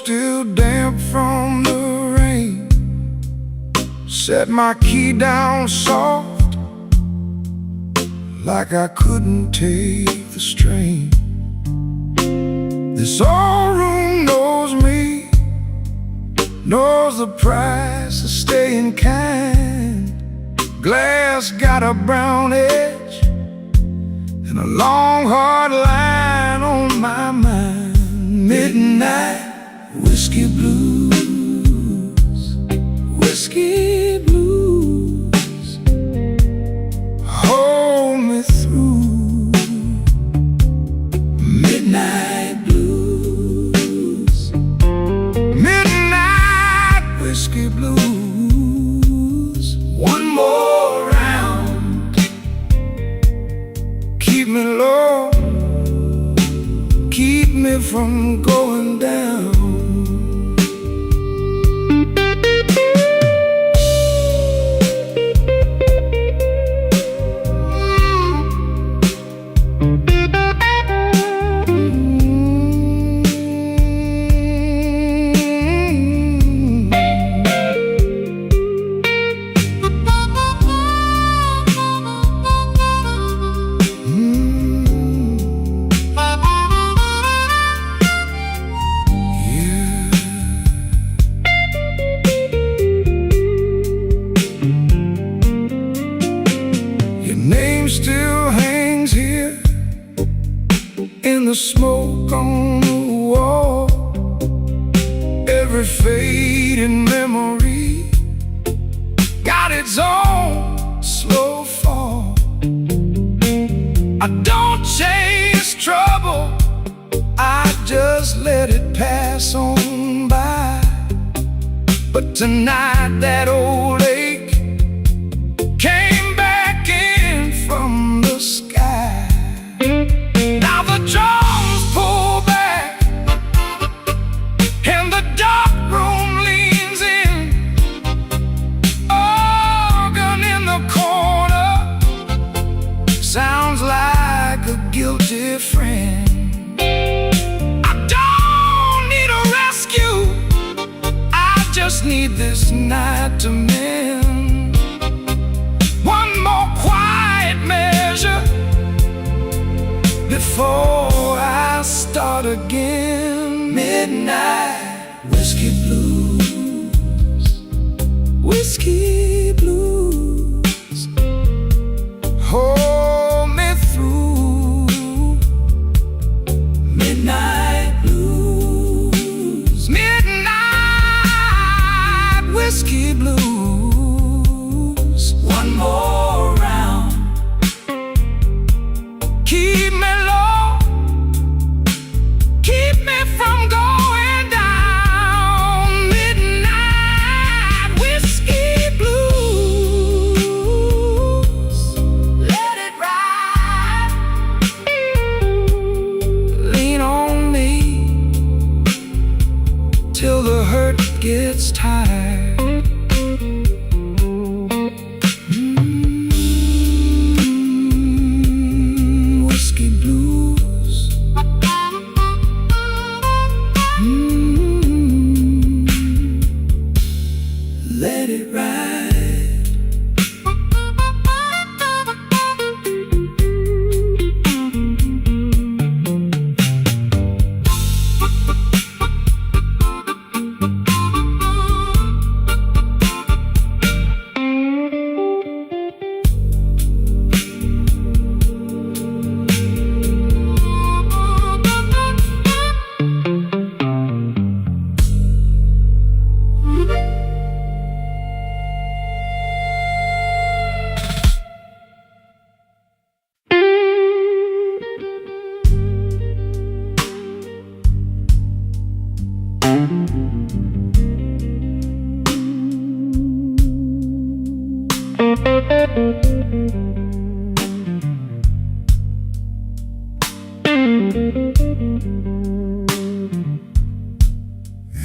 still damp from the rain. Set my key down soft, like I couldn't take the strain. This old room knows me, knows the price of staying kind. Glass got a brown edge and a long hard line on my mind. Midnight whiskey blues, whiskey blues, hold me through. Midnight blues, midnight whiskey blues. One more round, keep me low, keep me from going down. Still hangs here in the smoke on the wall. Every fading memory got its own slow fall. I don't chase trouble, I just let it pass on by. But tonight that old ache came back in from the sky. Now the drums pull back and the dark room leans in. Organ in the corner sounds like a guilty friend. I don't need a rescue, I just need this night to mend. One more quiet measure before I start again. Midnight whiskey blues, whiskey blues, hold me through. Midnight blues, midnight whiskey blues. One more round, keep me low, keep me from going down. Midnight whiskey blues, let it ride. Lean on me till the hurt gets tired. Whiskey blues, let it ride.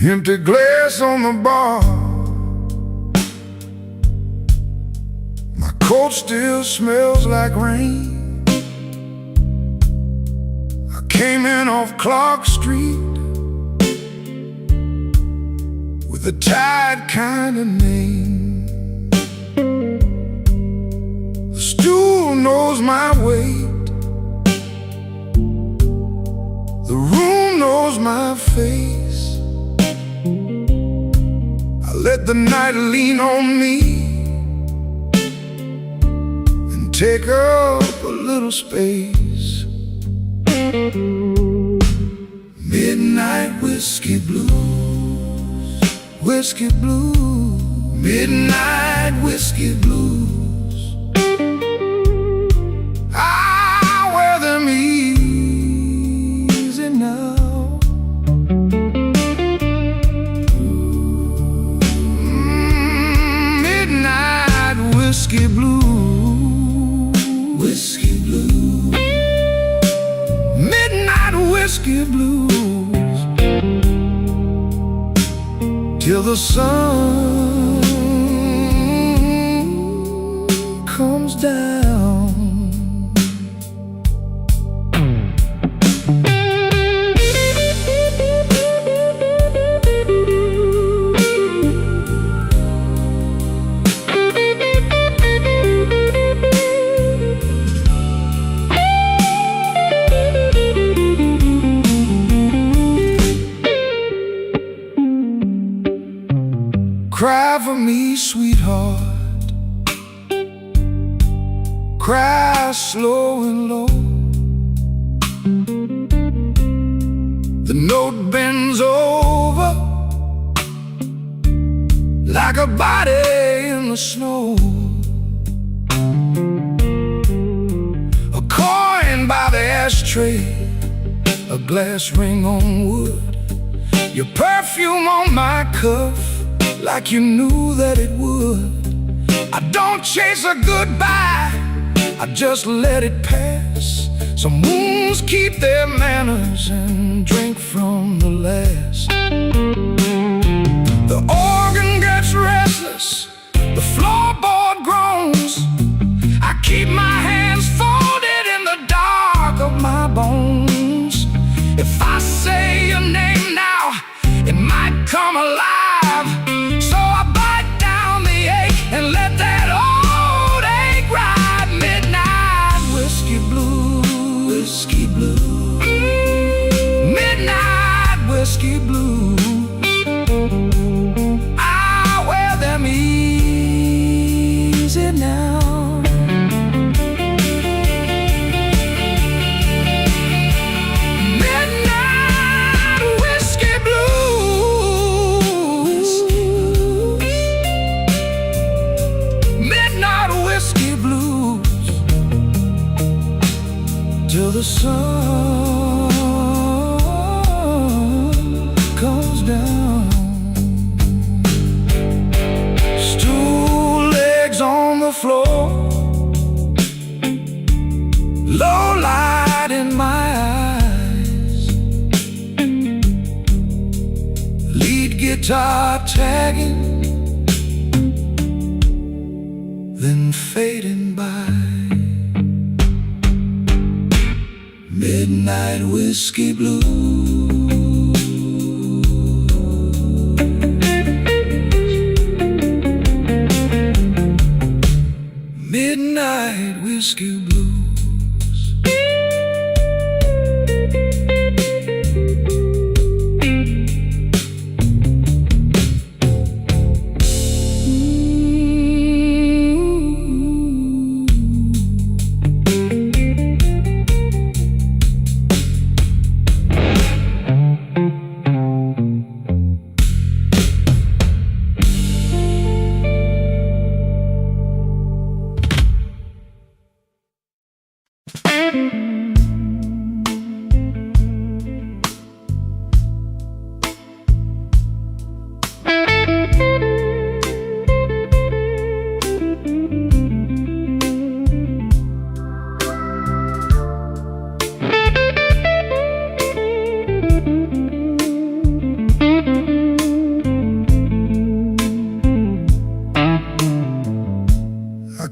Empty glass on the bar, my coat still smells like rain. I came in off Clark Street with a tight kind of name. The stool knows my weight, the room knows my face. I let the night lean on me and take up a little space. Midnight whiskey blues, whiskey blues, midnight whiskey blues. I wear them easy now. Midnight whiskey blues, whiskey blues, midnight whiskey blues. Till the sun comes down. Cry for me, sweetheart. Cry slow and low. The note bends over like a body in the snow. A coin by the ashtray, a glass ring on wood, your perfume on my cuff, like you knew that it would. I don't chase a goodbye, I just let it pass. Some wounds keep their manners and drink from the last. The organ gets restless, the floorboard groans. I keep my hands folded in the dark of my bones. If I say your name now, it might come alive. So I bite down the ache and let that old ache ride. Midnight whiskey blues, whiskey blues, midnight whiskey blues. I wear them easy now. Till the sun comes down. Stool legs on the floor, low light in my eyes, lead guitar tagging, then fading by. Midnight whiskey blues, midnight whiskey blues.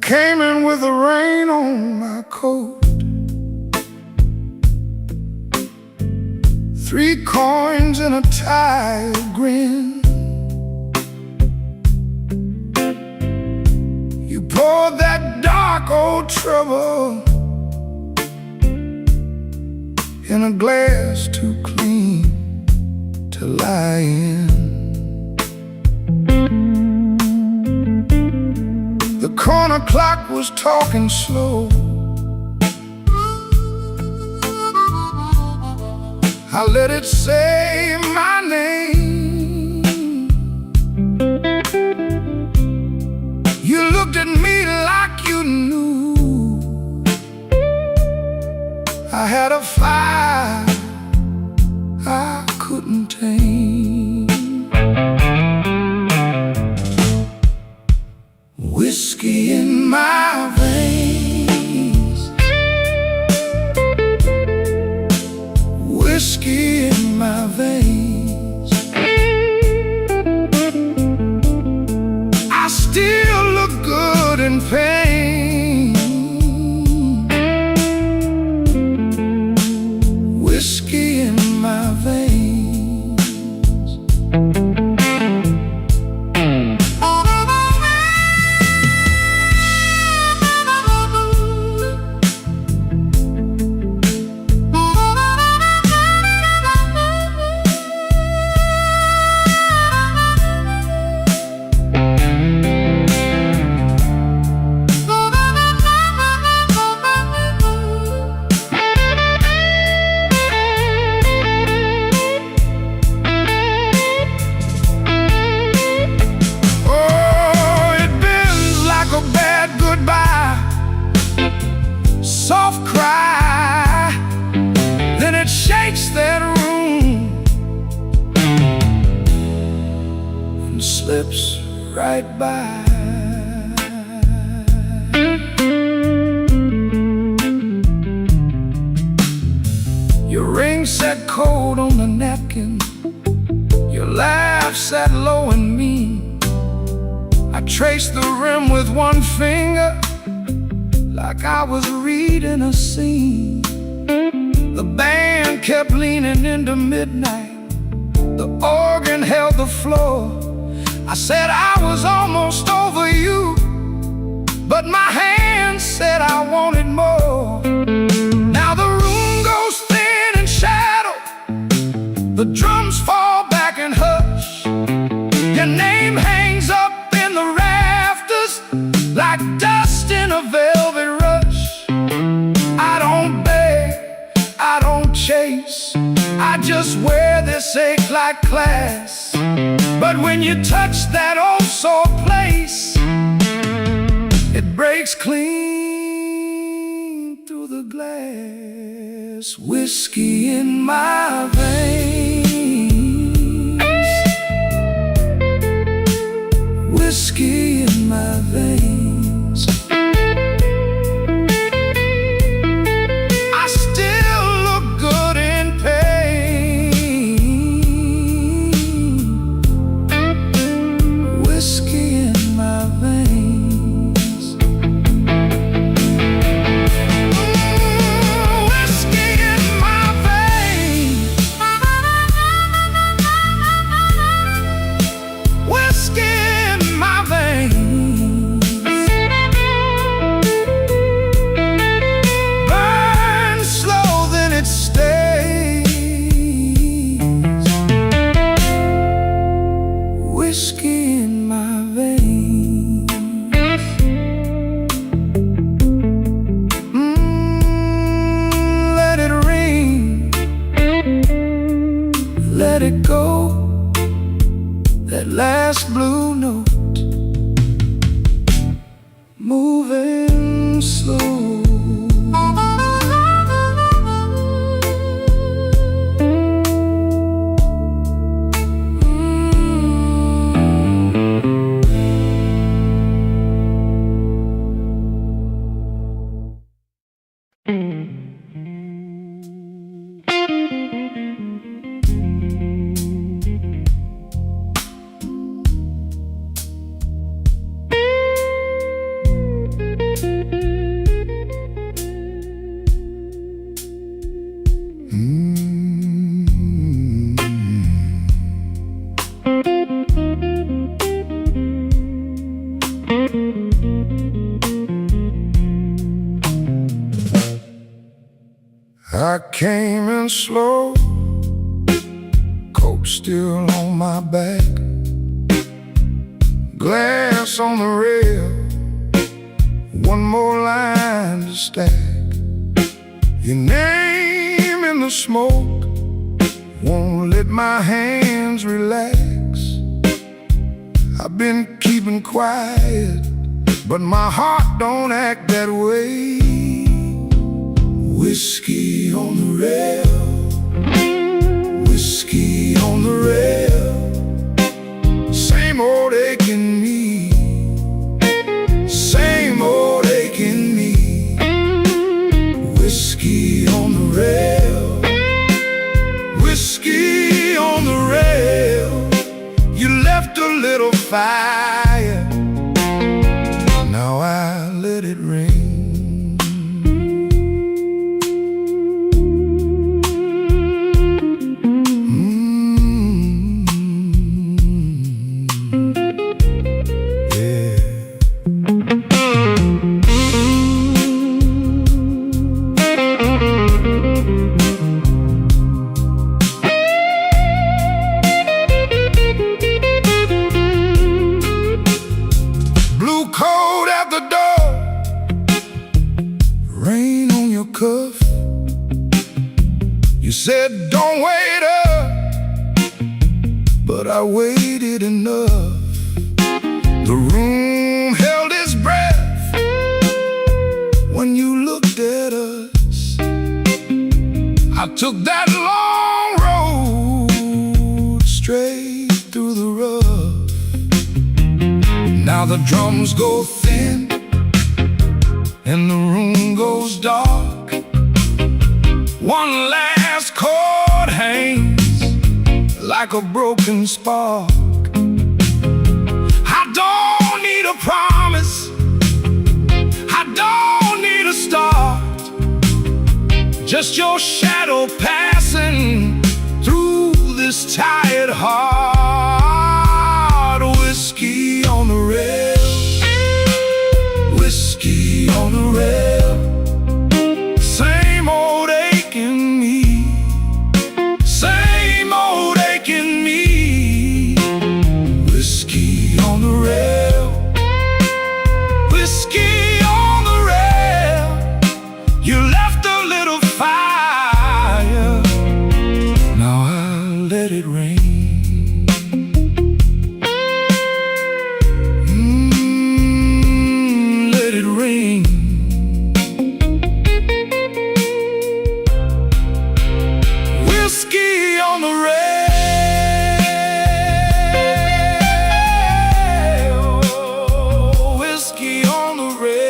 Came in with the rain on my coat, 3 coins and a tired grin. dark old trouble in a glass too clean to lie in. The corner clock was talking slow. I let it say my name. You looked at me like you knew I had a fire I couldn't tame. Whiskey in my veins, whiskey in my veins. I still look good in pain. Whiskey in my veins. Soft cry, then it shakes that room and slips right by. Your ring sat cold on the napkin, your laugh sat low and mean. I traced the rim with one finger, like I was reading a scene. The band kept leaning into midnight, the organ held the floor. I said I was almost over you, but my hand said I wanted more. Now the room goes thin in shadow, the drums fall back and hush. Your name hangs up in the rafters like dust in a velvet rush. I don't beg, I don't chase, I just wear this ache like class. But when you touch that old sore place, it breaks clean through the glass. Whiskey in my veins, whiskey in my veins. I still look good in pain. Whiskey in my veins. Whiskey in my veins. Whiskey in my veins. Burn slow, then it stays. Whiskey in my veins. Let it ring, let it go, that last blue note, moving slow. still on my back, glass on the rail, one more line to stack. Your name in the smoke won't let my hands relax. I've been keeping quiet, but my heart don't act that way. Whiskey on the rail, whiskey on the rail, same old aching me, same old aching me. Whiskey on the rail, whiskey on the rail, you left a little fire, now I let it ring. You said don't wait up, but I waited enough. The room held its breath when you looked at us. I took that long road straight through the rough. Now the drums go thin and the room goes dark. One last chord hangs like a broken spark. I don't need a promise, I don't need a start, just your shadow passing through this tired heart. Whiskey on the rail, whiskey on the rail, same old aching me, same old aching me. Whiskey on the rail, whiskey on the rail, you left a little fire, now I'll let it rain. Let it rain. Whiskey on the rail, whiskey on the rail.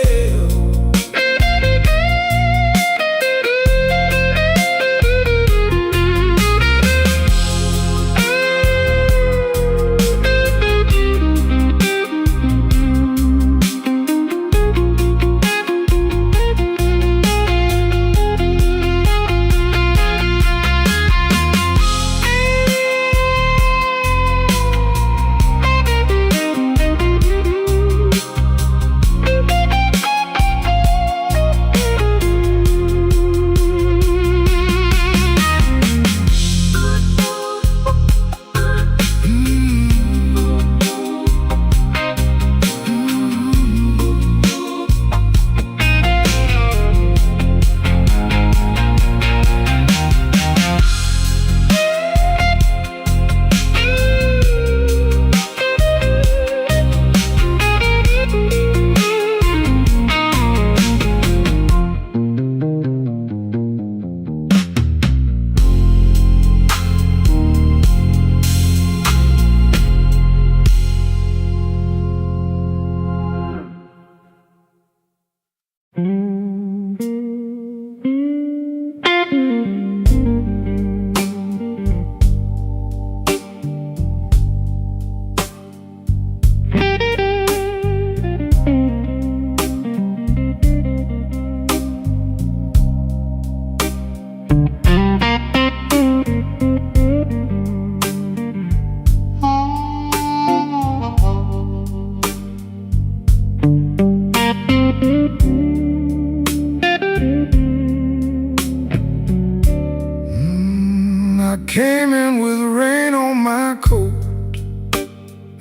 came in with rain on my coat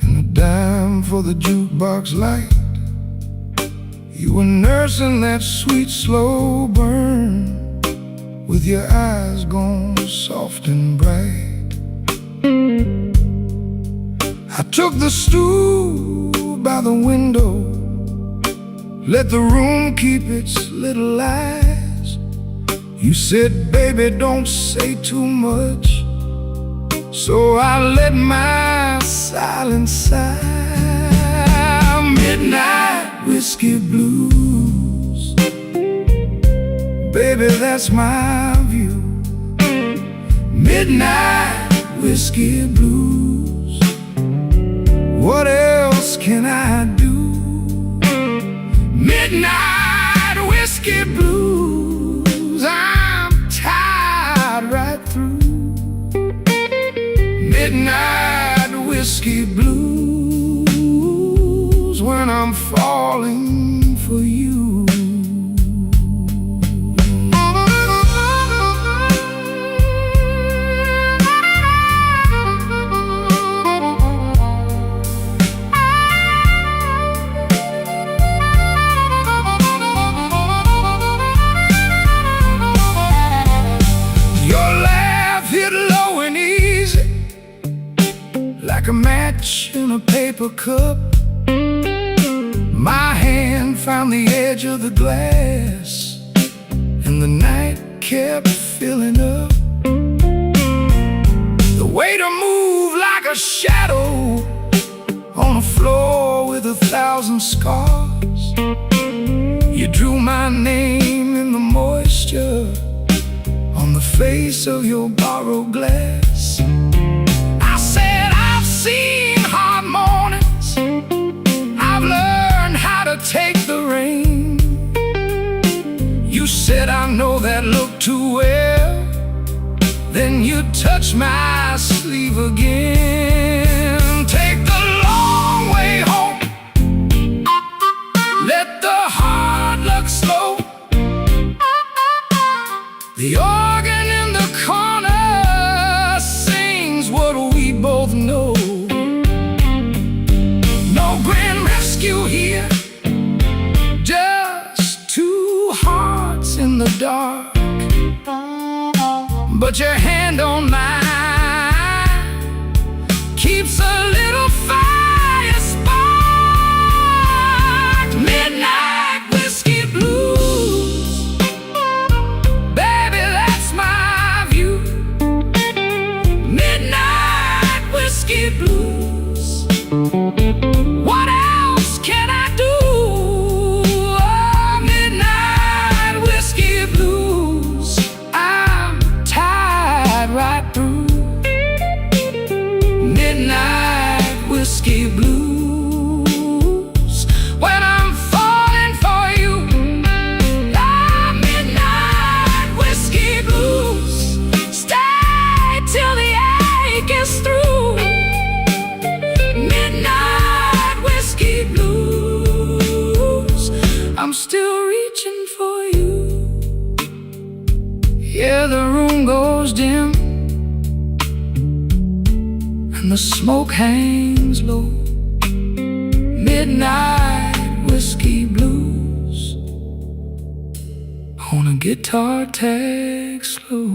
and a dime for the jukebox light. You were nursing that sweet slow burn with your eyes gone soft and bright. I took the stool by the window, let the room keep its little lies. You said, baby, don't say too much, so I let my silence sigh. Midnight whiskey blues, baby, that's my view. Midnight whiskey blues, what else can I do? Midnight whiskey blues, I'm tired right through. Midnight whiskey blues, when I'm falling for you. Like a match in a paper cup, my hand found the edge of the glass, and the night kept filling up. The way to move like a shadow on a floor with 1,000 scars. You drew my name in the moisture on the face of your borrowed glass. Seen hard mornings, I've learned how to take the rain. You said, I know that look too well. Then you touched my sleeve again. Take the long way home, let the hard luck slow. The organ in the corner sings what we both know. Here, just two hearts in the dark, but your hand on mine keeps a little fire spark. Midnight whiskey blues, baby, that's my view. Midnight whiskey blues, what else can I do? Oh, midnight whiskey blues, I'm tired right through. Midnight whiskey blues, when I'm falling for you. Ah, midnight whiskey blues, stay till the ache is through. Midnight whiskey blues, I'm still reaching for you. Yeah, the room goes dim and the smoke hangs low. Midnight whiskey blues on a guitar tag slow.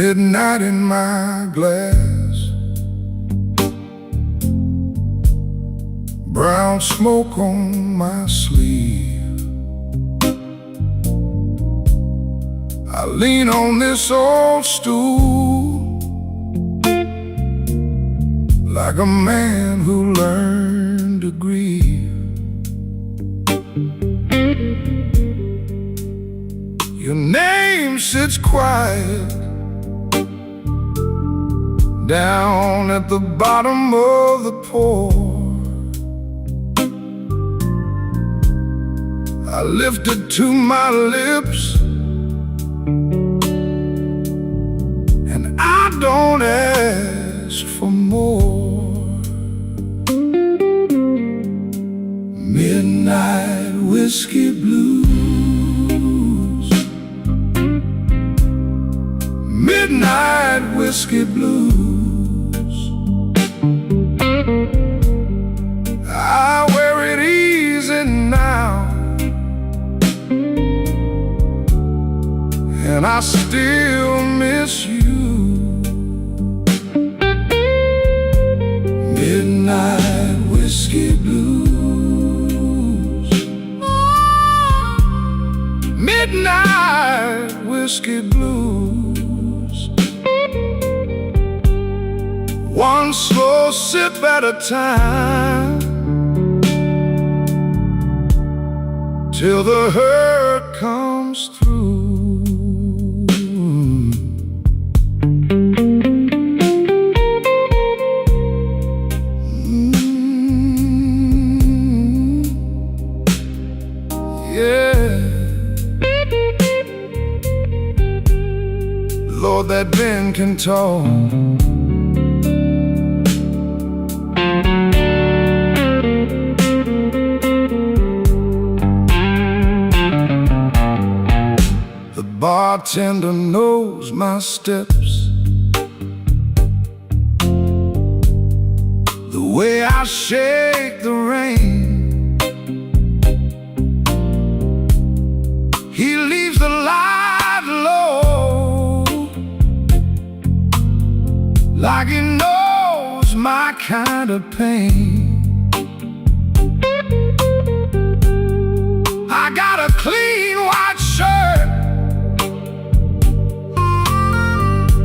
Midnight in my glass, brown smoke on my sleeve. I lean on this old stool like a man who learned to grieve. Your name sits quiet down at the bottom of the pour. I lift it to my lips, and I don't ask for more. Midnight whiskey blues, midnight whiskey blues. I wear it easy now, and I still miss you. Midnight whiskey blues, midnight whiskey blues. One slow sip at a time, till the hurt comes through. Lord, that Ben can talk. The bartender knows my steps, the way I shake the rain. He leaves the light low, like he knows my kind of pain. I got a clean white shirt,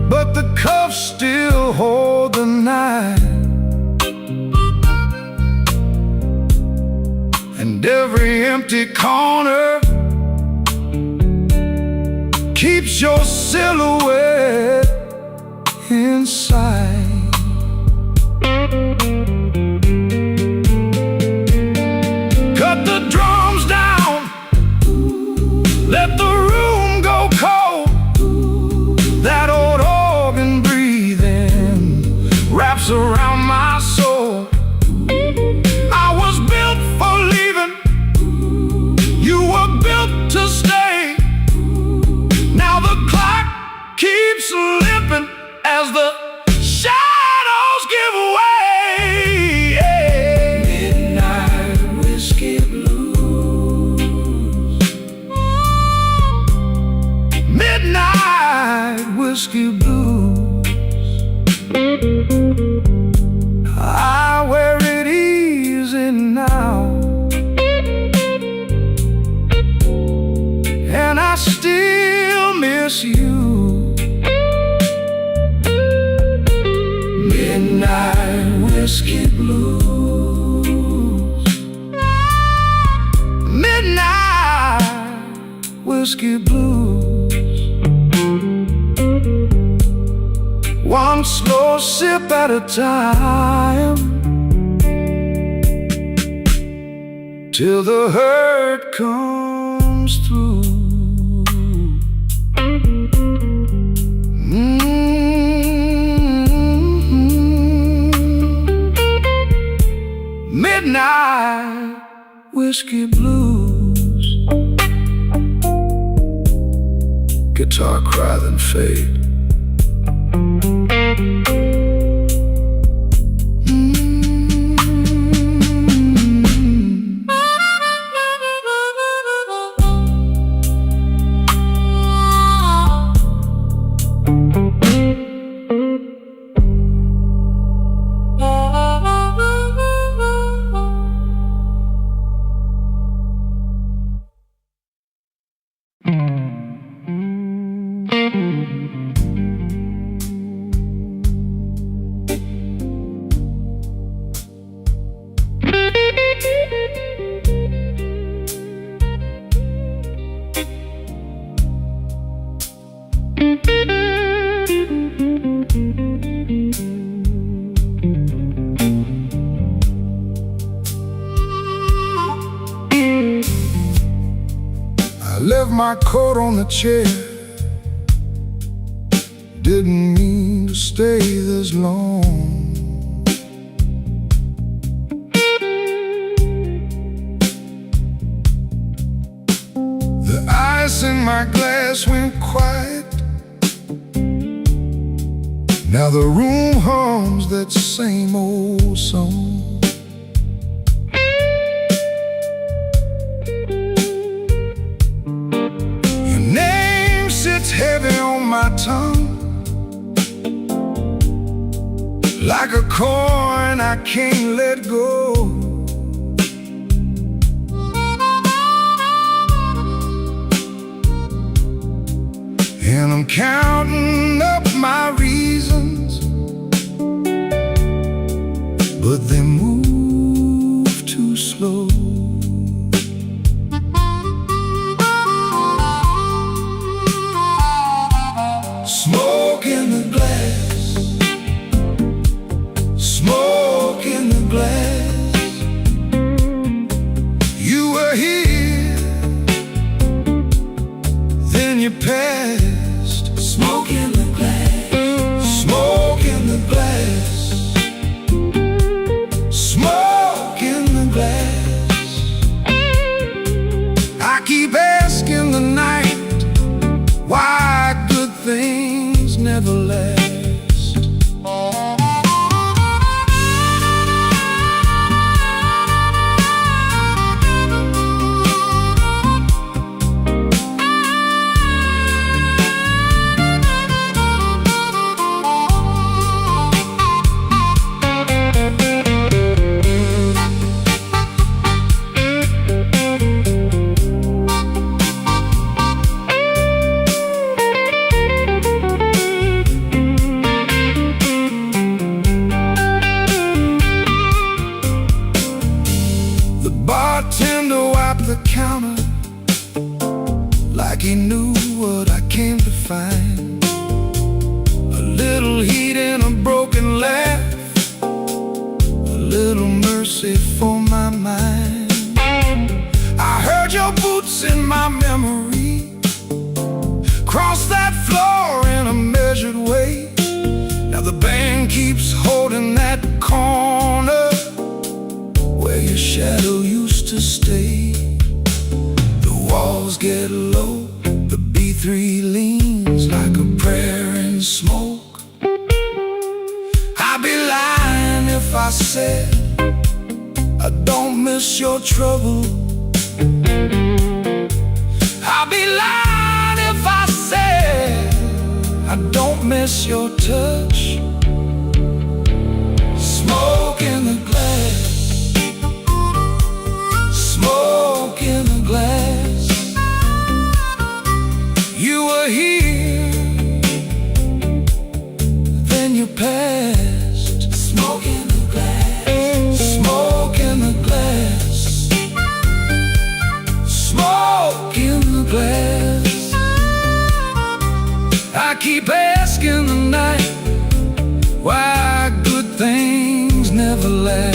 but the cuffs still hold the knife. And every empty corner keeps your silhouette inside. Cut the drums down, let the room go cold. That old organ breathing wraps around my soul. I was built for leaving, you were built to stay. Now the clock keeps slipping as the shadows give way. Midnight whiskey blues, midnight whiskey blues. I wear it easy now, and I still miss you. Midnight whiskey blues, midnight whiskey blues. One slow sip at a time, till the hurt comes through. Midnight whiskey blues. Guitar cry then fade. my coat on the chair. Didn't mean to stay this long. The ice in my glass went quiet. Now the room hums that same old song. Your name sits heavy on my tongue, like a coin I can't let go. And I'm counting up my reasons, but they move too slow. Smoke in the glass, smoke in the glass. You were here, then you passed. Smoke in the glass, smoke in the glass, smoke in the glass. I keep asking the night why good things never last. Bartender wiped the counter like he knew what I came to find. A little heat and a broken laugh, a little mercy for my mind. I heard your boots in my memory cross that floor in a measured way. Now the band keeps holding that corner where your shadow used to stay. The walls get low, the B3 leans like a prayer in smoke. I'd be lying if I said I don't miss your trouble. I'd be lying if I said I don't miss your touch. Smoke in the glass, smoke in the glass. You were here, then you passed. Smoke in the glass, smoke in the glass, smoke in the glass. I keep asking the night why good things never last.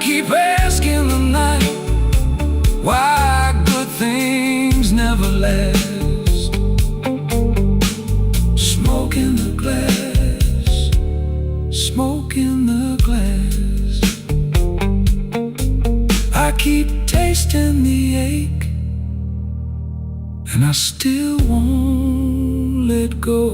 Keep asking the night why good things never last. Smoke in the glass, smoke in the glass. I keep tasting the ache, and I still won't let go.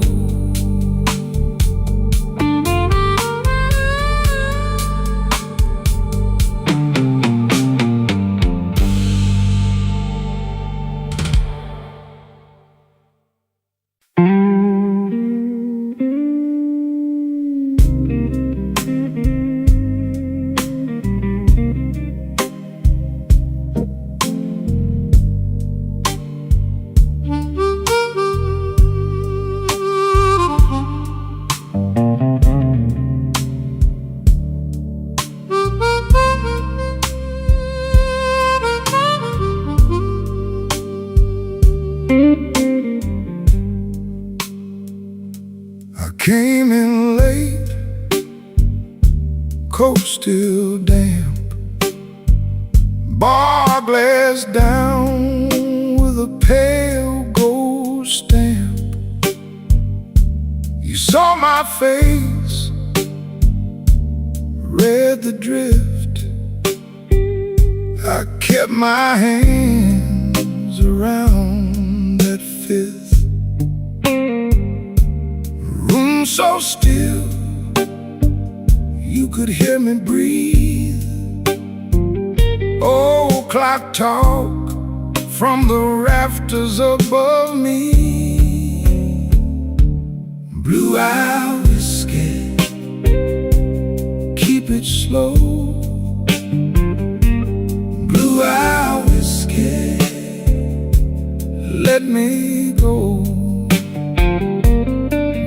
I came in late, coat still damp, bar glass down with a pale gold stamp. You saw my face, read the drift. I kept my hands around that fifth. Room so still, you could hear me breathe. Old clock talk from the rafters above me. Blue-eye whiskey, keep it slow. Blue-eye whiskey, let me go.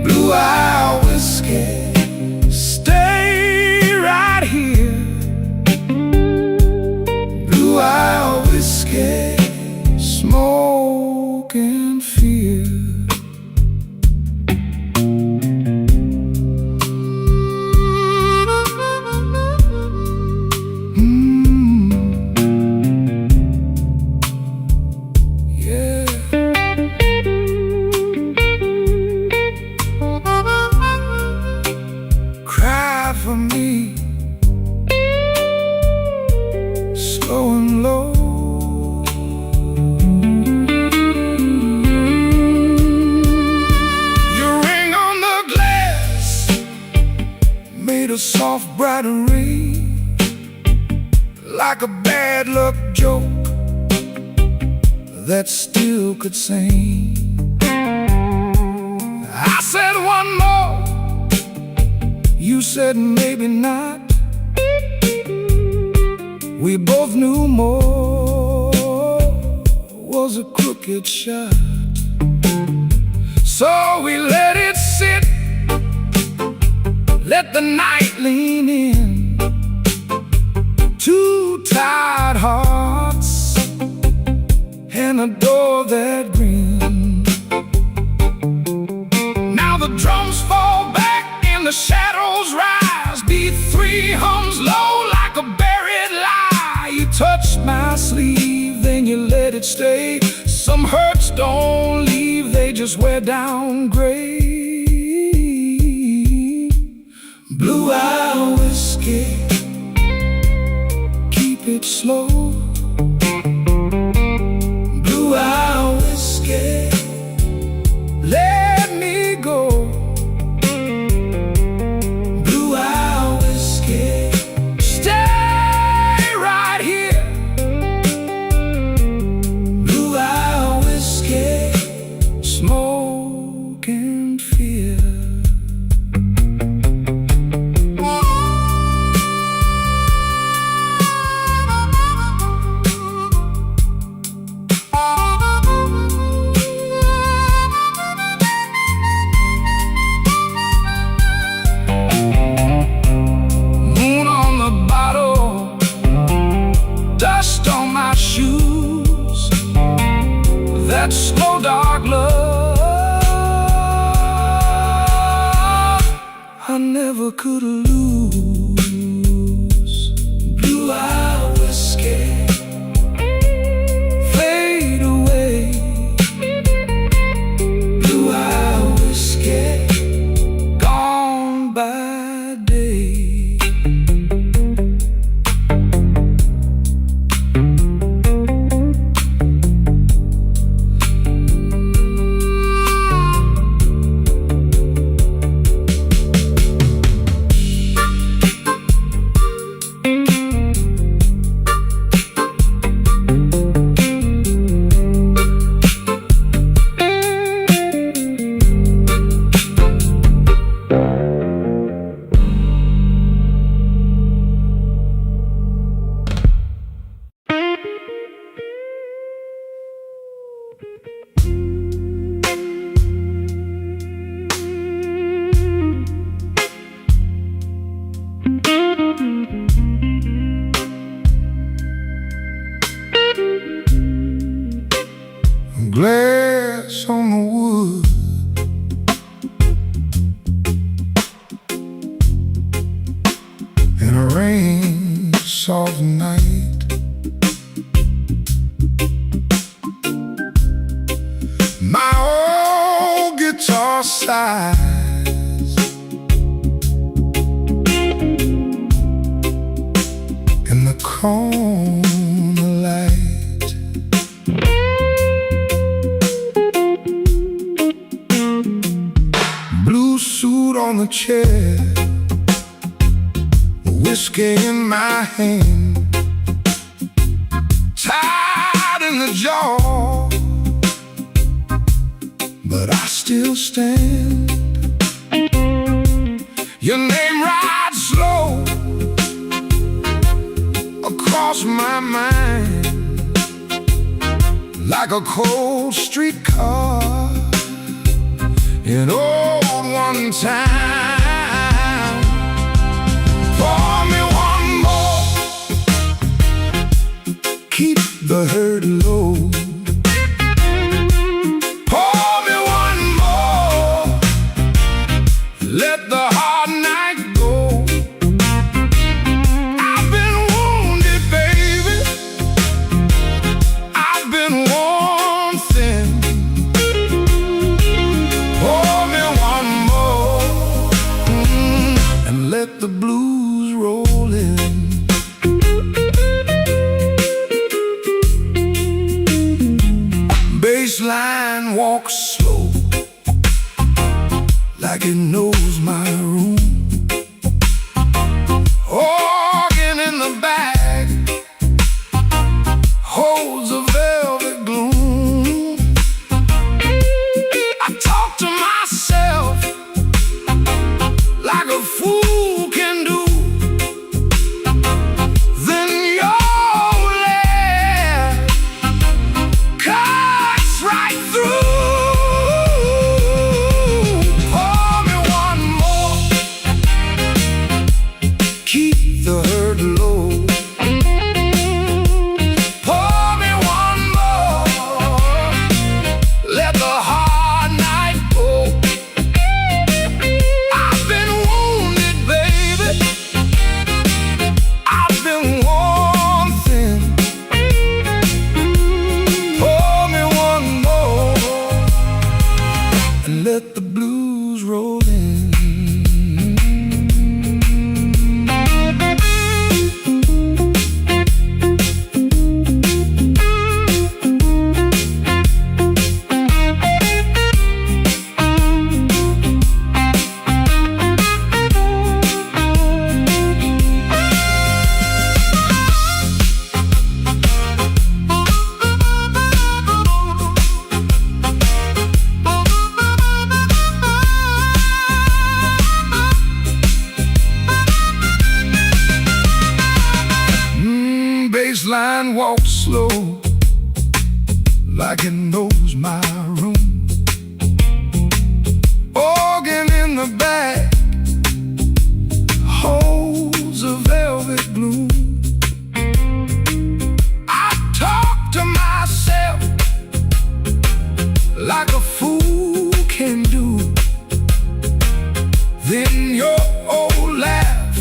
Blue-eye whiskey, stay right here. Blue-eye whiskey, smoke and fear. For me, slow and low. Your ring on the glass made a soft bright ring, like a bad luck joke that still could sing. I said one more, you said maybe not. We both knew more was a crooked shot. So we let it sit, let the night lean in. Two tired hearts and a door that grinned. Now the drums fall back and the shadows rise. Beat three hums low like a buried lie. You touched my sleeve, then you let it stay. Some hurts don't leave, they just wear down gray. Blue-eye whiskey, keep it slow. Blue-eye whiskey, let me go. Smoke and fear. Moon on the bottle, dust on my shoes. That slow dark love I never could lose. Blue-eye whiskey, fade away. Blue-eye whiskey, gone by day. soft night. My old guitar sighs in the corner light. Blue suit on the chair, whiskey in my hand, tied in the jaw, but I still stand. Your name rides slow across my mind like a cold streetcar in old one time. Pour me one more, keep the hurt low. Pour me one more, let the hard night go. I've been wounded, baby, I've been worn thin. Pour me one more, and let the blues roll in. Baseline walks slow, like it knows my room. Organ in the back holds a velvet gloom. I talk to myself like a fool can do. Then your laugh cuts right through. Pour me one more, keep the hurt low. Pour me one more, let the hard night go. I've been wounded, baby, I've been worn thin. Pour me one more, and let the blues roll in. Baseline walks slow, like it knows my room. Organ in the back holds a velvet gloom. I talk to myself like a fool can do. Then your old laugh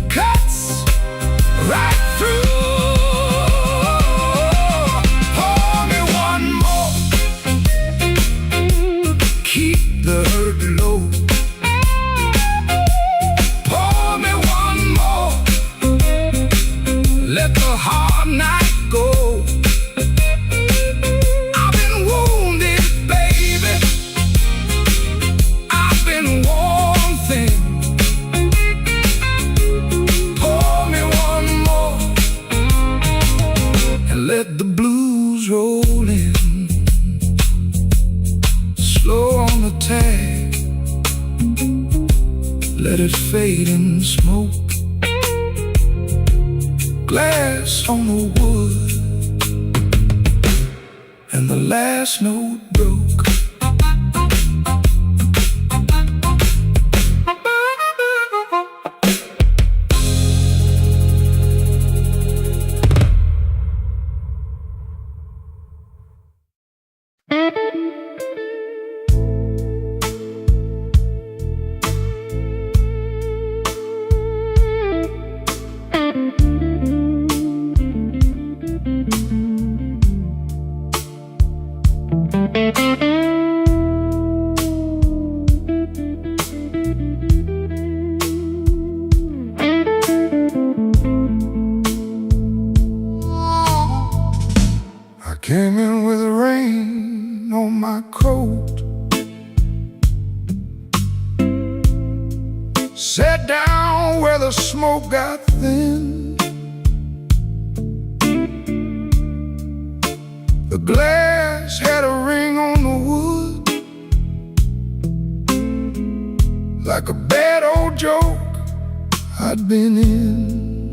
cuts right through. Pour me one more, keep the hurt low. Pour me one more, let the hard night go. I've been wounded, baby, I've been worn thin. Pour me one more, and let the blues roll in. Slow on the tag, let it fade in smoke. Glass on the wood, and the last note broke. Sat down where the smoke got thin. The glass had a ring on the wood, like a bad old joke I'd been in.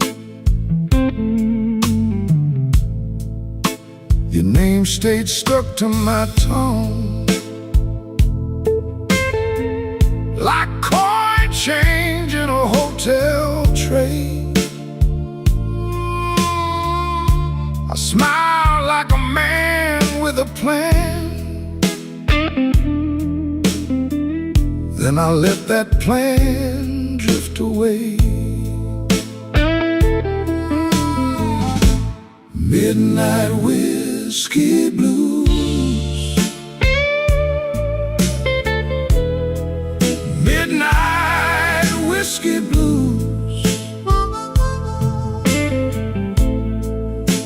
Your name stayed stuck to my tongue, like coin change in a hotel tray. I smiled like a man with a plan, then I let that plan drift away. Midnight whiskey blues, midnight whiskey blues.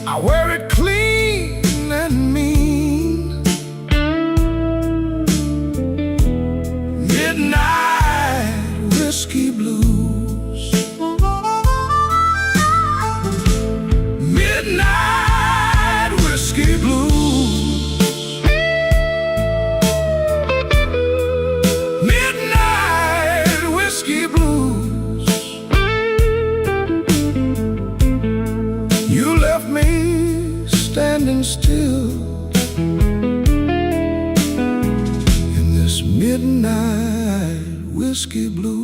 I wear it clean and mean. Midnight whiskey blues, midnight whiskey blues, midnight whiskey blues. You left me standing still in this midnight whiskey blues.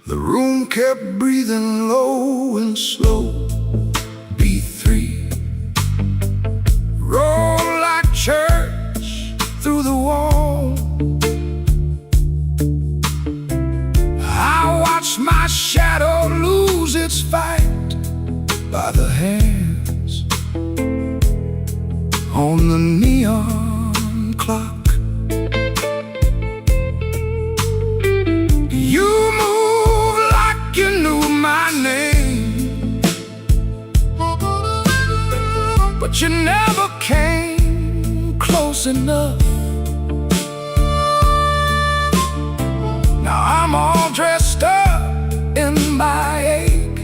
The room kept breathing low and slow. B3 rolled like church through the wall. I watched my shadow lose its fight by the hands on the neon clock. You moved like you knew my name, but you never came close enough. Now I'm all dressed up in my ache,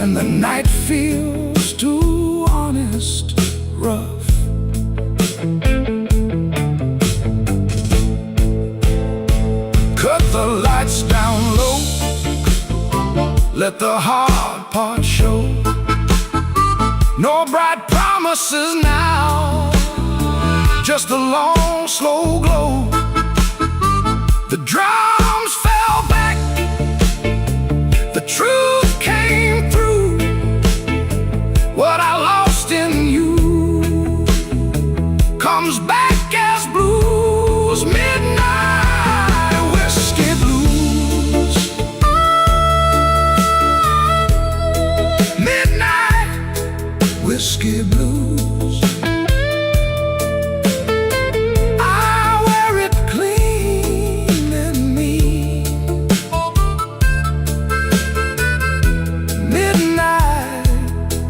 and the night feels too honest, rough. Cut the lights down low, let the hard part show. No bright promises now, just a long, slow glow. The drums fell back, the truth came through. What I lost in you comes back as blues. Midnight whiskey blues, midnight whiskey blues. I wear it clean and mean. Midnight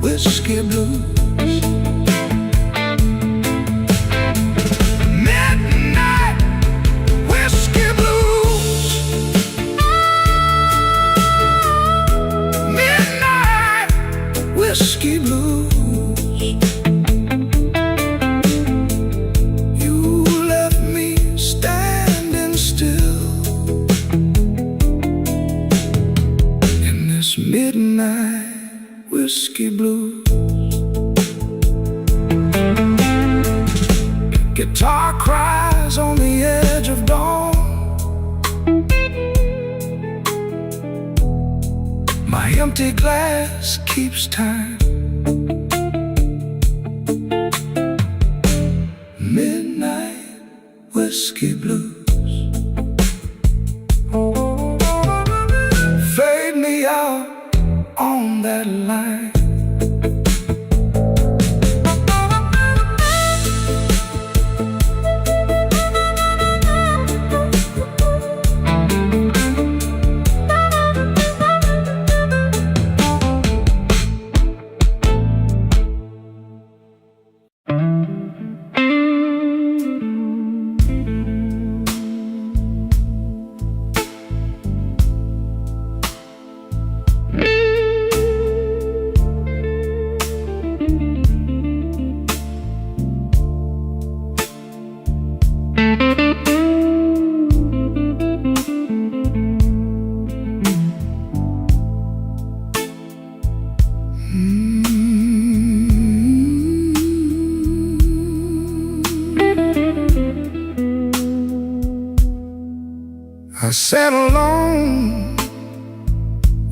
whiskey blues, midnight whiskey blues, midnight whiskey blues. You left me standing still in this midnight whiskey blues. Guitar cries on the edge of dawn. My empty glass keeps time. Midnight whiskey blues. Fade me out on that line. I sat alone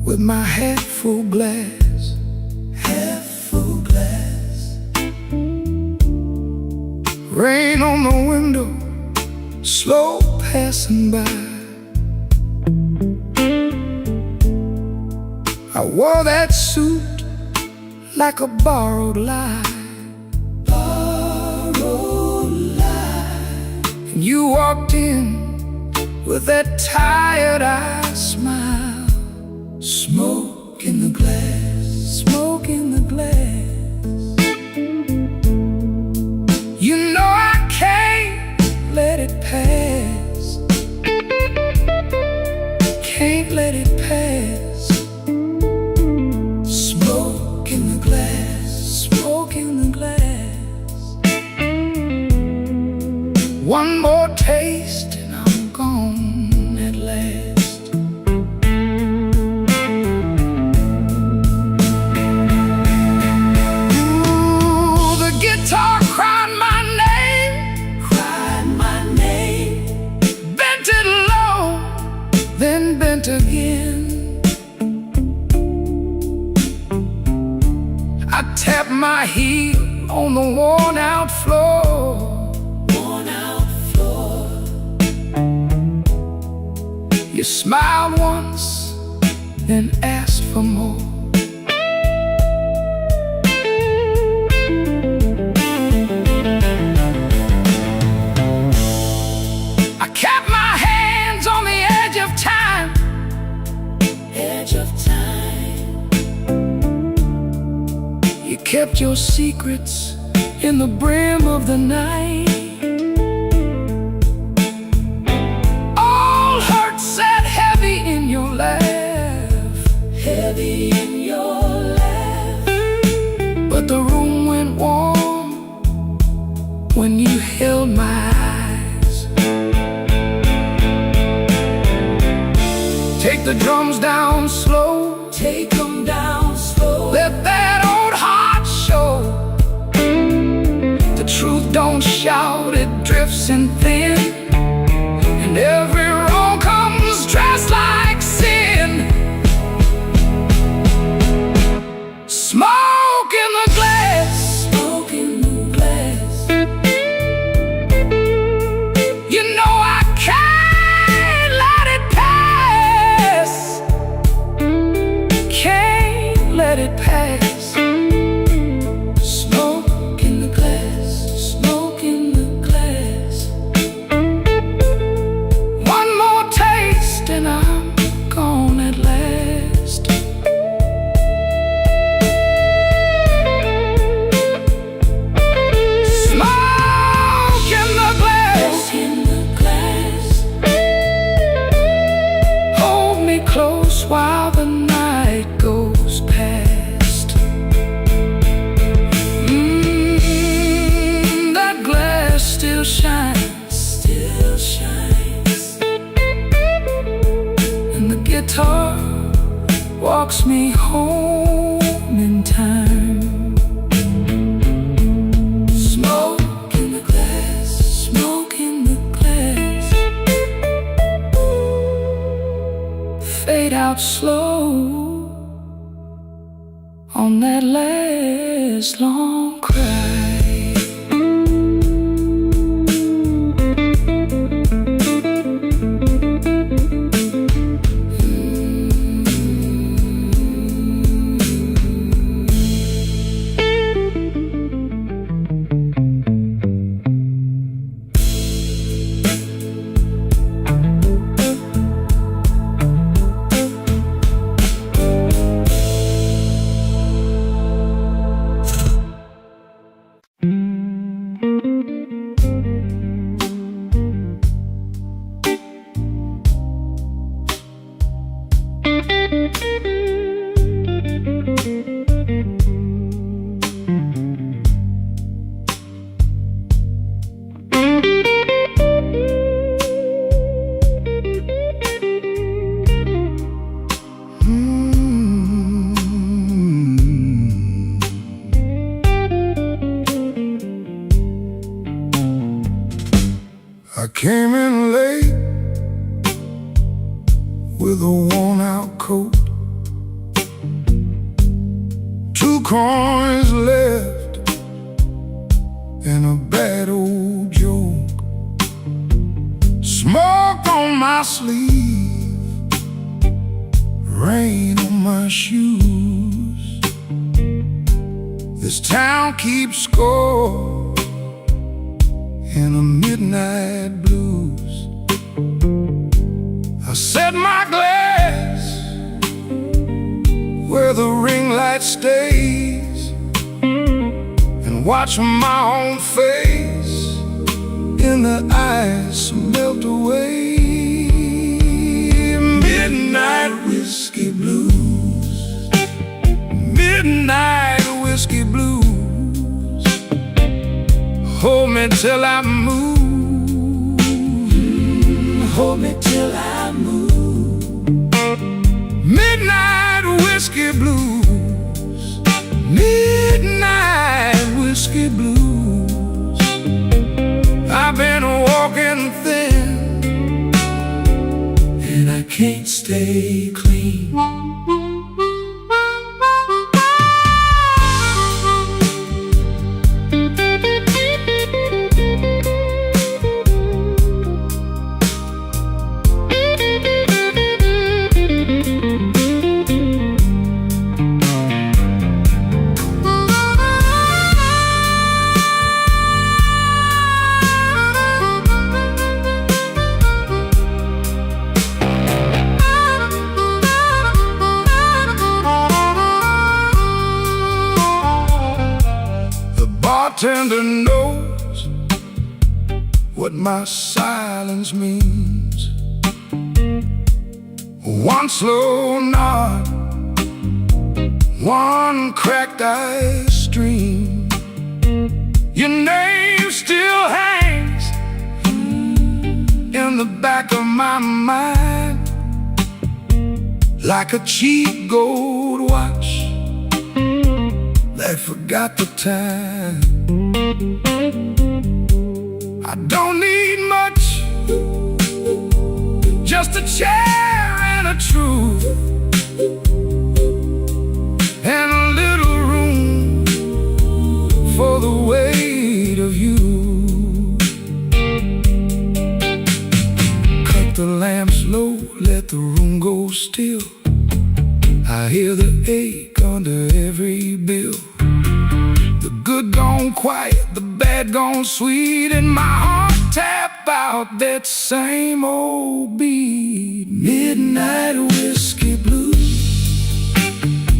with my head full glass, rain on the window, slow passing by. I wore that suit like a borrowed lie, and you walked in with that tired-eyed smile. Smoke in the glass, smoke in the glass. You know I can't let it pass, can't let it pass. Smoke in the glass, smoke in the glass. One more taste gone at last. Ooh, the guitar cried my name, bent it low, then bent again. I tapped my heel on the worn-out floor. You smiled once, then asked for more. I kept my hands on the edge of time, You kept your secrets in the brim of the night. Heavy in your laugh, but the room went warm when you held my eyes. Take the drums down slow, take them down slow. Let that old heart show. The truth don't shout, it drifts in thin, and every wrong comes dressed like sin. Smoke in the glass, smoke in the glass. You know I can't let it pass, can't let it pass. Smoke in the glass, smoke in the glass. One more taste and I'm gone at last. Close while the night goes past. That glass still shines, and the guitar walks me home in time. Smoke in the glass, smoke in the glass. Fade out slow on that last long cry. I came in late with a worn-out coat, 2 coins left and a bad old joke. Smoke on my sleeve, rain on my shoes. This town keeps score in a midnight blues. I set my glass where the ring light stays and watch my own face in the ice melt away. Midnight whiskey blues, midnight whiskey blues. Hold me till I move, hold me till I move. Midnight whiskey blues, midnight whiskey blues. I've been walking thin and I can't stay clean. Bartender knows what my silence means. One slow nod, one cracked ice stream. Your name still hangs in the back of my mind like a cheap gold watch that forgot the time. I don't need much, just a chair and a truth, and a little room for the weight of you. Cut the lamps low, let the room go still. I hear the ache under every bill. The good gone quiet, the bad gone sweet, and my heart tap out that same old beat. Midnight whiskey blues,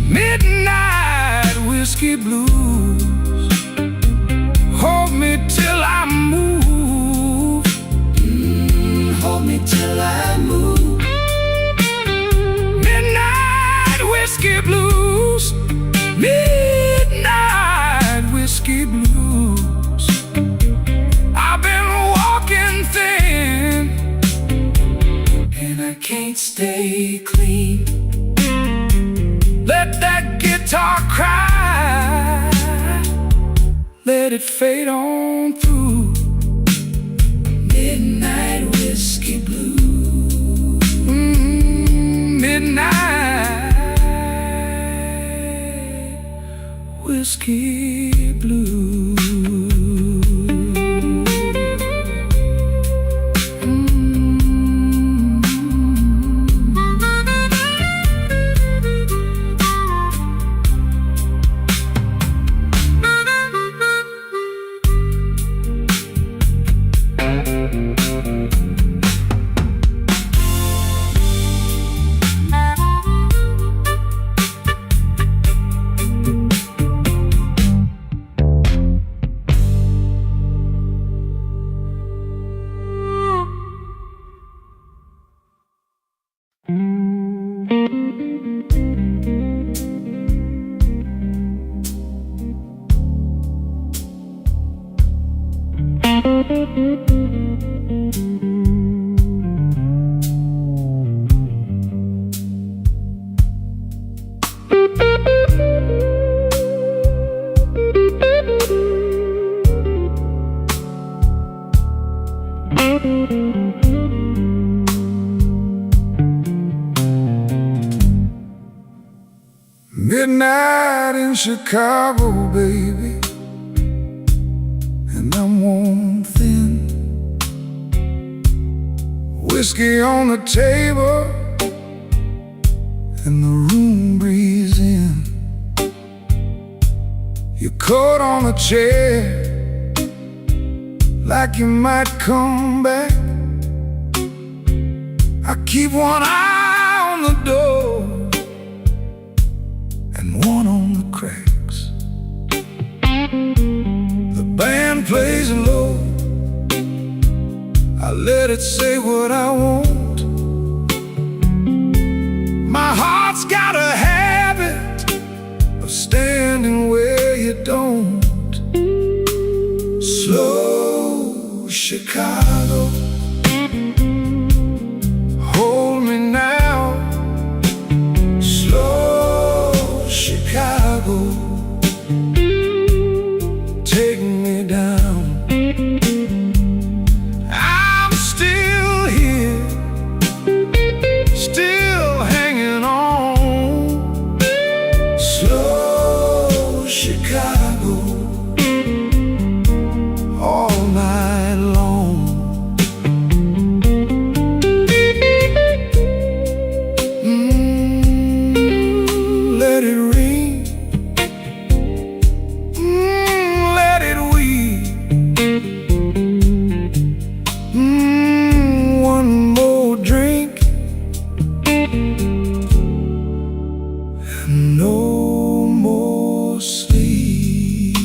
midnight whiskey blues. Hold me till I move, hold me till I move. Midnight whiskey blues, midnight whiskey blues. I've been walking thin and I can't stay clean. Let that guitar cry, let it fade on through. Midnight whiskey blues, midnight whiskey blues. Midnight in Chicago, baby, and I'm worn thin. Whiskey on the table and the room breeze in. Your coat on the chair, like you might come back. I keep one eye on the door and one on the cracks. The band plays low, I let it say what I want. My heart's got a habit of standing where you don't. Slow Chicago, hold me now. Slow Chicago, take me down. I'm still here, still hanging on. Slow Chicago, all night long. Let it ring, let it weep. One more drink and no more sleep.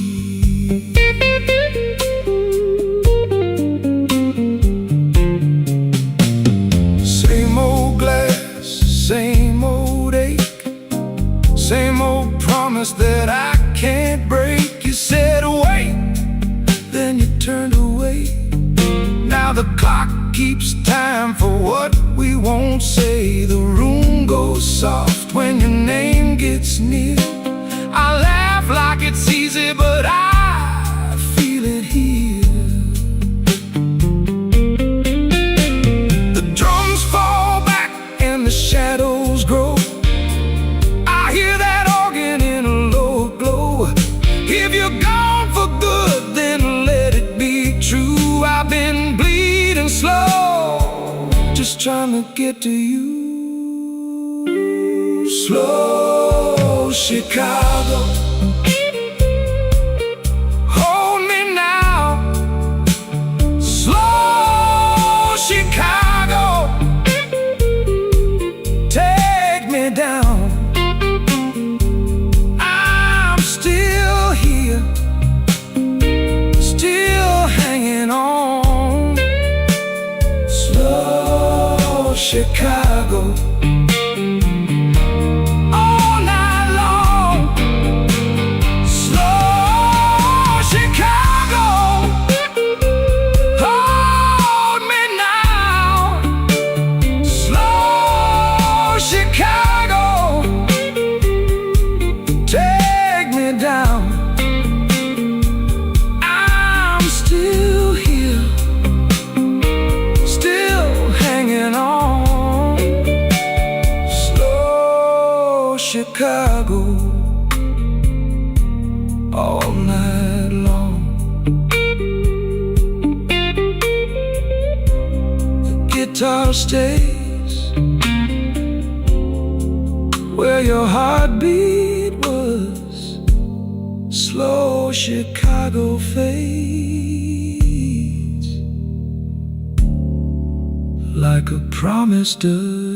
Same old glass, same old ache, same old promise that I can't break. You said wait, then you turned away. Now the clock keeps time for what we won't say. The room goes soft when your name gets near. I laugh like it's easy, but I feel it here. The drums fall back and the shadows grow. I hear that organ in a low glow. If you're gone for good, then let it be true. I've been bleeding slow, just trying to get to you. Slow Chicago, hold me now. Slow Chicago, take me down. I'm still here, still hanging on. Slow Chicago, all night long. Slow Chicago, hold me now. Slow Chicago, take me down. I'm still here, still hanging on. Slow Chicago, all night long. The guitar stays where your heartbeat was. Slow Chicago fades like a promise does.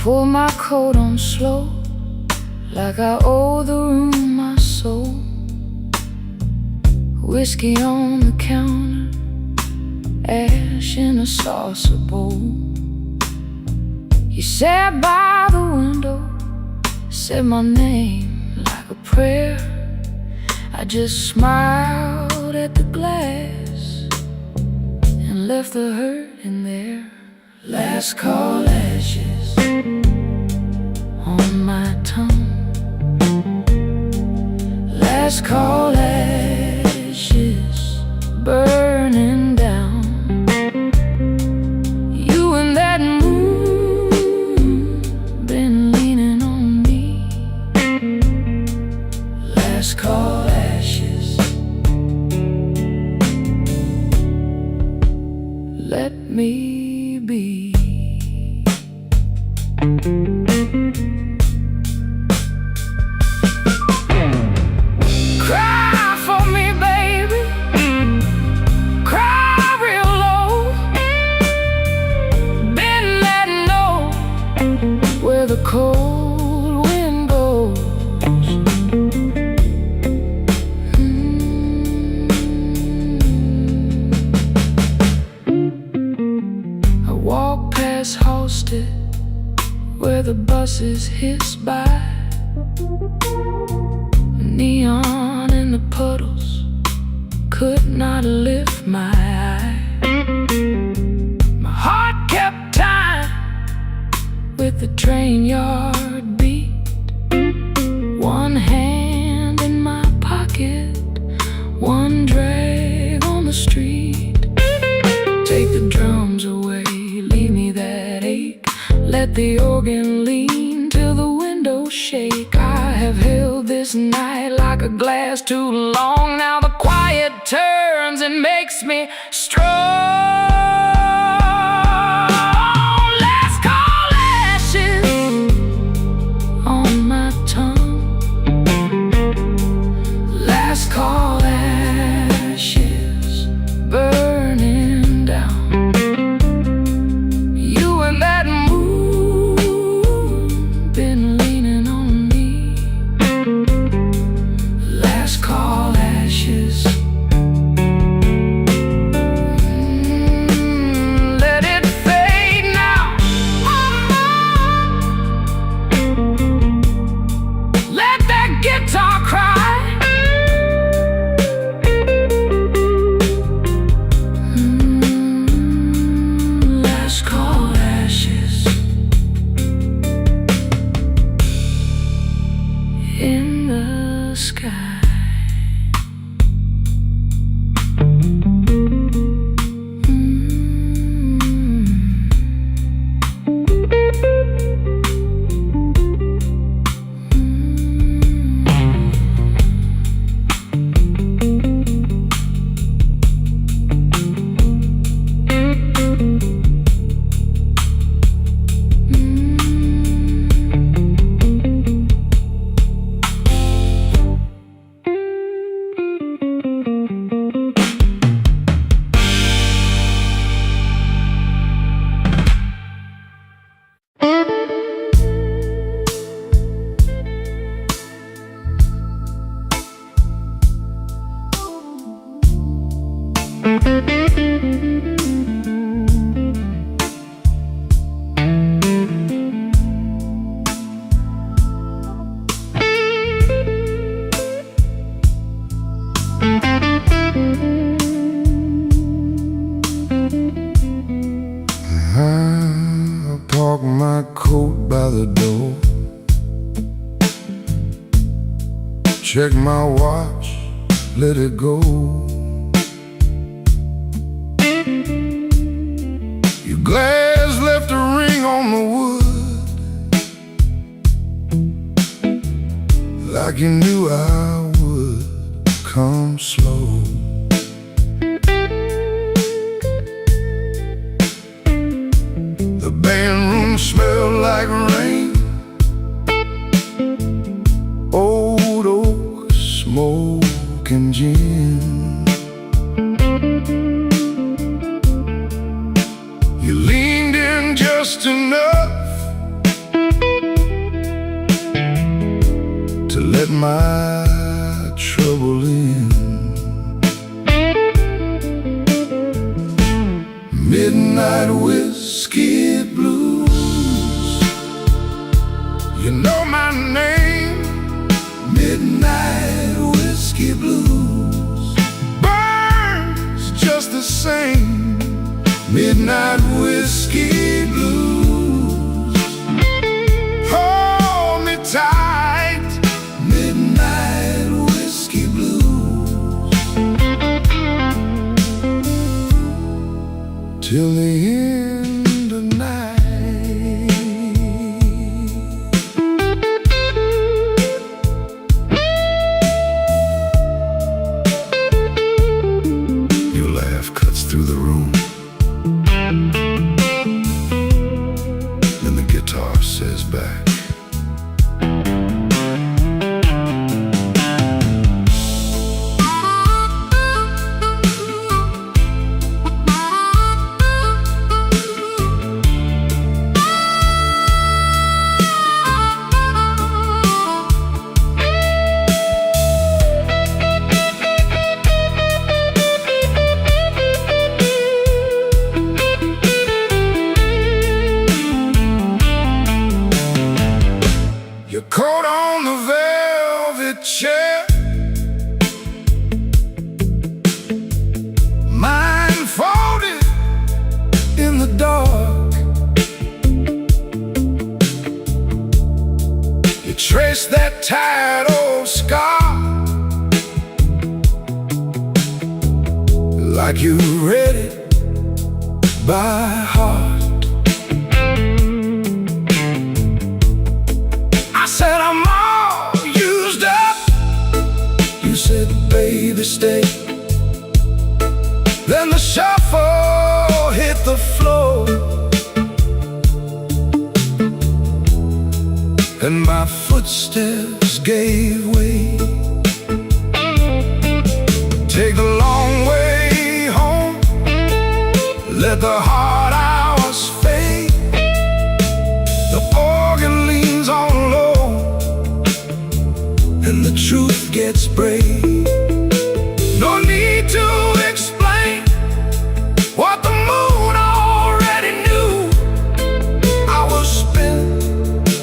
pull my coat on slow, like I owe the room my soul. Whiskey on the counter, ash in a saucer bowl. You sat by the window, said my name like a prayer. I just smiled at the glass and left the hurt in there. Last call ashes on my tongue. Last call ashes burning down. You and that moon been leaning on me. Last call ashes. Let me be. Cry for me, baby. Cry real low. Bend that note where the cold wind goes. I walk past Halsted where the buses hiss by. Neon in the puddles could not lift my eye. My heart kept time with the train yard beat. One hand in my pocket, one drag on the street. Take the drums away, leave me that ache. Let the organ lean till the windows shake. I have held this night like a glass too long. Now the quiet turns and makes me strong. Last call ashes on my tongue. Last call ashes burning down. You and that moon been leaning on me. Last call ashes. Let it fade now. Let that guitar cry. Last call ashes. In the sky. I park my coat by the door, check my watch, let it go. Your glass left a ring on the wood, like you knew I would come slow. The band room smelled like rain, old oak, smoke and gin. You leaned in just enough let my trouble in. Midnight whiskey blues, you know my name. Midnight whiskey blues burns just the same. Midnight whiskey blues, hold me tight. Midnight whiskey blues, till the end of night. Your laugh cuts through the room, then the guitar says back, your coat on the velvet chair, mine folded in the dark. You trace that tired old scar, like you read it by heart. I said I'm all used up. You said, baby, stay. Then the shuffle hit the floor, and my footsteps gave way. Take the long way home, let the hard hours fade. The organ leans on low, and the truth gets brave. No need to explain what the moon already knew. I was spent,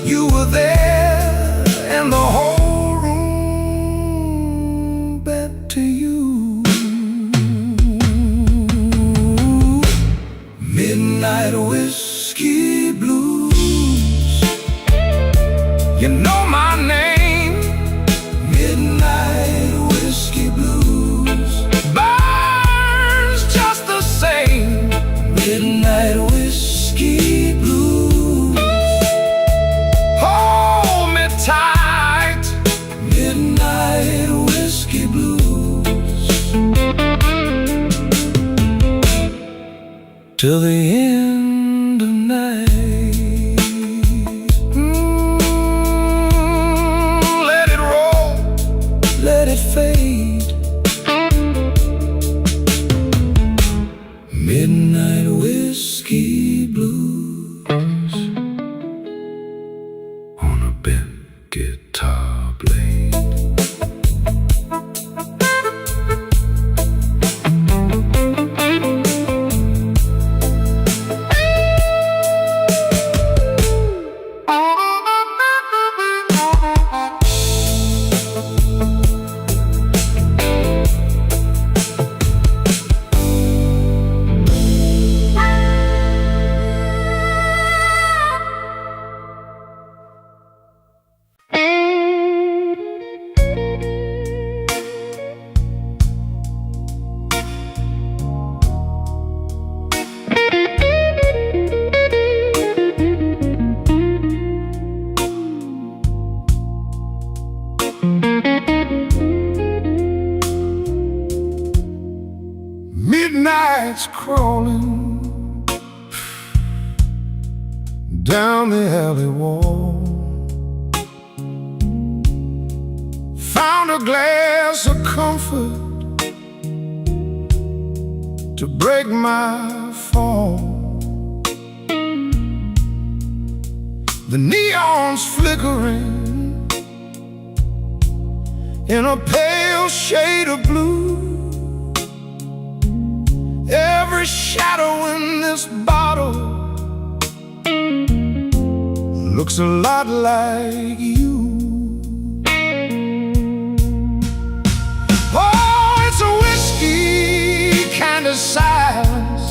you were there, and the whole room bent to you. Midnight whiskey blues, you know my name. Midnight whiskey blues burns just the same. Midnight whiskey blues, hold me tight. Midnight whiskey blues, till the end of night. Let it roll, let it fade. Midnight whiskey blues on a bent guitar blade. Midnight's crawling down the alley wall. Found a glass of comfort to break my fall. The neon's flickering in a pale shade of blue. Every shadow in this bottle looks a lot like you. Oh, it's a whiskey kind of silence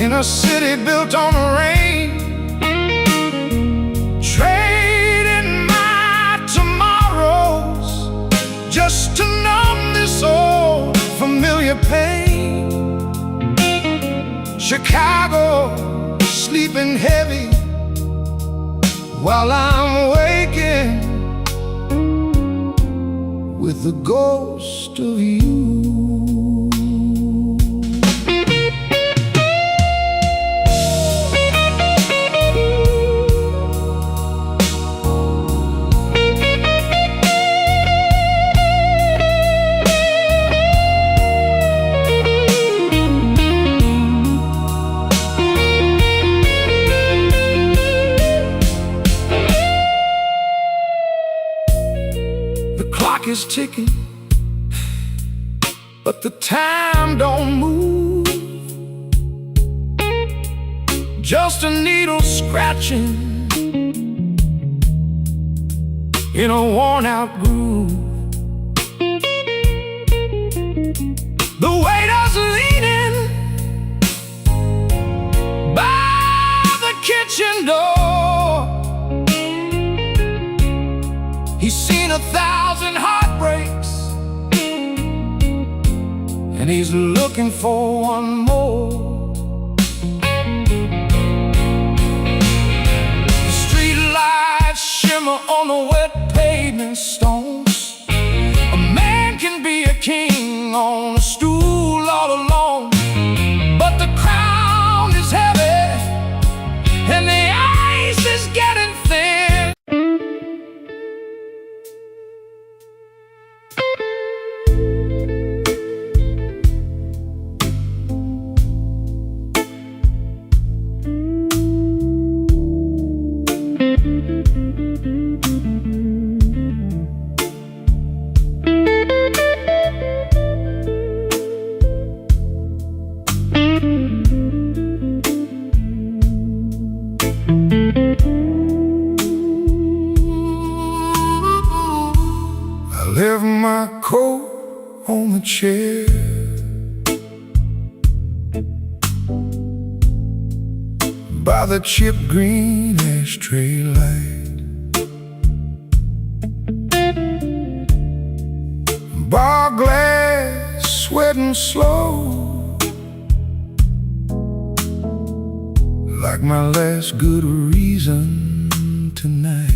in a city built on rain, trading my tomorrows just to numb this old familiar pain. Chicago sleeping heavy while I'm waking with the ghost of you. Is ticking, but the time don't move. Just a needle scratching in a worn-out groove. The waiter's leaning by the kitchen door. He's seen 1,000 heartbreaks, and he's looking for one more. The street lights shimmer on the wet pavement stones. A man can be a king on a stool all alone, but the crown is heavy and the ice is getting thin. Left my coat on the chair, by the chip green ashtray light. Bar glass, sweating slow, like my last good reason tonight.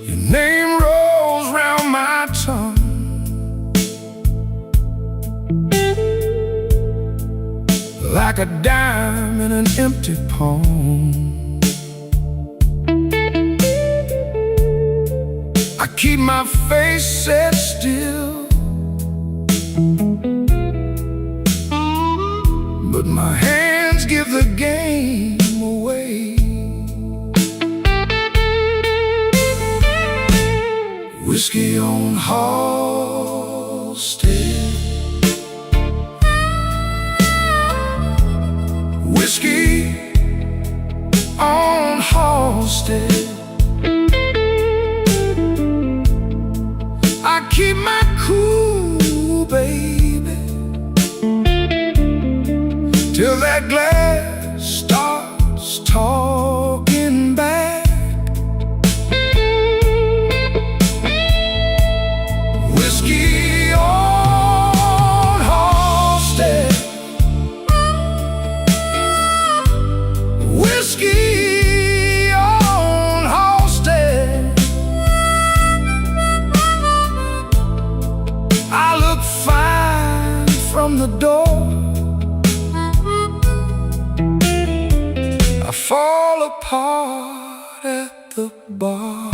Your name rolls round my tongue, like a dime in an empty palm. I keep my face set still, but my hands give the game away. Whiskey on Halstead, whiskey on Halstead. I keep my cool, baby, till that glass starts talking back. Whiskey on Halstead, whiskey on Halstead. I look fine from the door, I fall apart at the bar.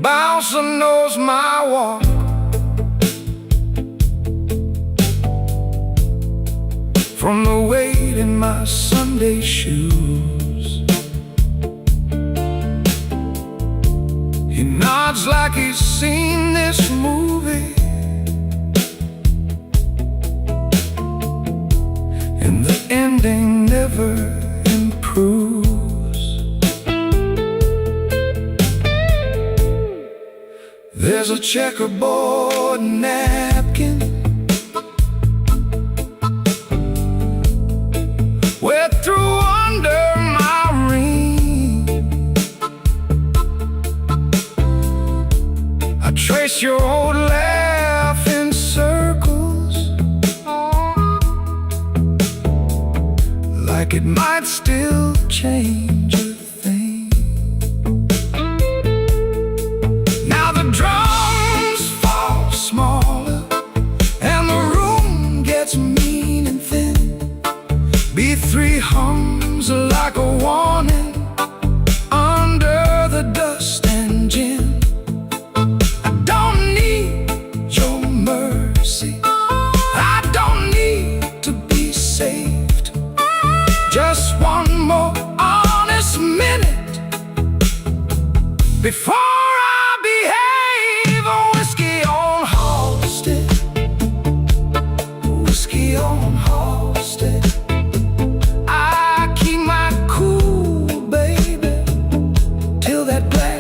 bouncer knows my walk. From the weight in my Sunday shoes, he nods like he's seen this movie, and the ending never improves. There's a checkerboard napkin wet through under my ring. I trace your old laugh in circles, like it might still change a thing. Now the drums fall smaller and the room gets mean and thin. B3 hums like a warning under the dust and gin. I don't need your mercy, I don't need to be saved. Just one more honest minute before I behave. A whiskey on Halstead, whiskey on Halstead.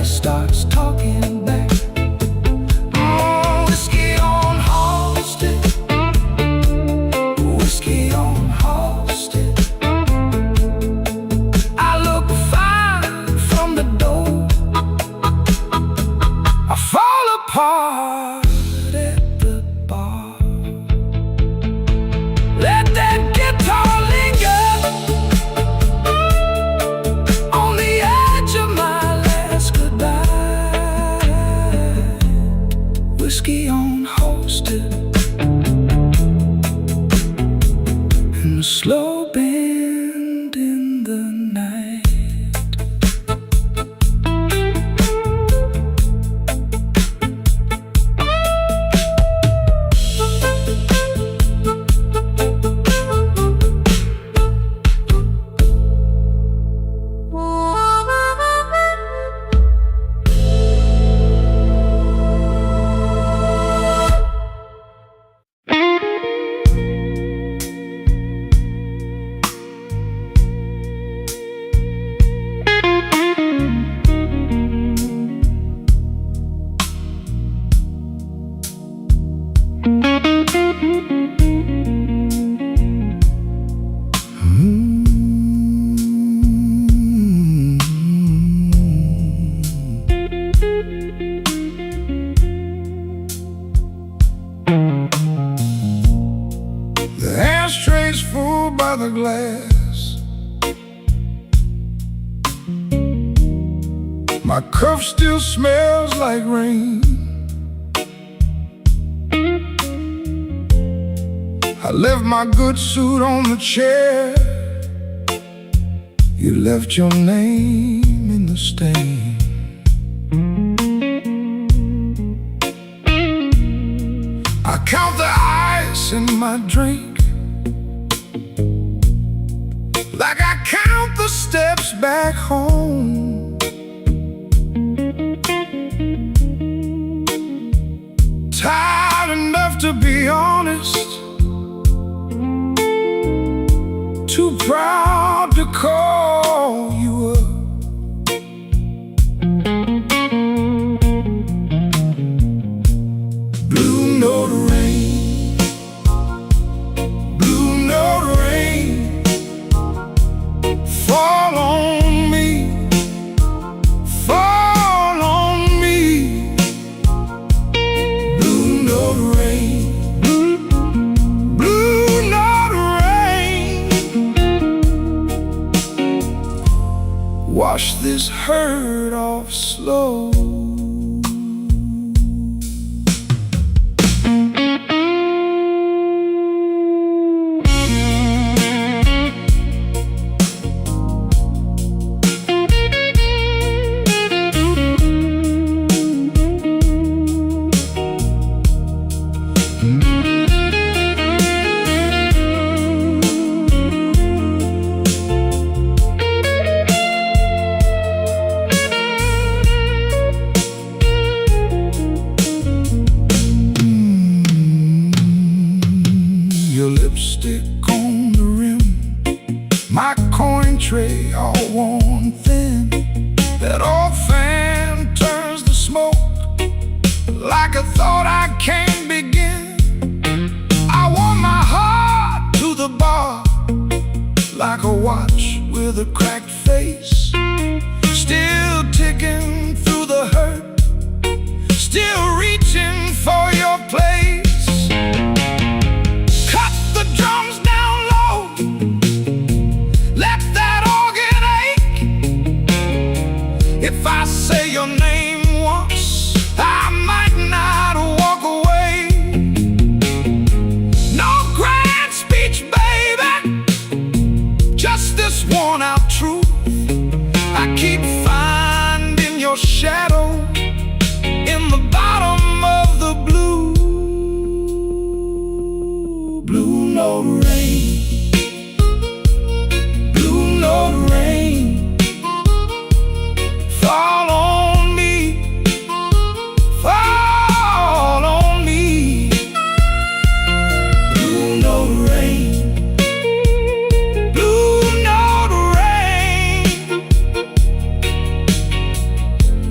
Starts talking back. Oh, whiskey on Halstead, whiskey on Halstead. I look fine from the door, I fall apart at the bar. Let that guitar linger on the edge of my whiskey on Halstead, and the slow band in the night. The ashtray's full by the glass, my cup still smells like rain. I left my good suit on the chair, you left your name in the stain. I count the ice in my drink, like I count the steps back home. Tired enough to be honest, too proud to call you up. Blue note rain, blue note rain, fall on me, fall on me. Blue note rain, blue note rain, wash this hurt off slow. If I say your name once, I might not walk away. No grand speech, baby, just this worn out truth. I keep finding your shadow in the bottom of the blue note rain. Blue note rain. Fall on me, fall on me. Blue note rain. Blue note rain.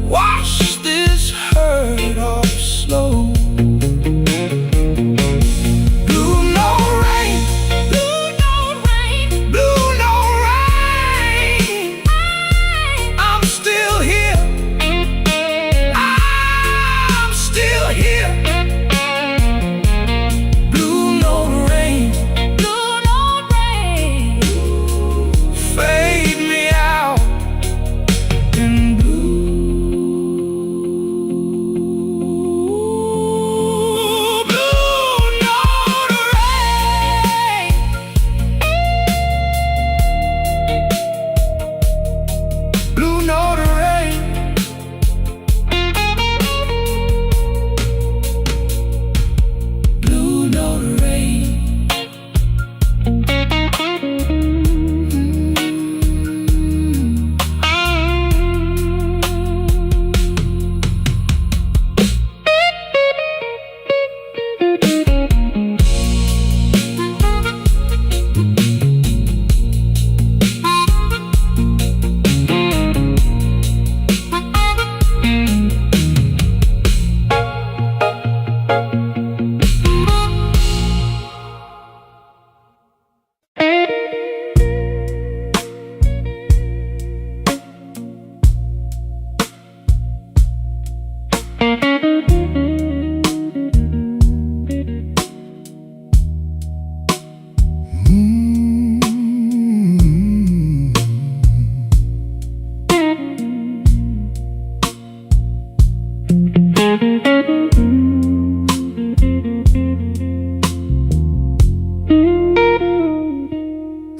Wash this hurt off slow.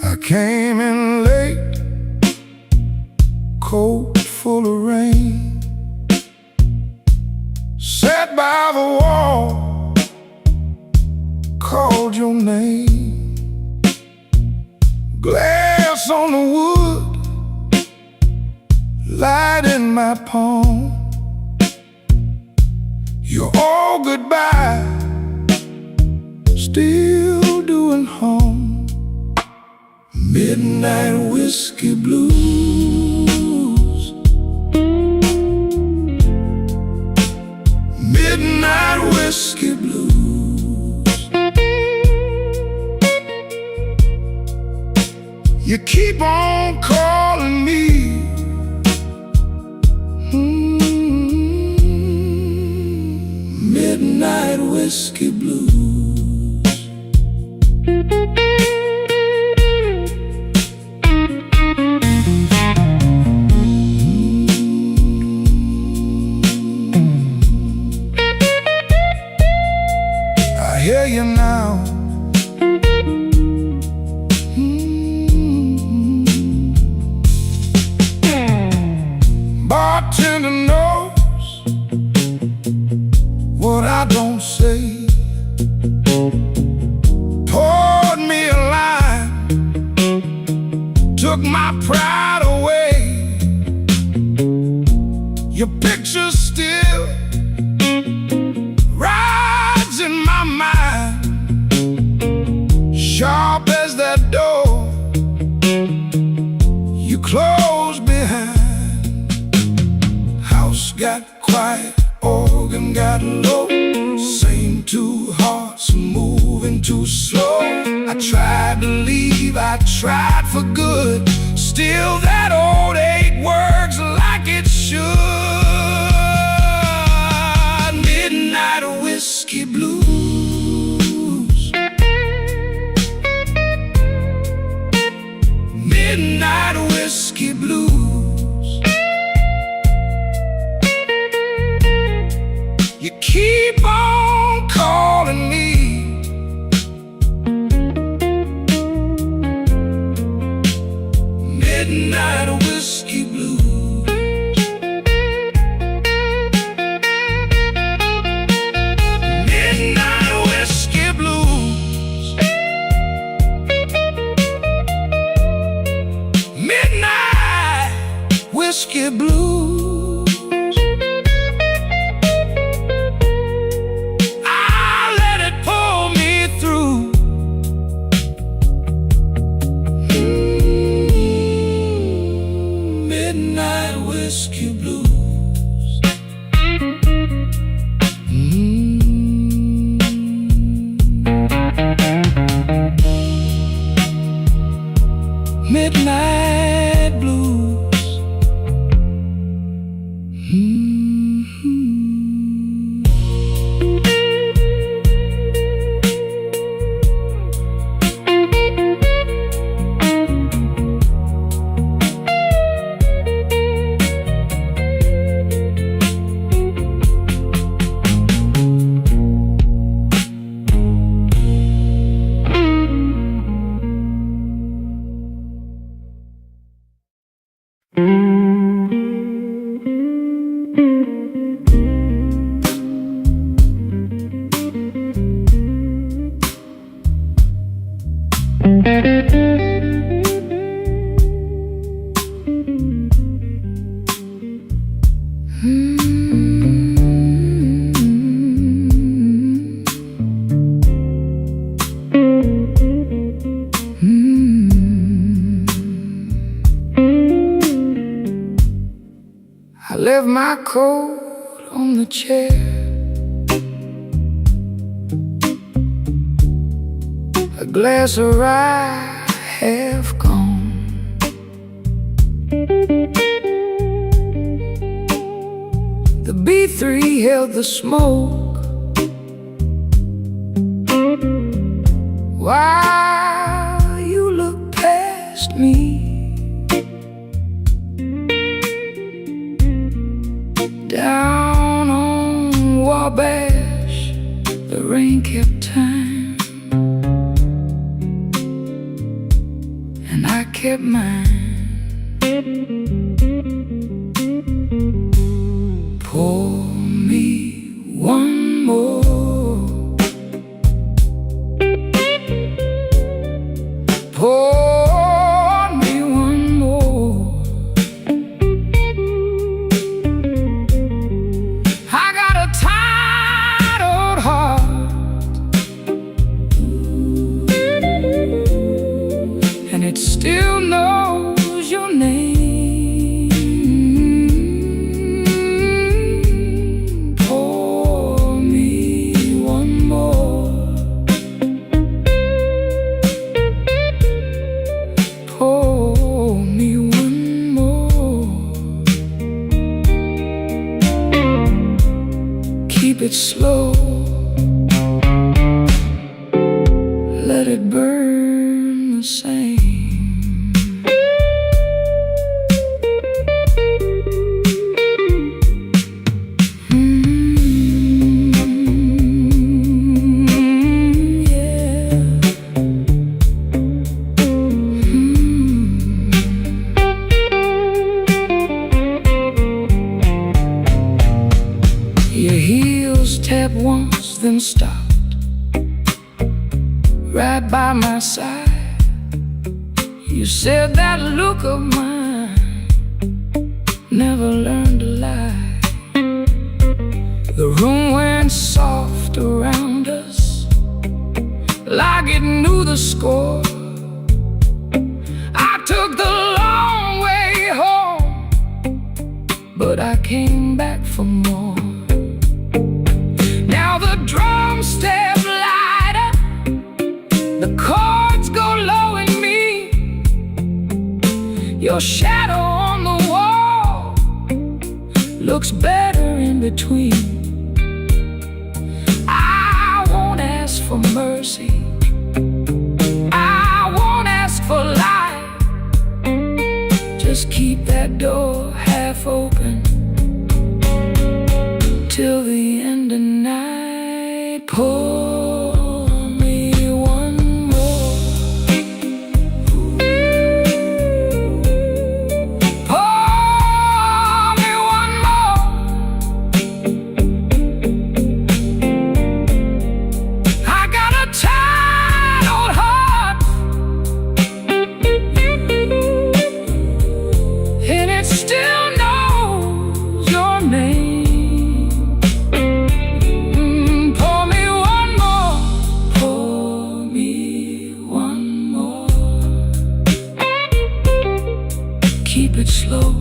I came in late, coat full of rain. Sat by the wall, called your name. Glass on the wood, light in my palm. You're all goodbye, still doing harm. Midnight whiskey blues. Midnight whiskey blues. You keep on calling me. Midnight whiskey blues. I hear you now. Bartender knows what I don't say. Poured me a line, took my pride away. Your picture still rides in my mind, sharp as that door you closed behind. House got quiet, organ got low. Same two hearts moving too slow. I tried to leave, I tried for good. Still that old ache works like it should. Midnight whiskey blues. Midnight whiskey blues. keep on calling me. Midnight whiskey blues. Midnight whiskey blues. Midnight whiskey blues. I let it pull me through. Midnight whiskey blues. Midnight blues. I left my coat on the chair. A glass of rye half gone. The B3 held the smoke while you looked past me. Down on Wabash, the rain kept time, and I kept mine. Pour me one more. Pour me one more. I got a tired old heart, and it still knows your name. Pour me one more. Pour me one more. Keep it slow. Let it burn the same. Yeah. Your heels tapped once, then stopped right by my side. You said that look of mine never learned to lie. The room went soft around us, like it knew the score. I took the long way home, but I came back for more. Now the drums step lighter, the chords go low in me. Your shadow on the wall looks better in between. I won't ask for mercy, I won't ask for light. Just keep that door half open till the end of night. Pour me one more. Pour me one more. I got a tired old heart, and it still knows your name. Pour me one more. Pour me one more. Keep it slow,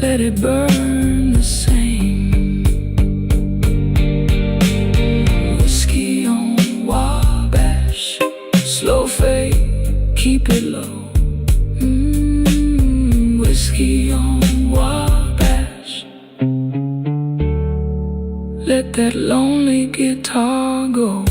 let it burn the same. Whiskey on Wabash, slow fade, keep it low. Whiskey on Wabash, let that lonely guitar go.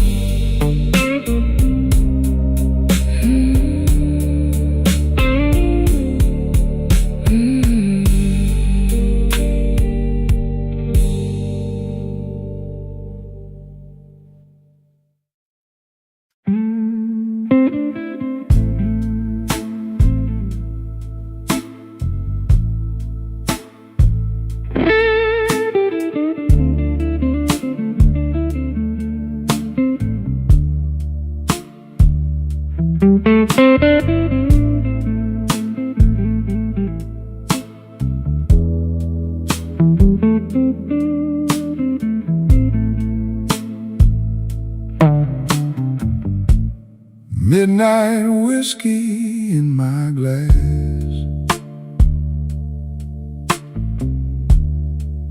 Midnight whiskey in my glass,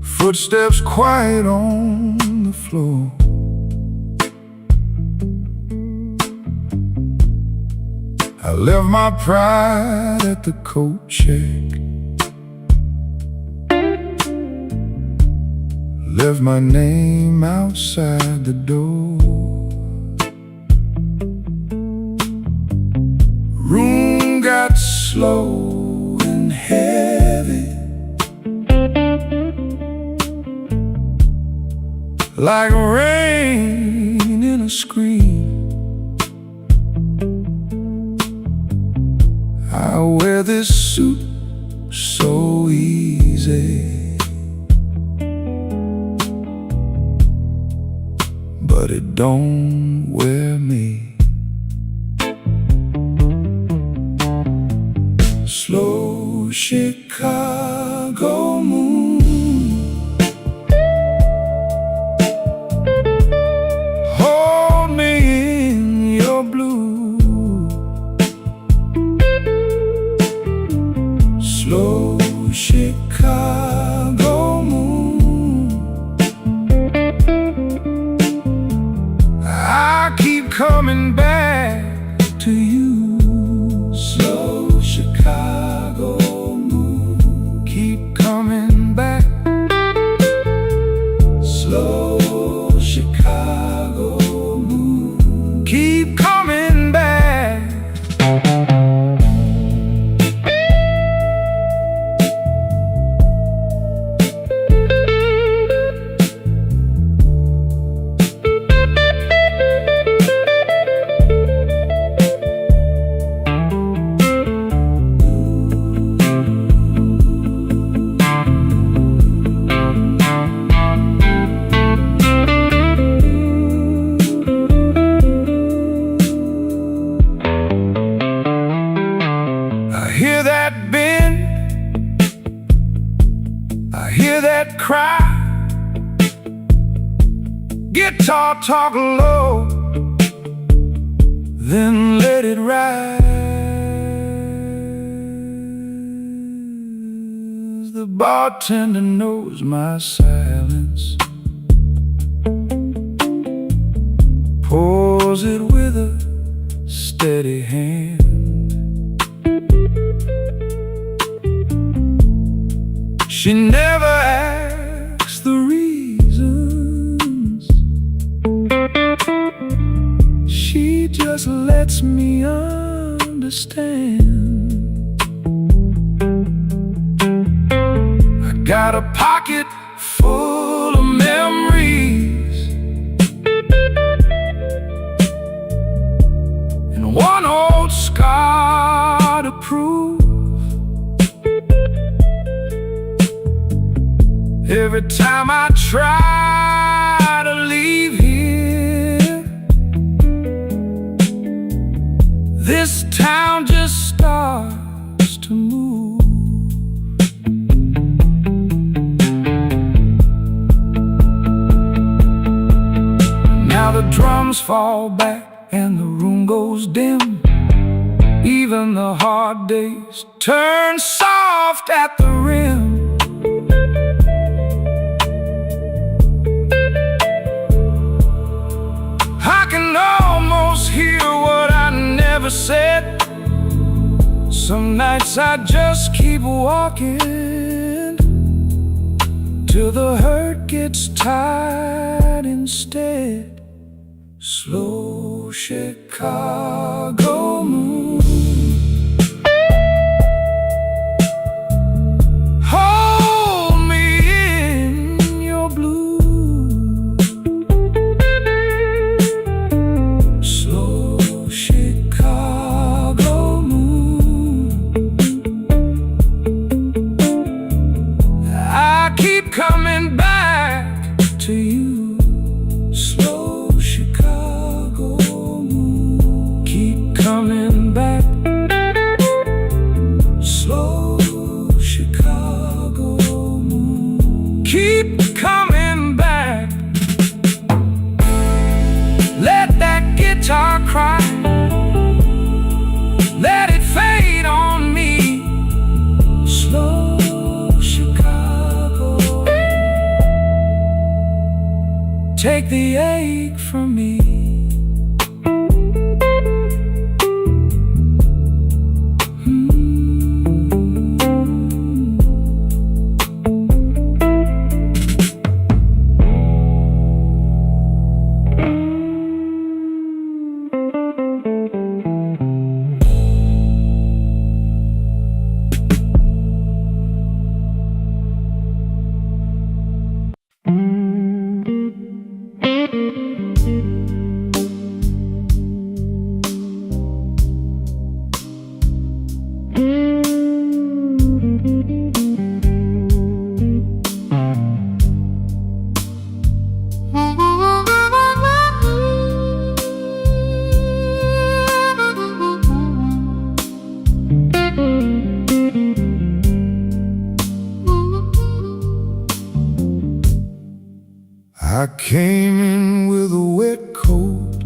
footsteps quiet on the floor. I left my pride at the coat check, left my name outside the door. Room got slow and heavy, like rain in a screen. I wear this suit so easy, but it don't wear me. Slow Chicago moon, hold me in your blue. Slow Chicago moon, I keep coming back to you. Slow Chicago moon, keep coming back. Slow Chicago moon, keep coming back. I hear that bend, I hear that cry. Guitar talk low, then let it rise. The bartender knows my silence, pours it with a steady hand. She never asks the reasons, she just lets me understand. I got a pocket full of memories, Every time I try to leave here, this town just starts to move. Now the drums fall back and the room goes dim. Even the hard days turn soft at the rim. I can almost hear what I never said. Some nights I just keep walking till the hurt gets tired instead. Slow Chicago moon, hold me in your blue. Slow Chicago moon, I keep coming back to you. Slow Chicago moon, keep coming back. Slow Chicago moon, keep coming back. Let that guitar cry, let it fade on me. Slow Chicago, take the ache from me. I came in with a wet coat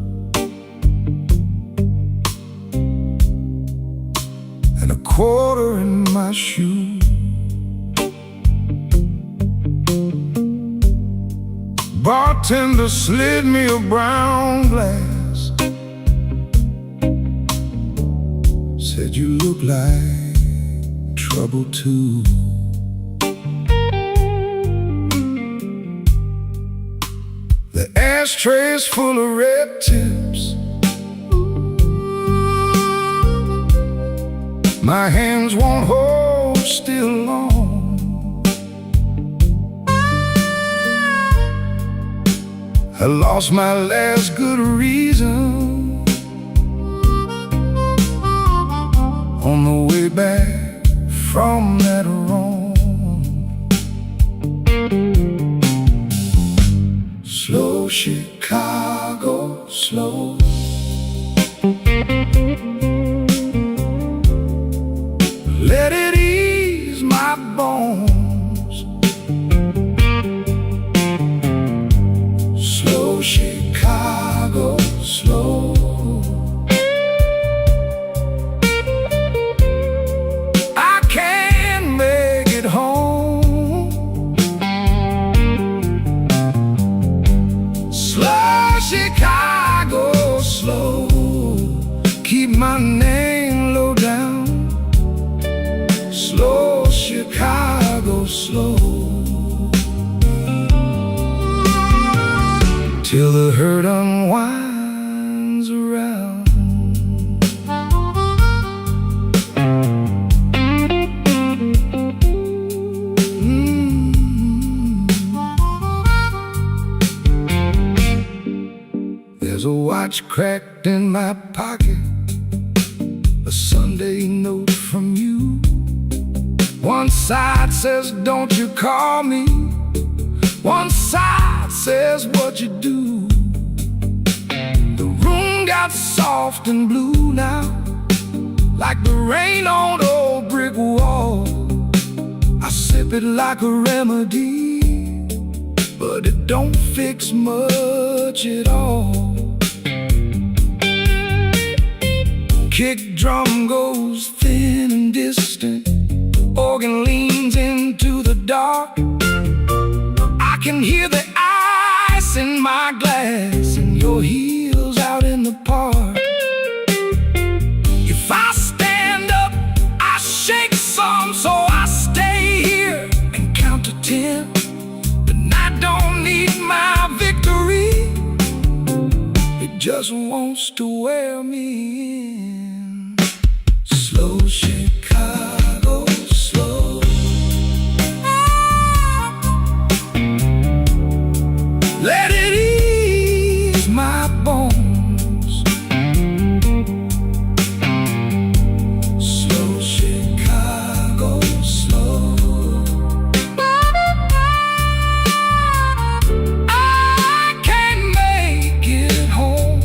and a quarter in my shoe. Bartender slid me a brown glass, said you look like trouble too. The ashtray's full of red tips, my hands won't hold still long. I lost my last good reason on the way back from that wrong. Slow Chicago, slow. Let it ease my bones. Slow Chicago, slow. I can't make it home. Slow Chicago, slow. Keep my name low down. Slow Chicago, slow. Till the hurt unwinds around. There's a watch cracked in my pocket, a Sunday note from you. One side says, don't you call me. One side says what you do. The room got soft and blue now, like the rain on the old brick wall. I sip it like a remedy, but it don't fix much at all. Kick drum goes thin and distant, organ leans into the dark. I can hear the ice in my glass and your heels out in the park. If I stand up, I shake some, so I stay here and count to 10. But I don't need my victory, it just wants to wear me in. Slow Chicago, slow. Let it ease my bones. Slow Chicago, slow. I can't make it home.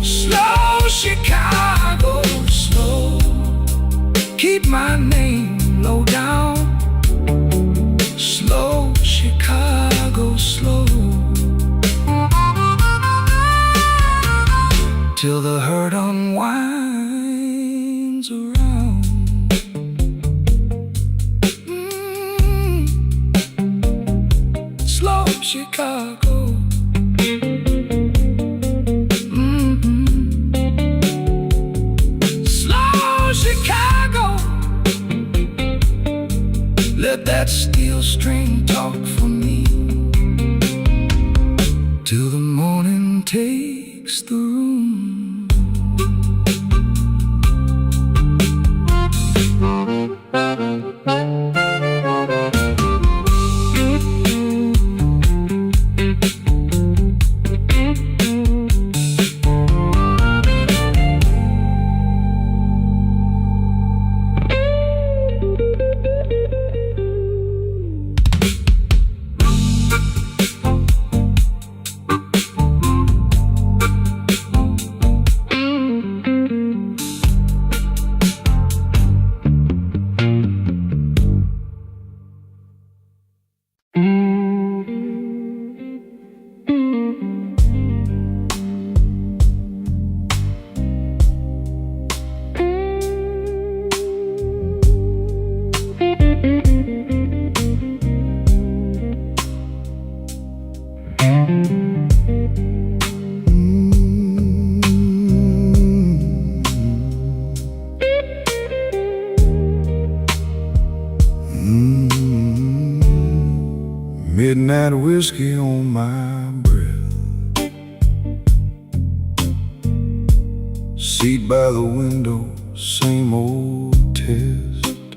Slow Chicago, slow. Keep my name low down. Slow Chicago, slow. Till the hurt unwinds around. Slow Chicago. Slow Chicago. Let that steel string talk for me, till the morning takes the room. Midnight whiskey on my breath, seat by the window, same old test.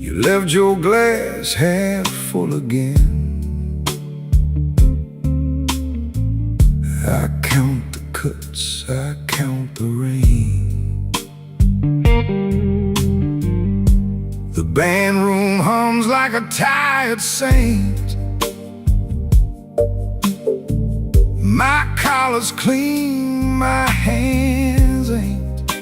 You left your glass half full again. I count the cuts, I count the rain. The band room hums like a tired saint. My collar's clean, my hands ain't.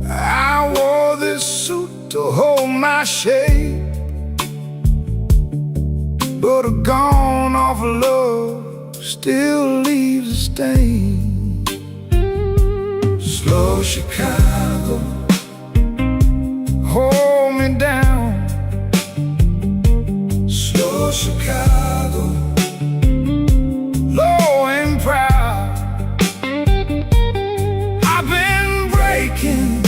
I wore this suit to hold my shape, but a gone off of love still leaves a stain. Slow Chicago, hold me down. Slow Chicago, low and proud. I've been breaking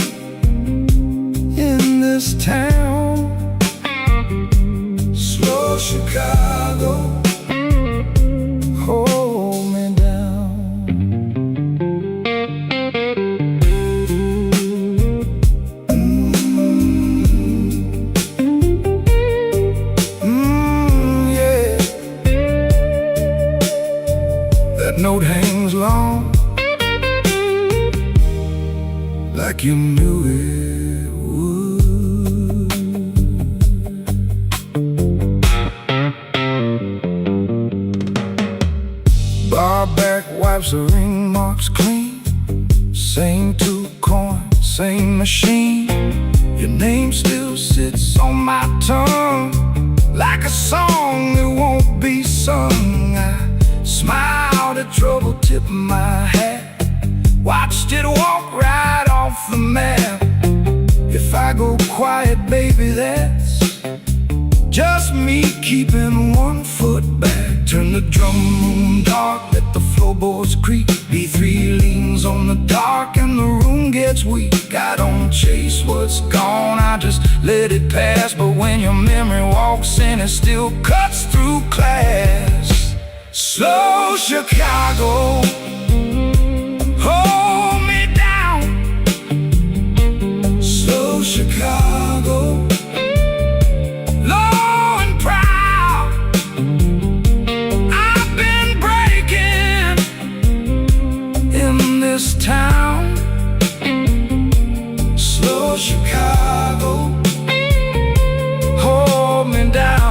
in this town. Slow Chicago, hold me down. That note hangs long, like you knew it would. Bar back wipes the ring marks clean. Same two coins, same machine. Your name still sits on my tongue like a song that won't be sung. I smiled at trouble, tipped my hat, watched it walk right off the map. If I go quiet, baby, that's just me keeping one foot back. Turn the drum room dark, let the floorboards creak. B3 leans on the dark and the room gets weak. I don't chase what's gone, I just let it pass. But when your memory walks in, it still cuts through class. Slow Chicago, hold me down. Slow Chicago, low and proud. I've been breaking in this town. Slow Chicago, hold me down.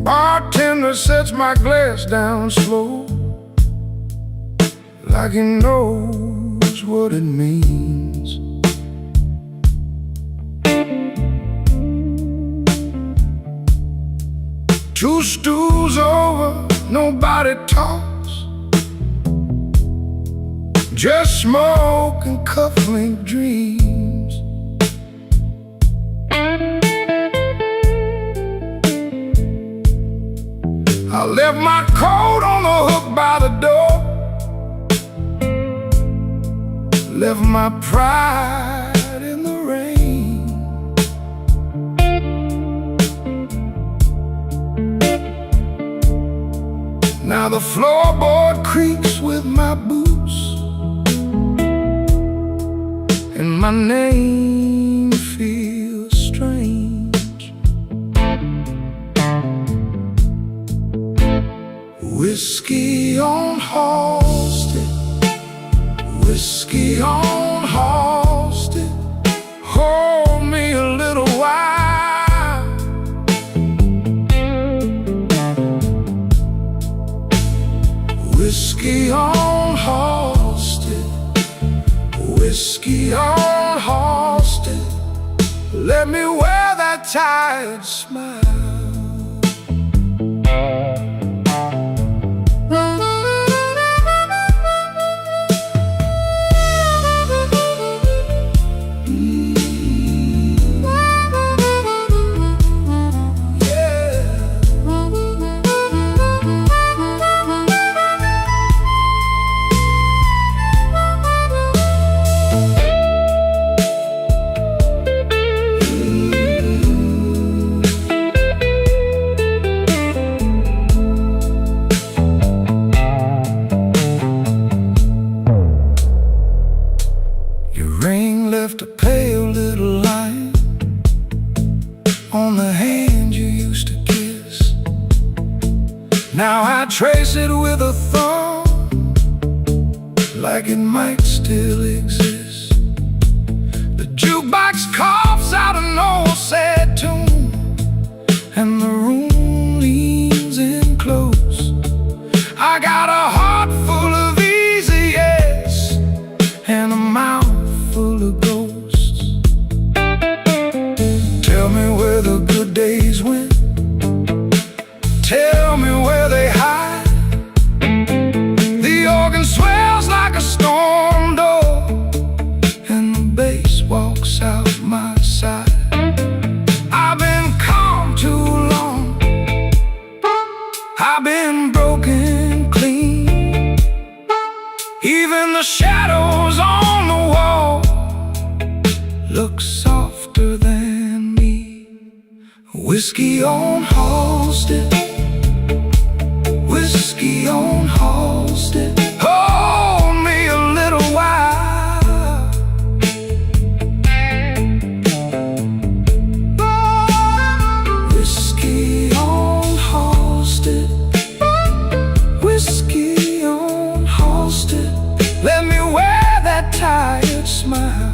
Bartender sets my glass down slow, like he knows what it means. Two stools over, nobody talks, just smoke and cufflink dreams. I left my coat on the hook by the door, left my pride in the rain. Now the floorboard creaks with my boots, and my name feels strange. Whiskey on Halsted, whiskey on Halsted, hold me a little while. Whiskey on Halsted, whiskey on Halsted, let me wear that tired smile. trace it with a thumb, like it might still exist. The jukebox coughs out an old sad tune, and the room leans in close. I got a heart full of easy yes, and a mouth full of ghosts. Tell me where the good days went, tell me where they hide. The organ swells like a storm door, and the bass walks out my side. I've been calm too long, I've been broken clean. Even the shadows on the wall look softer than me. Whiskey on Halsted, whiskey on Halsted, hold me a little while. Whiskey on Halsted, whiskey on Halsted, let me wear that tired smile.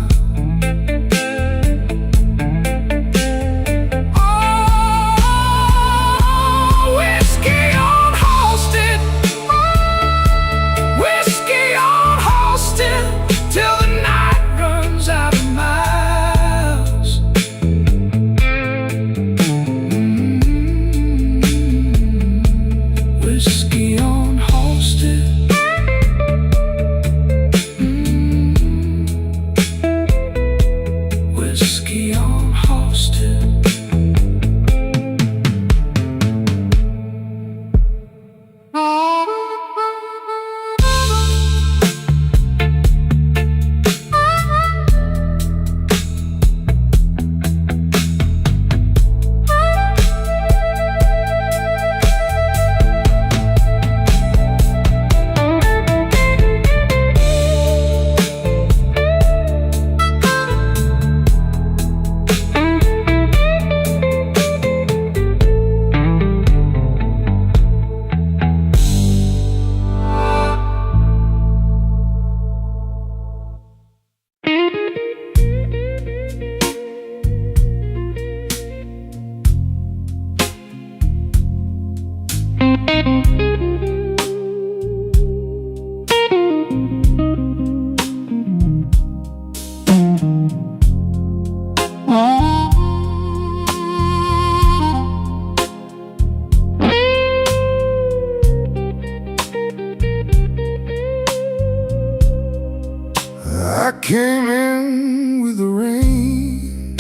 I came in with the rain,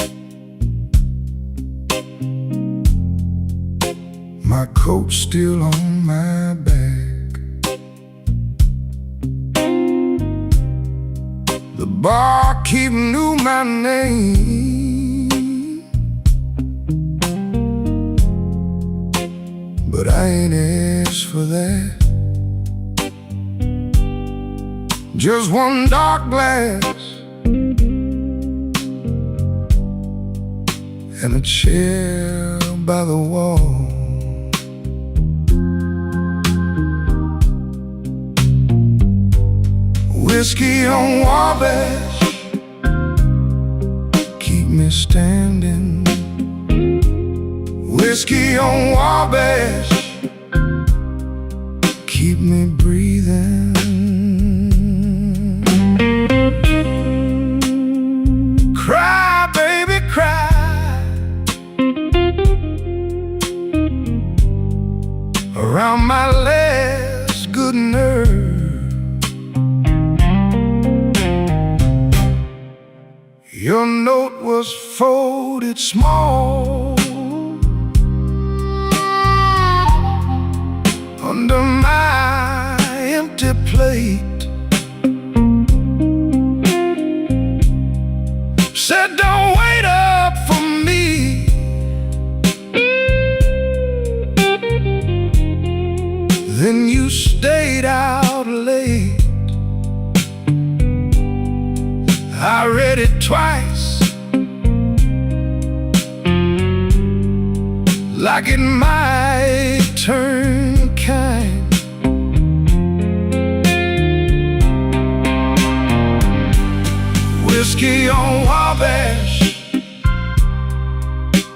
my coat still on my back. The barkeep knew my name, but I ain't asked for that. Just one dark glass and a chair by the wall. Whiskey on Wabash, keep me standing. Whiskey on Wabash, keep me breathing. Cry, baby, cry around my last good nerve. Your note was folded small under my empty plate. Said don't wait up for me, then you stayed out late. I read it twice, like it might turn kind. Whiskey on Wabash,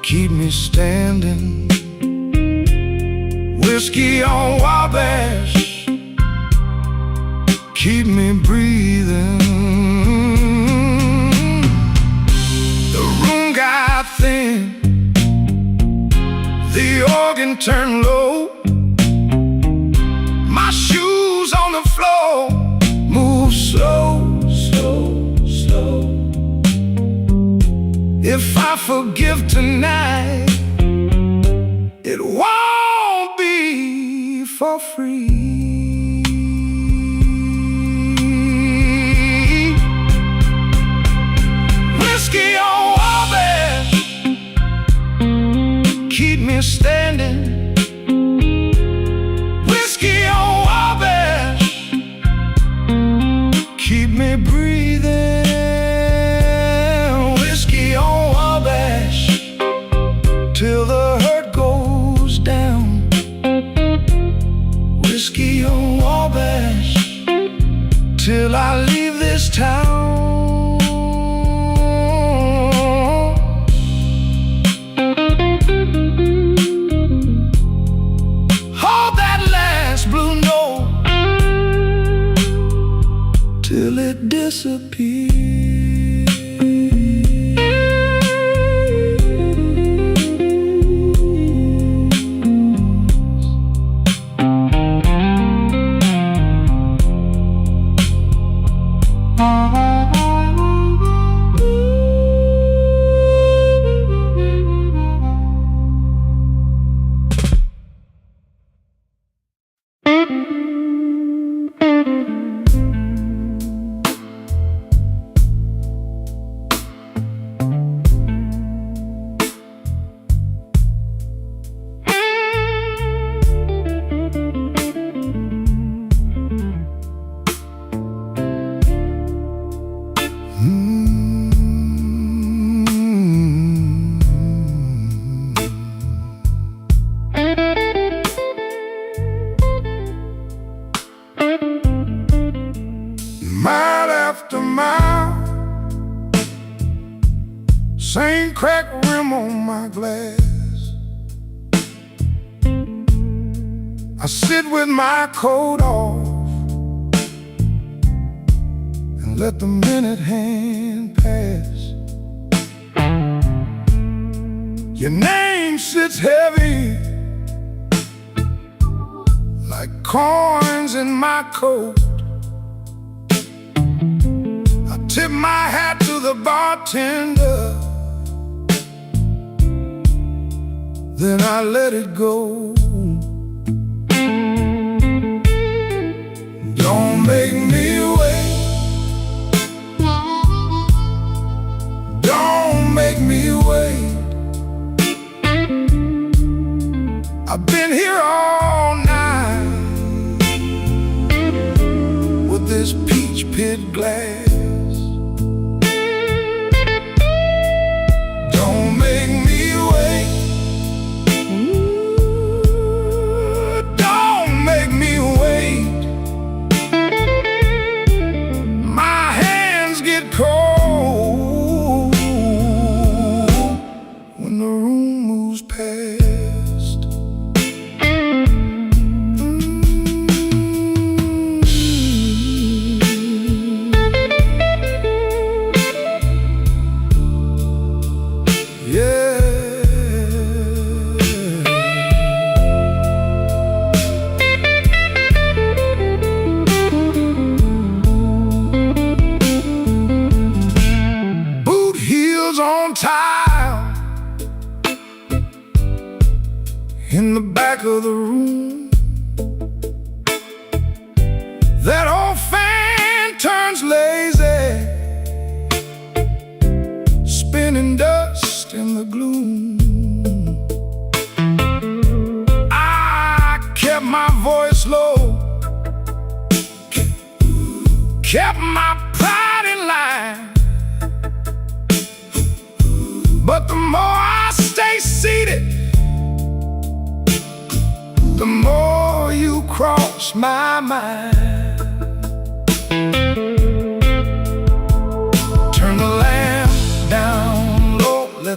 keep me standing. Whiskey on Wabash, keep me breathing. The room got thin, the organ turned low. My shoes on the floor move slow, slow, slow. If I forgive tonight, it won't be for free. Whiskey on Wabash, keep me standing. Whiskey on Wabash, keep me breathing. Whiskey on Wabash, till the hurt goes down. Whiskey on Wabash, till I leave this town. Hold that last blue note till it disappears. Mile after mile, same cracked rim on my glass. I sit with my coat off and let the minute hand pass. Your name sits heavy like coins in my coat. Tip my hat to the bartender, then I let it go. Don't make me wait, don't make me wait. I've been here all night with this peach pit glass. On tile in the back of the room, that old fan turns lazy, spinning dust in the gloom. I kept my voice low, kept my pride in line. But the more I stay seated, the more you cross my mind. Turn the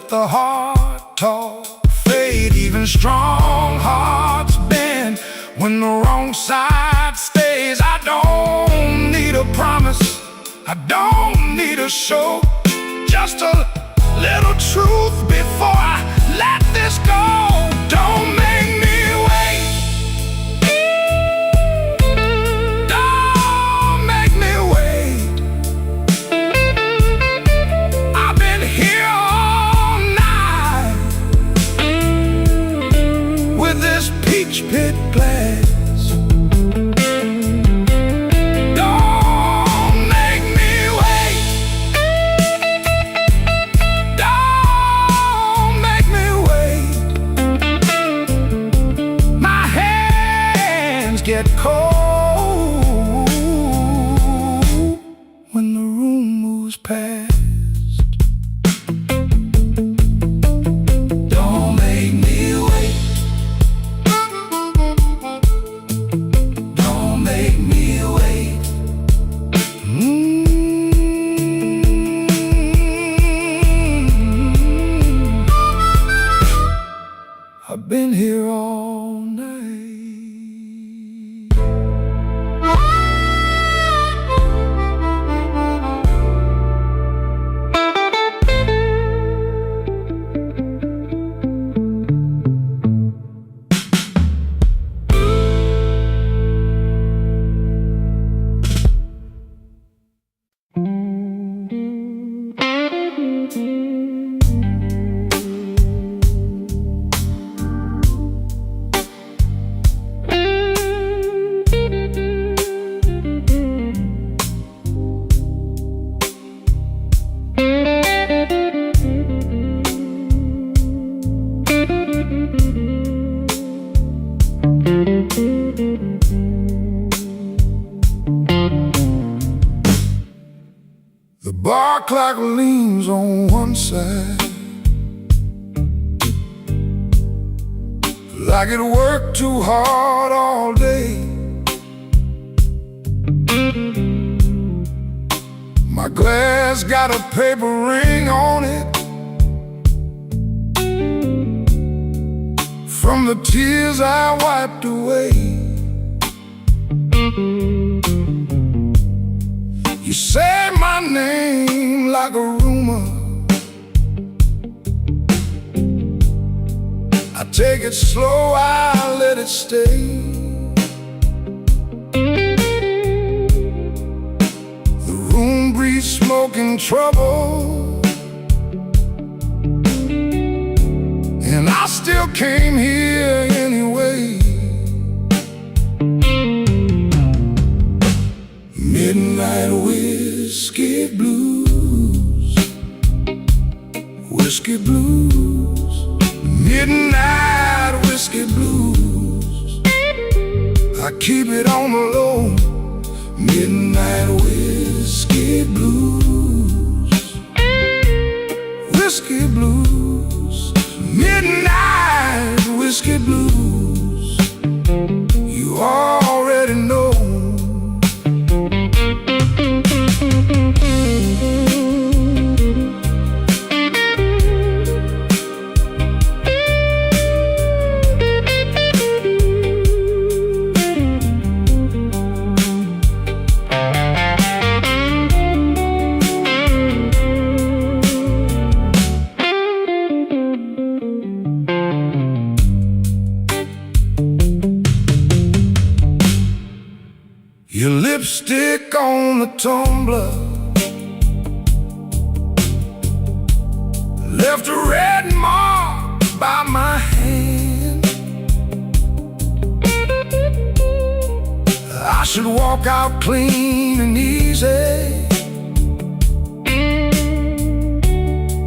the heart talk fade. Even strong hearts bend when the wrong side stays. I don't need a promise, I don't need a show, just a little truth before I let this go. Don't make me wait, don't make me wait. I've been here all night with this peach pit glass. Get cold when the room moves past. Don't make me wait, don't make me wait. I've been here all night. The bar clock leans on one side, like it worked too hard all day. My glass got a paper ring on it from the tears I wiped away. You say my name like a rumor, I take it slow, I let it stay. The room breathes smoke and trouble, and I still came here anyway. Midnight whiskey blues, whiskey blues, midnight whiskey blues. I keep it on the low. Midnight whiskey blues, whiskey blues, midnight whiskey blues. You already know. Your lipstick on the tumbler left a red mark by my hand. I should walk out clean and easy,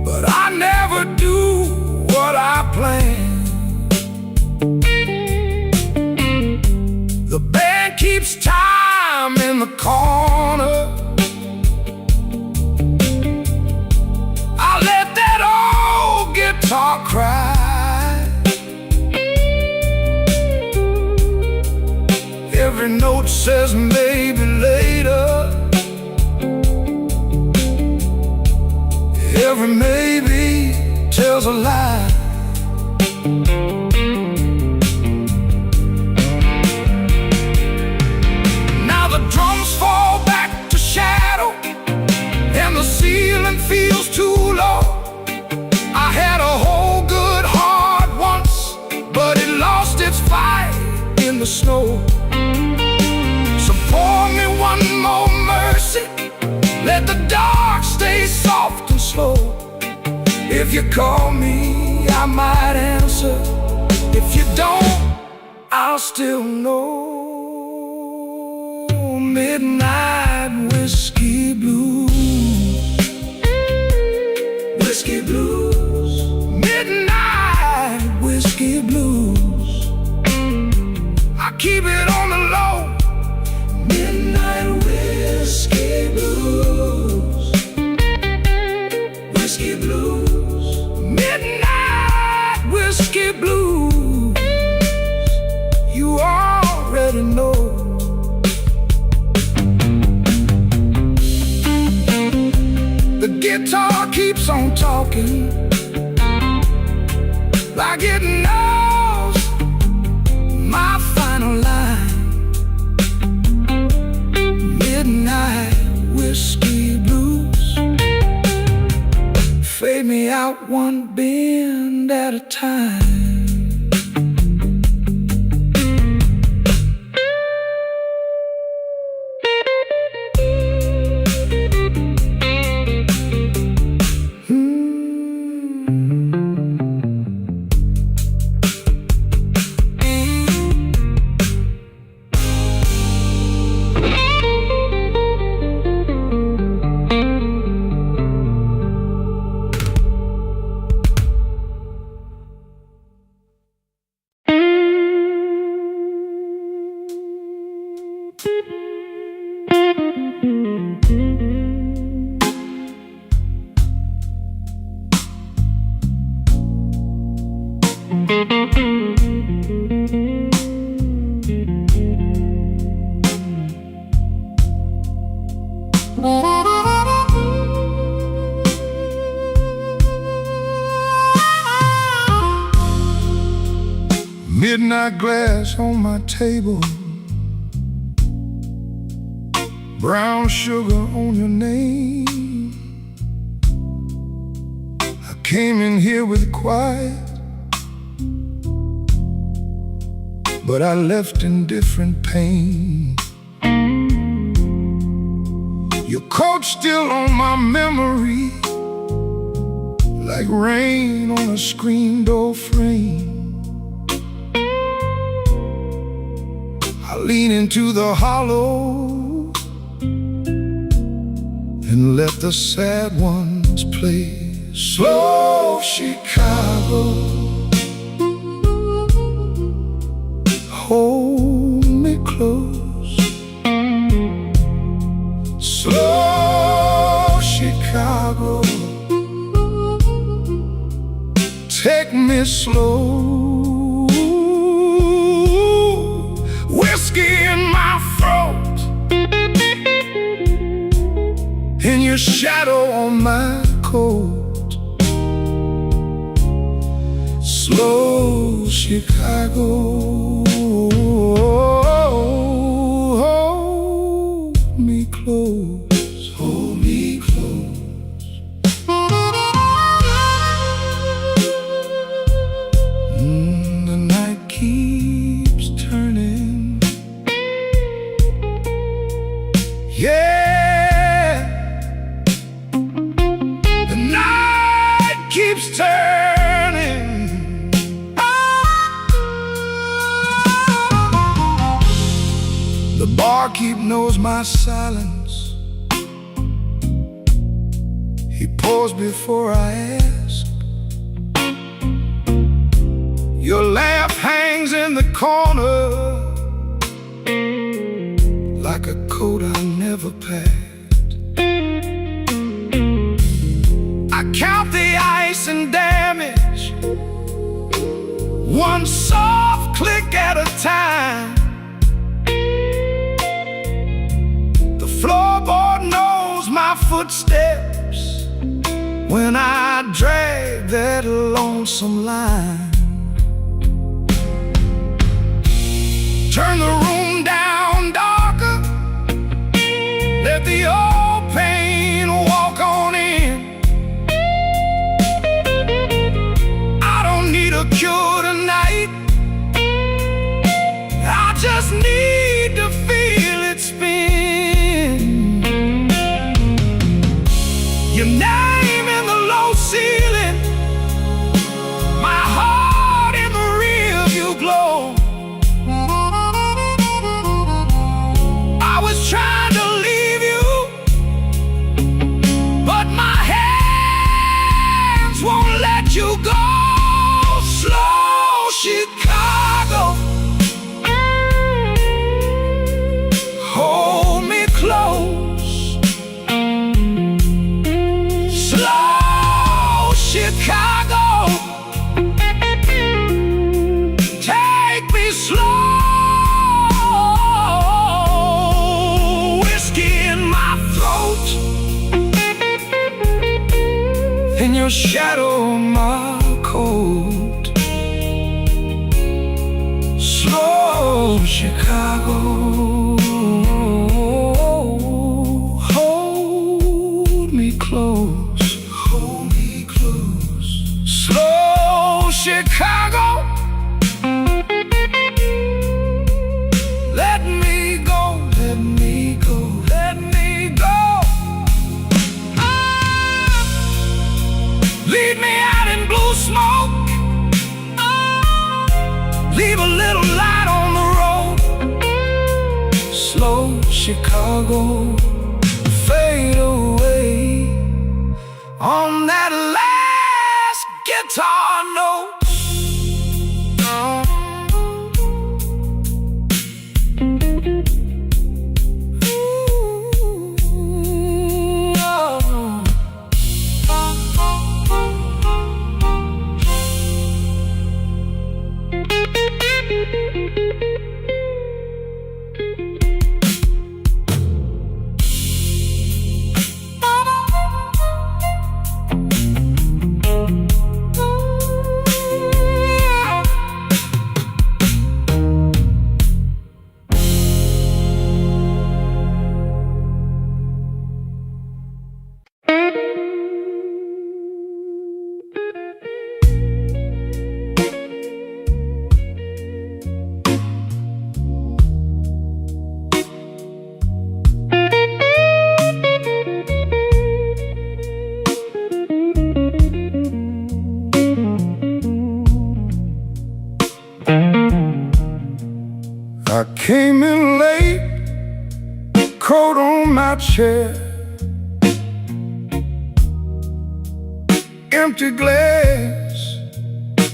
but I never do what I plan. The band keeps time in the corner. I let that old guitar cry. Every note says maybe later, every maybe tells alive. Now the drums fall back to shadow, and the ceiling feels too low. I had a whole good heart once, but it lost its fight in the snow. So pour me one more mercy, let the dark stay soft and slow. If you call me, I might answer. If you don't, I'll still know. Midnight whiskey blues, whiskey blues, midnight whiskey blues. I keep it on the low. Midnight whiskey blues, whiskey blues, midnight whiskey blues. You already know. The guitar keeps on talking, like it knows my final line. Midnight whiskey blues, fade me out one bend at a time. Midnight glass on my table, brown sugar on your name. I came in here with quiet, but I left in different pain. Your coat still on my memory, like rain on a screen door frame. I lean into the hollow and let the sad ones play. Slow Chicago, hold me close. Slow Chicago, take me slow. Whiskey in my throat, and your shadow on my coat. Slow Chicago, hold me close, hold me close. The night keeps turning, yeah. The night keeps turning. The barkeep knows my silence. He pours before I ask. Your laugh hangs in the corner, like a coat I never packed. I count the ice and damage, one soft click at a time. The floorboard knows my footsteps when I drag that lonesome line. Turn the room down darker, let the old pain walk on in. I don't need a cure tonight, I just need to feel it spin. Your name in the low ceiling, my heart in the rear view glow. I was trying to leave you, but my hands won't let you go. Slow Chicago, hold me close. Slow Chicago, take me slow. Whiskey in my throat, in your shadow my coat. Slow Chicago, hold me close. Hold me close. Slow Chicago, let me go, let me go, let me go. Lead me out in blue smoke, leave a little light on the road. Slow Chicago, fade away on that last guitar note. I came in late, coat on my chair, empty glass,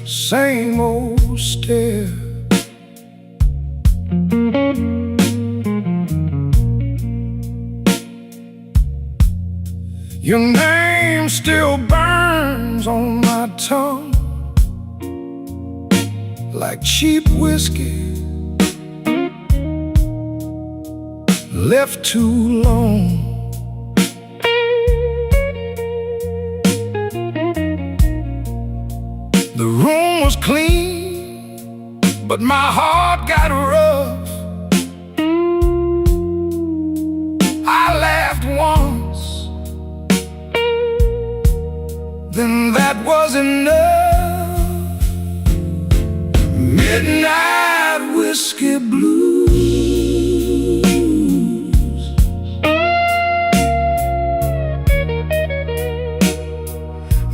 same old stare. Your name still burns on my tongue like cheap whiskey left too long. The room was clean, but my heart got rough. I laughed once, then that was enough. Midnight whiskey blues,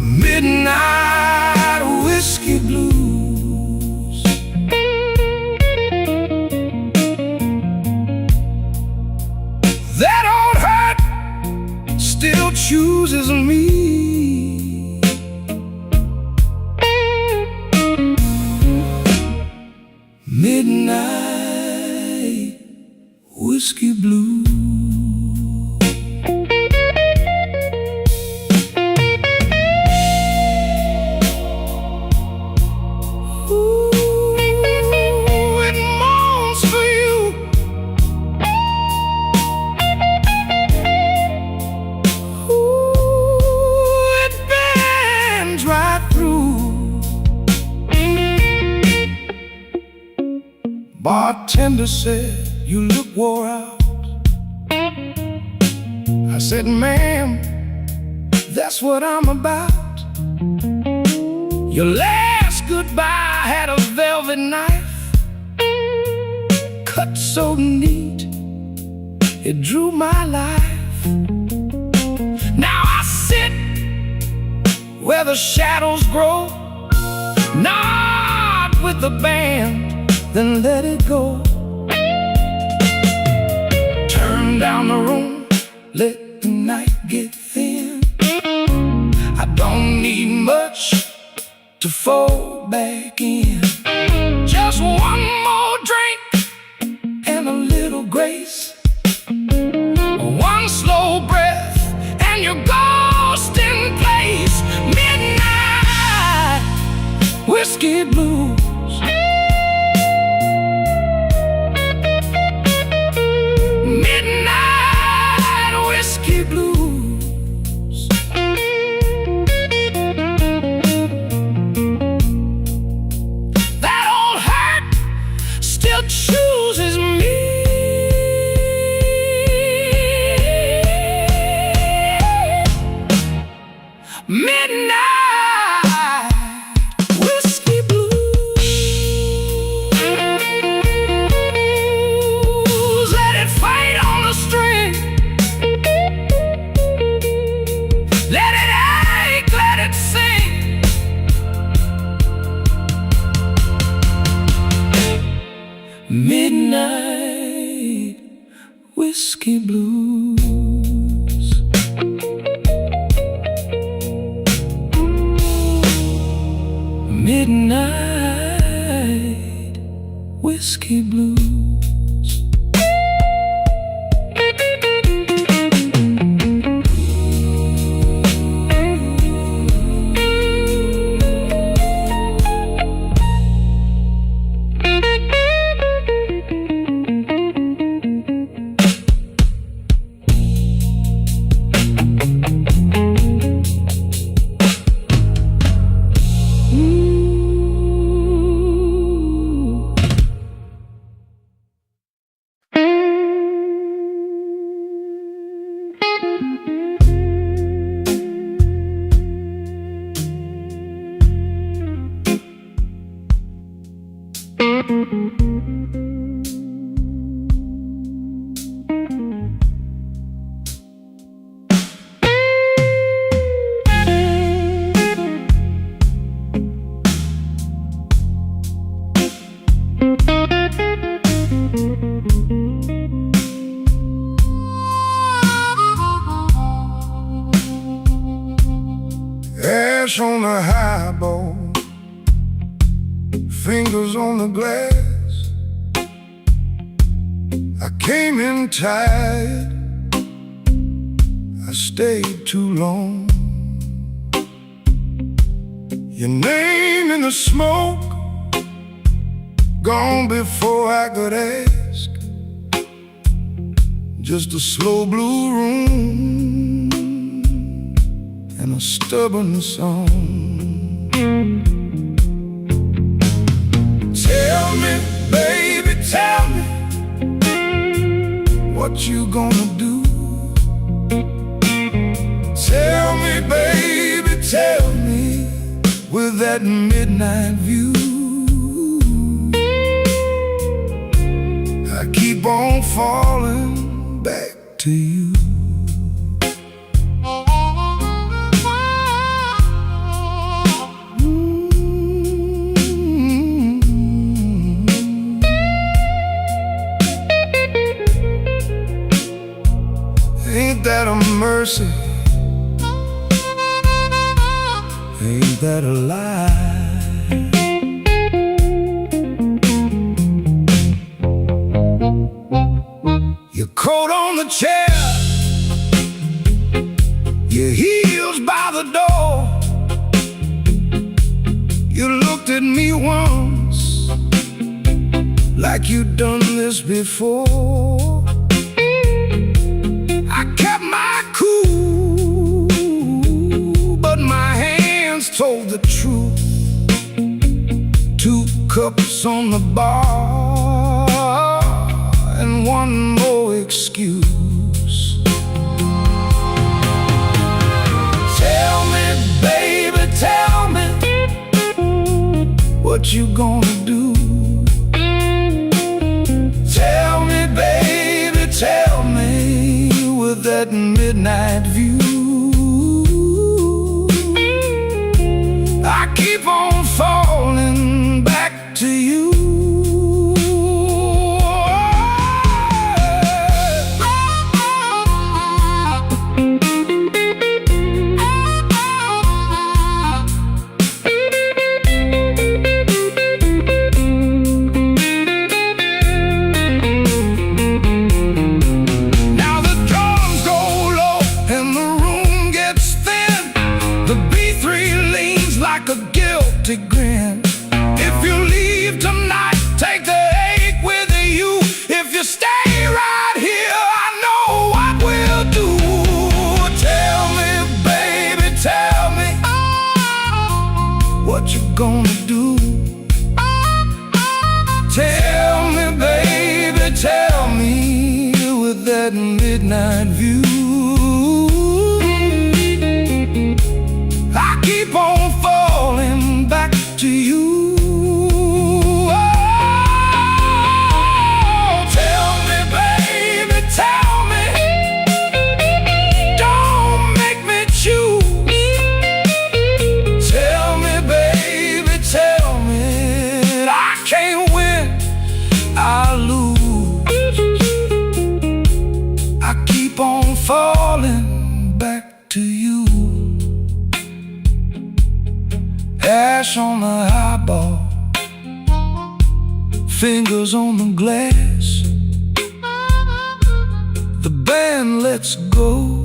midnight whiskey blues. That old hurt still chooses me. Midnight whiskey blues. Bartender said, "You look wore out." I said, "Ma'am, that's what I'm about." Your last goodbye had a velvet knife, cut so neat, it drew my life. Now I sit where the shadows grow, nod with the band, then let it go. Turn down the room, let the night get thin. I don't need much to fold back in. Just one more drink and a little grace, one slow breath and you're ghost in place. Midnight whiskey blues. Midnight whiskey blues. That old heart still chooses me. Midnight whiskey blues. Let it fight on the string. Let it ache, let it sing. Midnight whiskey blues. Midnight whiskey blues. Ash on the highball, fingers on the glass. I came in tired, I stayed too long. Your name in the smoke, gone before I could ask. Just a slow blue room and a stubborn song. Tell me, baby, tell me, what you gonna do? Tell me, baby, tell me, with that midnight view. I keep on falling back to you. Ain't that a mercy? Ain't that a lie? Your coat on the chair, your heels by the door. You looked at me once like you'd done this before. I kept my cool, but my hands told the truth. 2 cups on the bar, one more excuse. Tell me, baby, tell me what you gonna do. Tell me, baby, tell me with that midnight view. I keep on falling back to you. Like a guilty grin. If you leave tonight, take the ache with you. If you stay right here, I know what we'll do. Tell me, baby, tell me what you gonna do. Tell me, baby, tell me with that midnight view. I keep on falling back to you. Oh, tell me, baby, tell me. Don't make me choose. Tell me, baby, tell me. I can't win, I lose. I keep on falling back to you. Ash on the highball, fingers on the glass. The band lets go,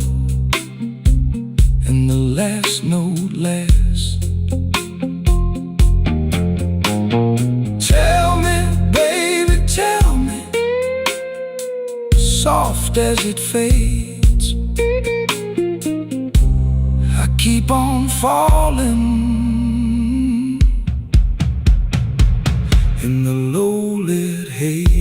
and the last note lasts. Tell me, baby, tell me, soft as it fades. I keep on falling in the low-lit haze.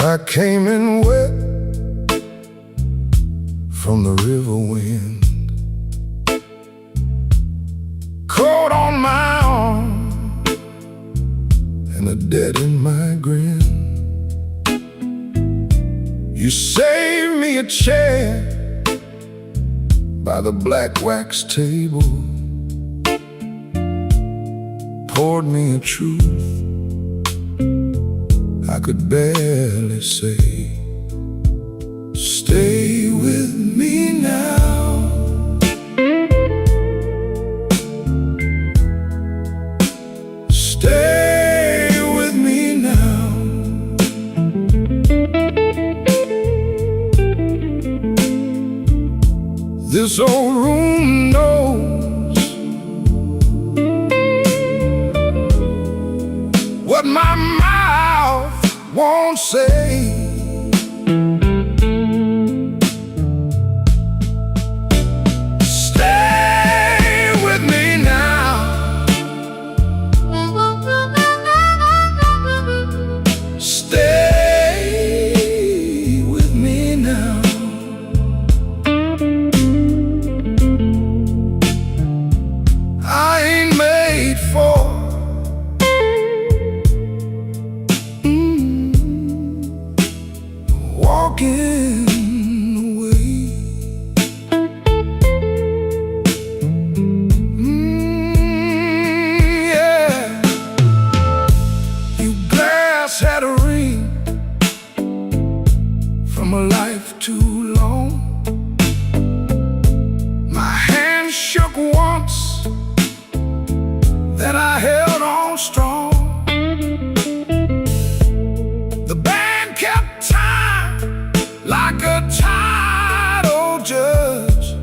I came in wet from the river wind, cold on my arm and a debt in my grin. You saved me a chair by the black wax table, poured me a truth I could barely say. Stay with me now. Stay with me now. This old room knows what my mouth won't say. Stay with me now. Stay with me now. I ain't long. My hand shook once, then I held on strong. The band kept time like a tired old judge.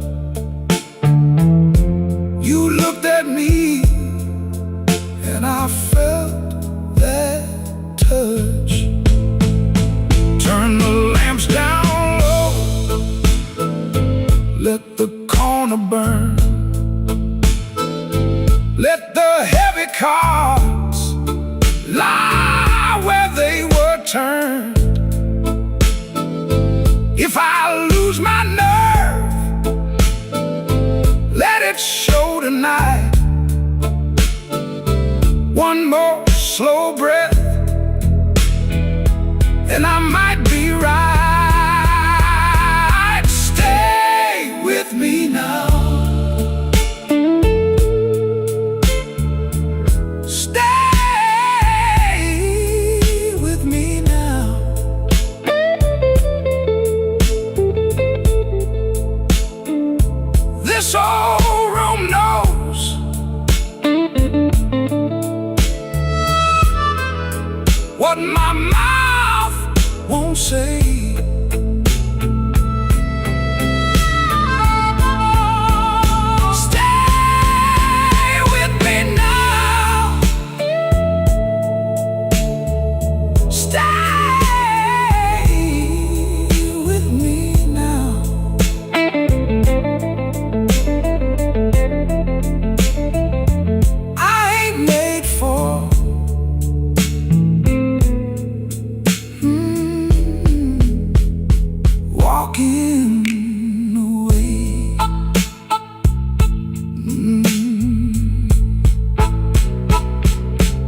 You looked at me and I felt that touch. Turn the lamps down low, let the corner burn. Let the heavy cards lie where they were turned. If I lose my nerve, let it show tonight. One more slow breath and I might be right. Stay with me now. Stay with me now. This old room knows what my mouth won't say. Stay with me now. Stay with me now. I ain't made for walking away.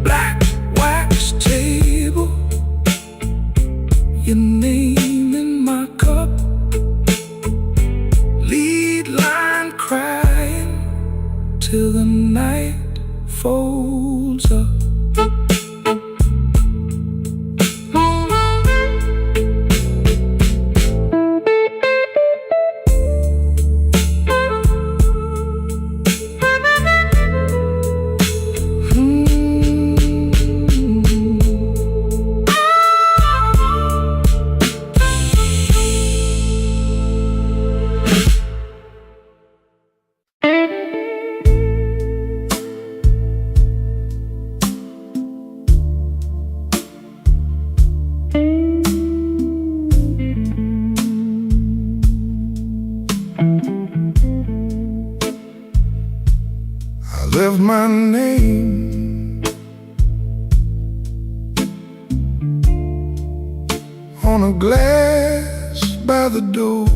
Black wax table, your name in my cup. Lead line crying till the night folds up. I left my name on a glass by the door.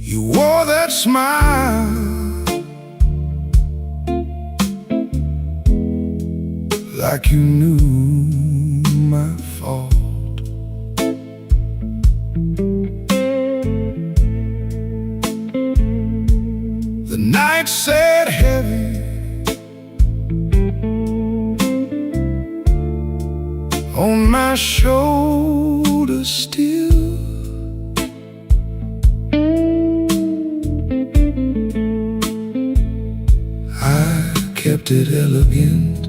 You wore that smile like you knew my fault. The night sat heavy on my shoulders still. I kept it elegant.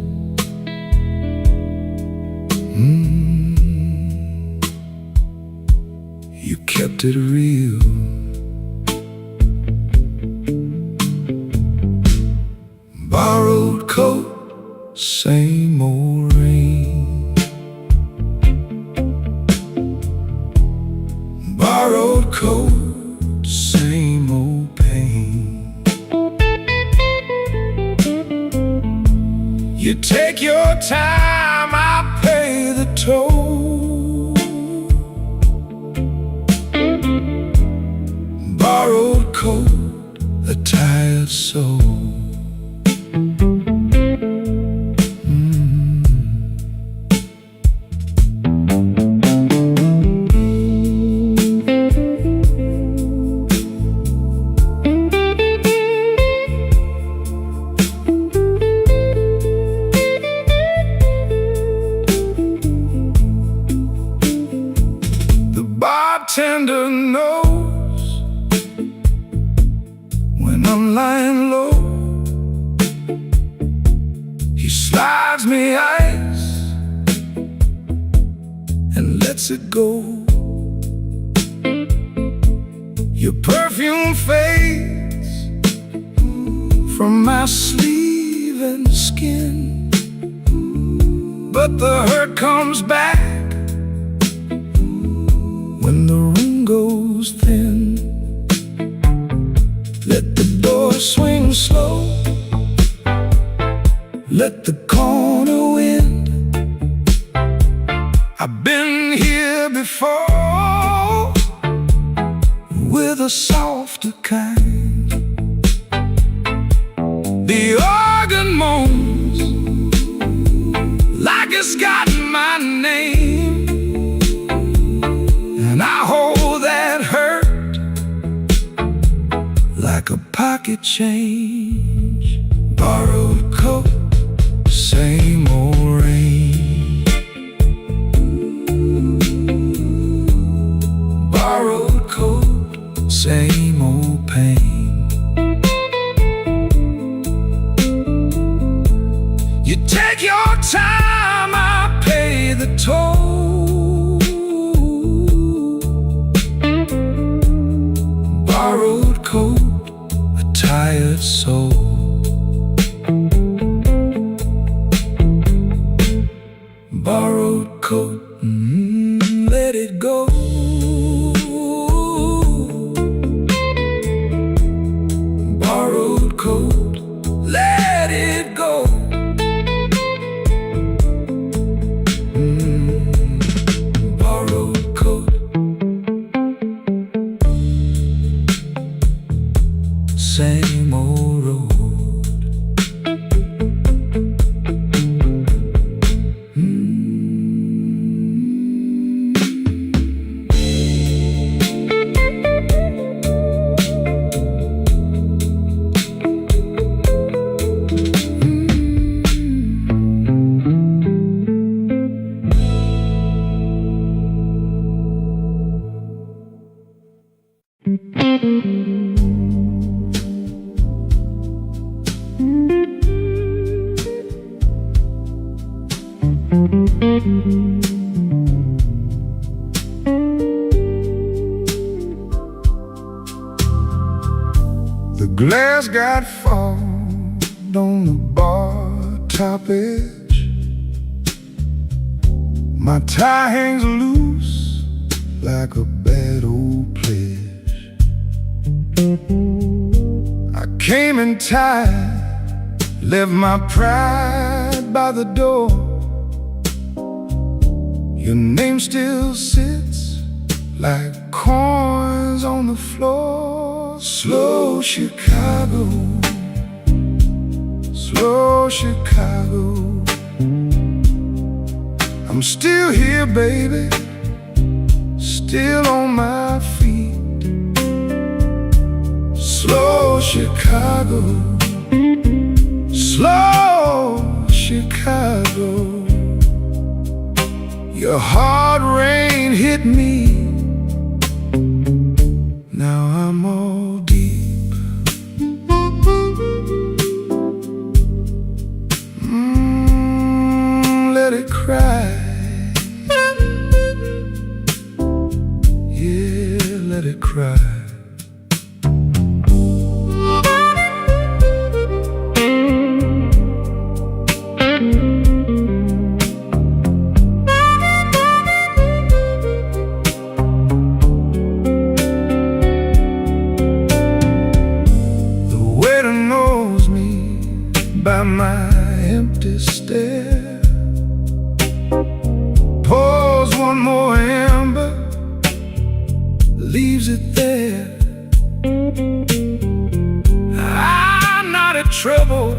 You kept it real. Borrowed coat, same old rain. Borrowed coat, same old pain. You take your time, I pay the toll. Borrowed coat, a tired soul. bartender knows when I'm lying low. He slides me ice and lets it go. Your perfume fades from my sleeve and skin, but the hurt comes back when the room goes thin. Let the door swing slow, let the corner wind. I've been here before with a softer kind. The organ moans like it's got my name, and I hold that hurt like a pocket change. Borrowed coat, same old rain. Borrowed coat, same old pain. You take your time, I pay the toll. Borrowed coat, a tired soul. Borrowed coat, let it go. Borrowed coat, let it go. Borrowed coat, same old road. The glass got fogged on the bar top edge. My tie hangs loose like a bad old pledge. I came in tired, left my pride by the door. Your name still sits like coins on the floor. Slow Chicago, slow Chicago. I'm still here, baby, still on my feet. Slow Chicago, slow Chicago. Your hard rain hit me, now I'm all deep. Let it cry. Yeah, let it cry. By my empty stare, pours one more ember, leaves it there. I'm not in trouble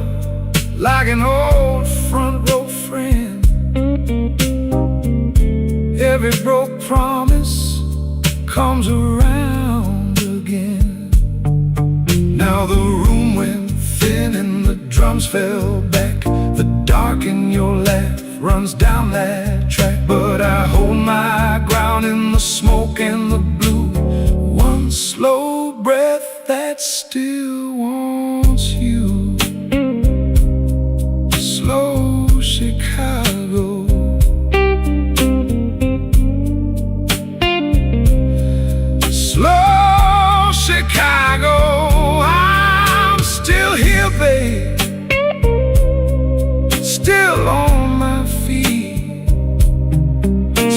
like an old front row friend. Every broke promise comes around again. Now the room went thin and the drums fell back. The dark in your laugh runs down that track, but I hold my ground in the smoke and the blue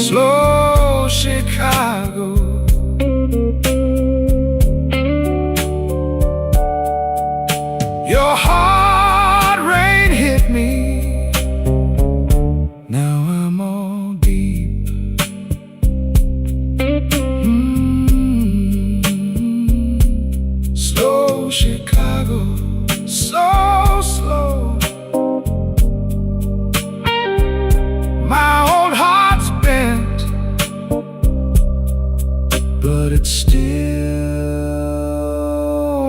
slow Chicago. Your heart rain hit me. Now I'm all deep. Slow Chicago, so slow. My old heart's bent, but it still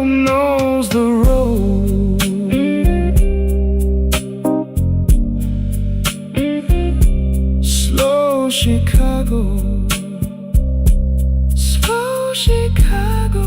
knows the road. Slow Chicago, slow Chicago.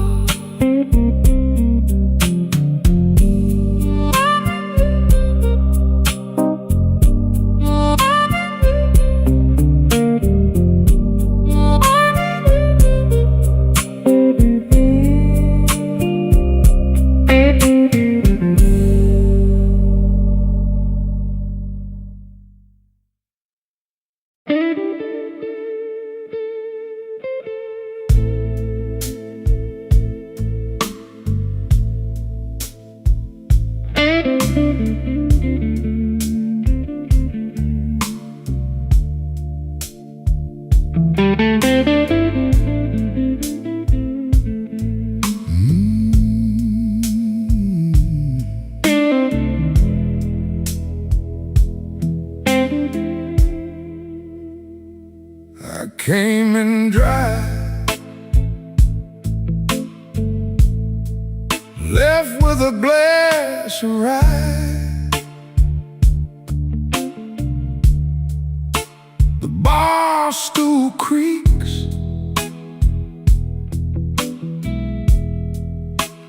I came in dry, left with a glass of rye. The bar stool creaks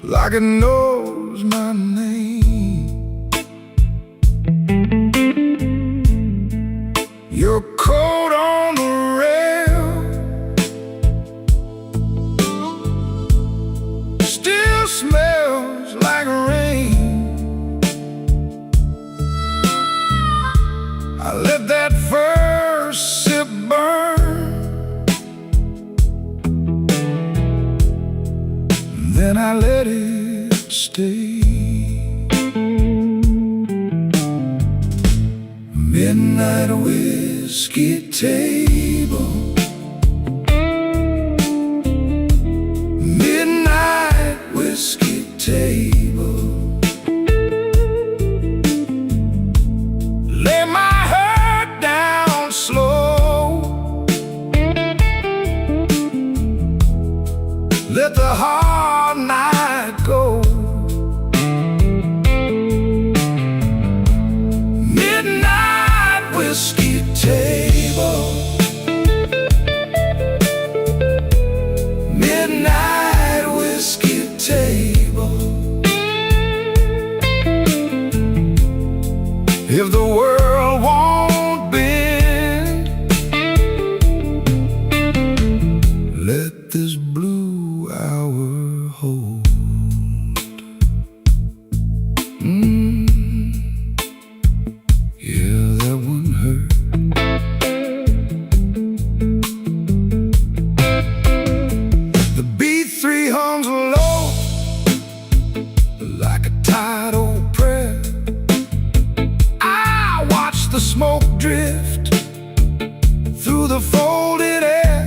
like it knows my name. Your coat on the rail still smells like rain. I let that first sip burn, then I let it stay. Midnight whiskey table, midnight whiskey table. Lay my head down slow, let the hard night go. Whiskey table, midnight whiskey table. If the world won't bend, let this blue hour hold. The smoke drift through the folded air.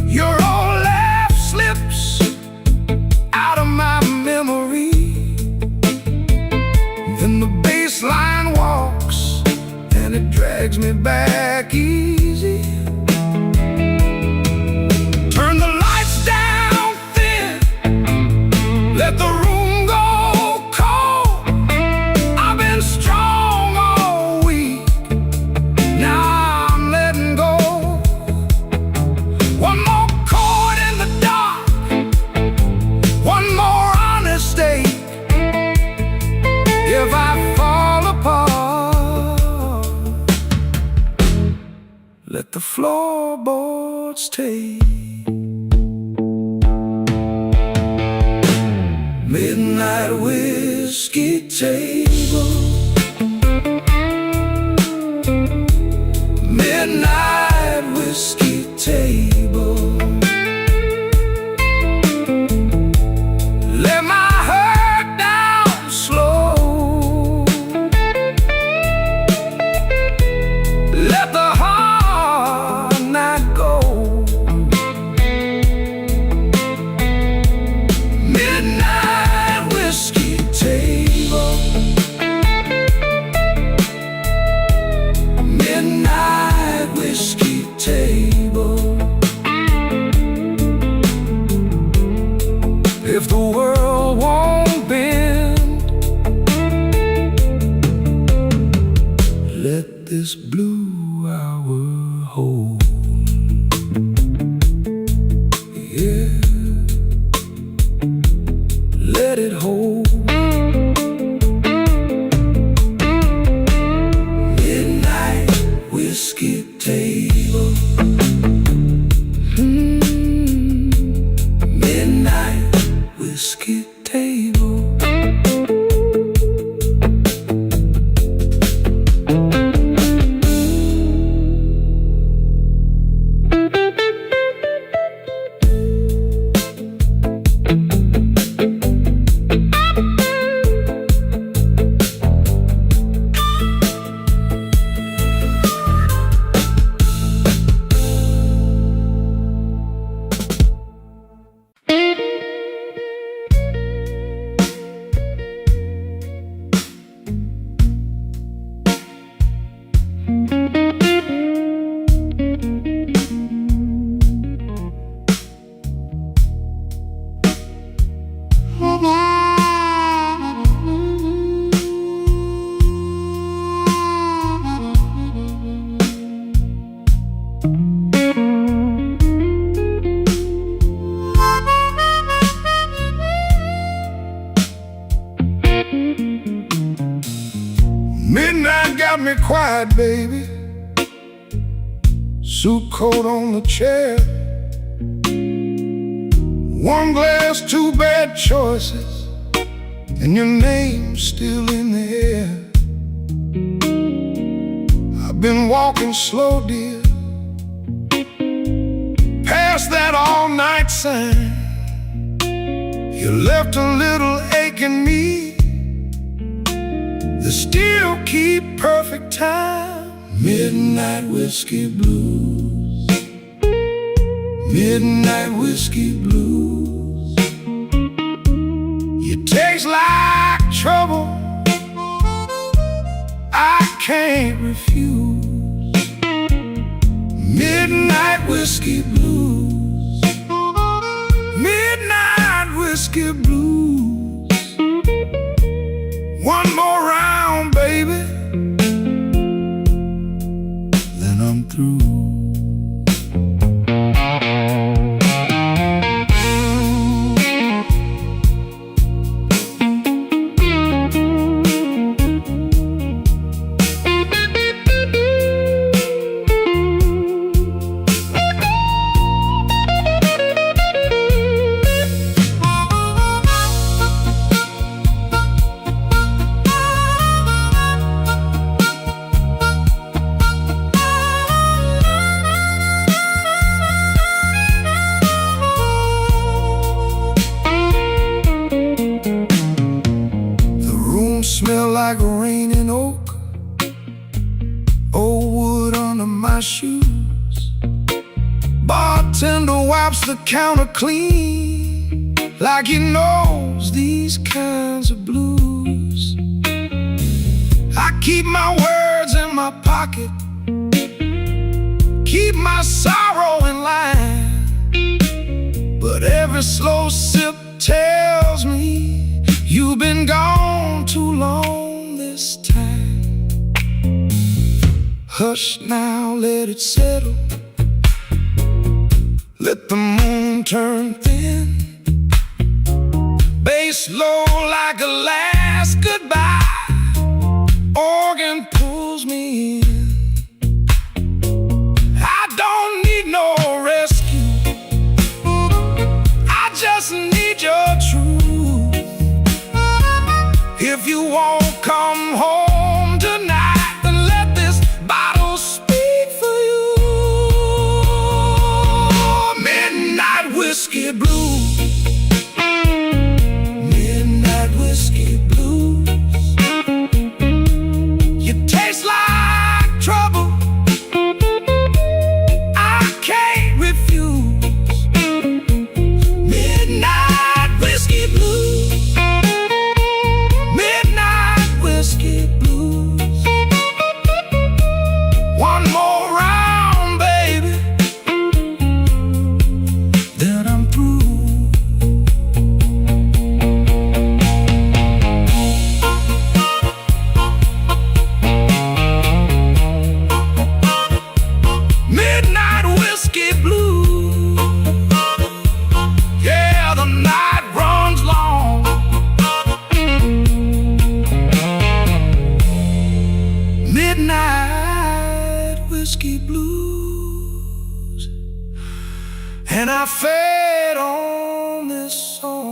Your old laugh slips out of my memory. Then the bass line walks and it drags me back easy. Turn the lights down thin, let the room go cold. I've been strong, if I fall apart, let the floorboards take. Midnight whiskey table, midnight whiskey table. Let my heart down slow. Let the heart not go. Midnight whiskey table. Midnight whiskey table. If the world won't bend, let this blue hour hold. Yeah, let it hold. Midnight whiskey table. Midnight whiskey table. Midnight got me quiet, baby. Suit coat on the chair. One glass, two bad choices, and your name's still in the air. I've been walking slow, dear, past that all-night sign. You left a little ache in me that still keep perfect time. Midnight whiskey blues. Midnight whiskey blues. You taste like trouble, I can't refuse. Midnight whiskey blues. Midnight whiskey blues. One more round, baby, then I'm through. Smell like rain and oak, old wood under my shoes. Bartender wipes the counter clean, like he knows these kinds of blues. I keep my words in my pocket, keep my sorrow in line, but every slow sip tells me you've been gone too long this time. Hush now, let it settle. Let the moon turn thin. Bass low like a last goodbye. Organ pulls me in. I don't need no rescue, I just need your truth. If you won't come home tonight, then let this bottle speak for you. whiskey blues. Midnight whiskey blues. You taste like trouble, I can't refuse. Midnight whiskey blues. Midnight whiskey blues. One more round, baby, then I'm through. Midnight whiskey blues. Yeah, the night runs long. Midnight whiskey blues. And I fed on this song.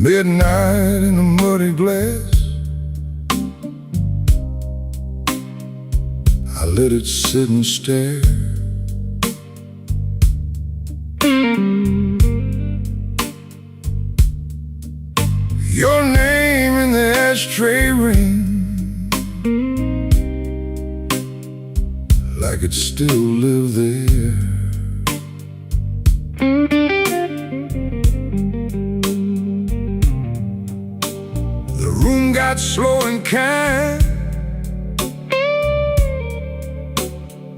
Midnight in a muddy glass, I let it sit and stare. Your name in the ashtray ring, like it still lived there. The room got slow and kind,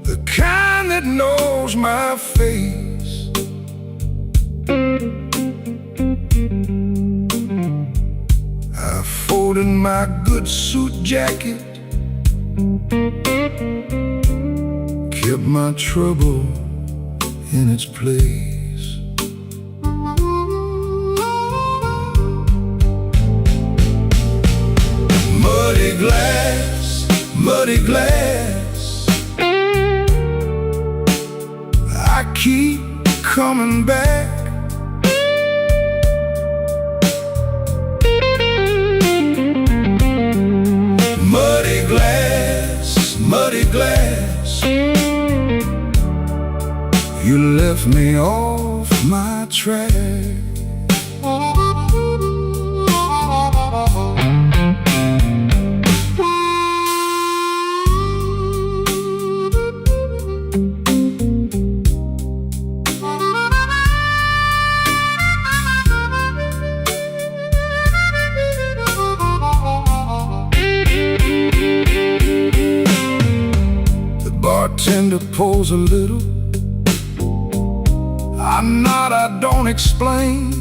the kind that knows my face. I folded my good suit jacket, kept my trouble in its place. Muddy glass, muddy glass, I keep coming back. Muddy glass, muddy glass, you left me off my track. Bartender pours a little, I nod, I don't explain.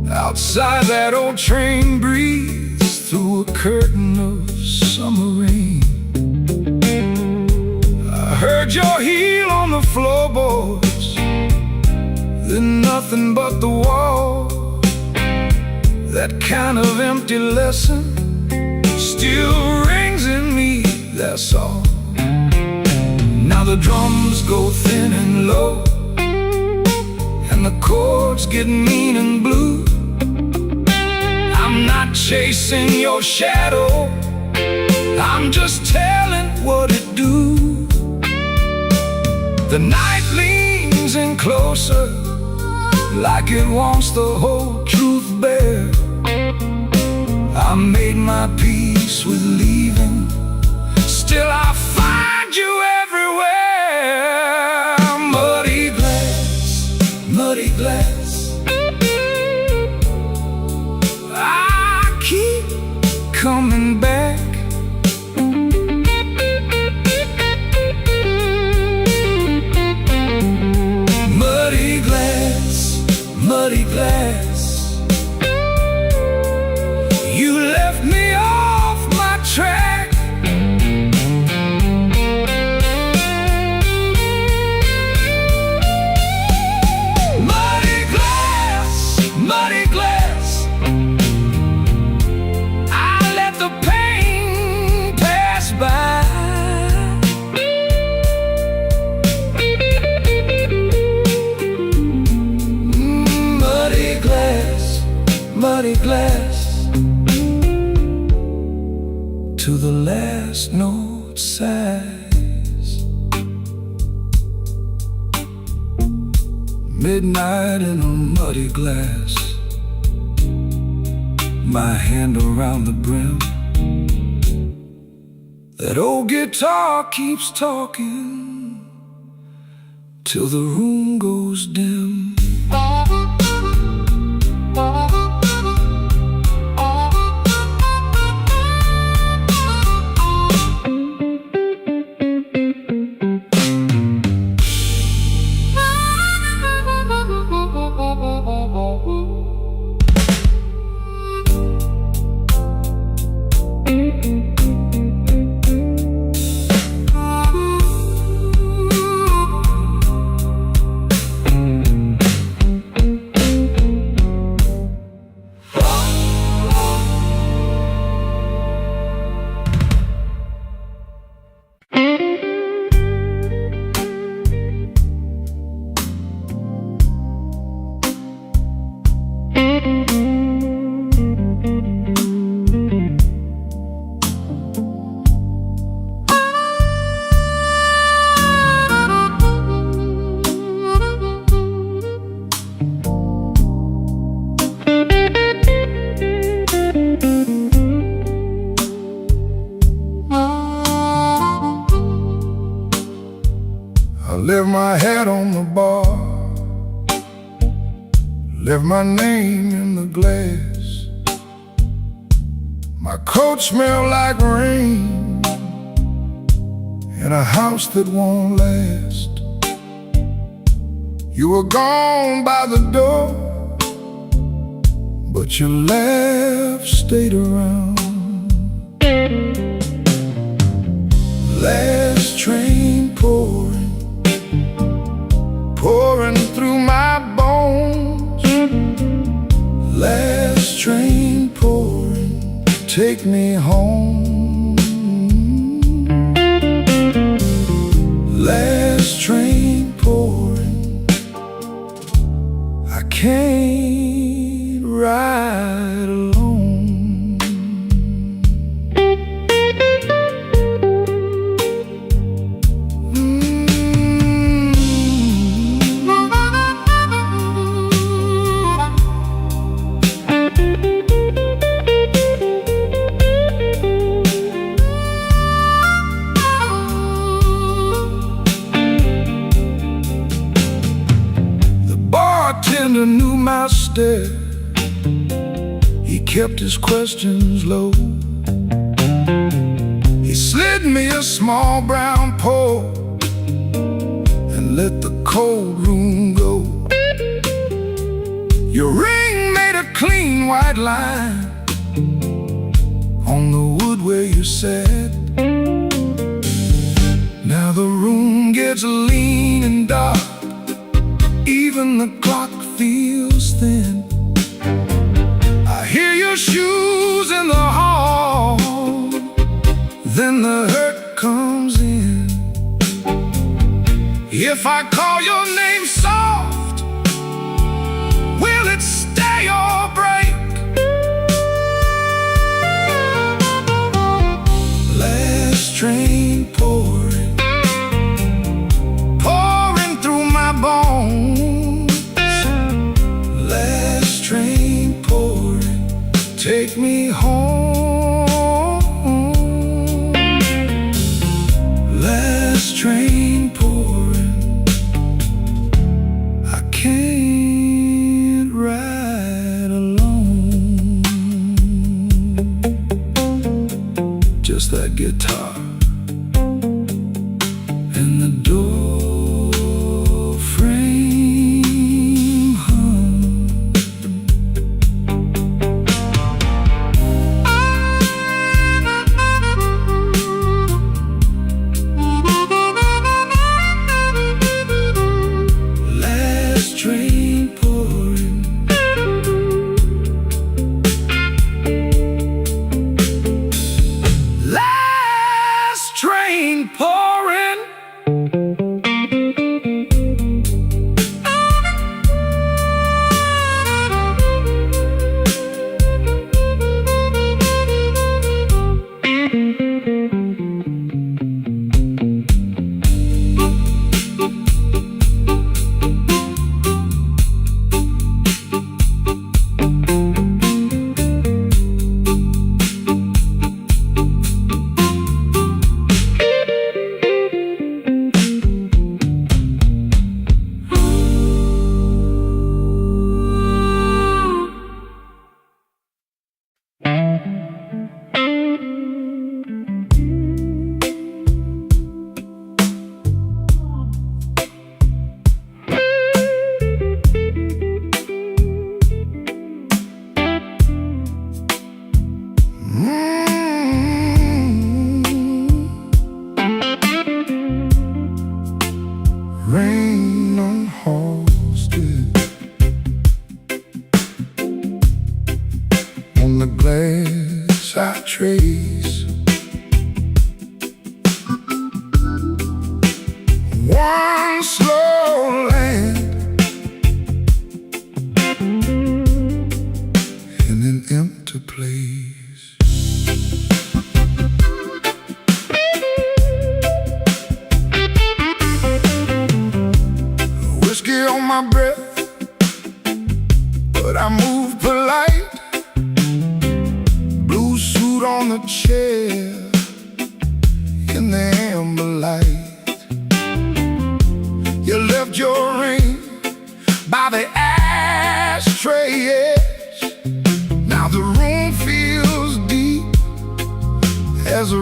Outside that old train breathes through a curtain of summer rain. I heard your heel on the floorboards, then nothing but the wall. That kind of empty lesson still rings in me, that's all. Now the drums go thin and low, and the chords get mean and blue. I'm not chasing your shadow, I'm just telling what it do. The night leans in closer, like it wants the whole truth bare. I made my peace with leaving, still I find you everywhere. last note sighs. Midnight in a muddy glass, my hand around the brim. That old guitar keeps talking till the room goes dim. I left my hat on the bar, left my name in the glass. My coat smelled like rain in a house that won't last. You were gone by the door, but your laugh stayed around. Last train pouring through my bones. Last train pouring, take me home. Last train pouring, I can't ride alone. Bartender knew my stare. He kept his questions low. He slid me a small brown pour and let the cold room go. Your ring made a clean white line on the wood where you sat. Now the room gets lean and dark, even the clock feels thin. I hear your shoes in the hall, then the hurt comes in. If I call your name soft, will it stay or break? Last train pouring through my bones. Last train pouring, take me home. Last train pouring, I can't ride alone. Just that guitar and the door frame hum. Last train pouring, last train pouring.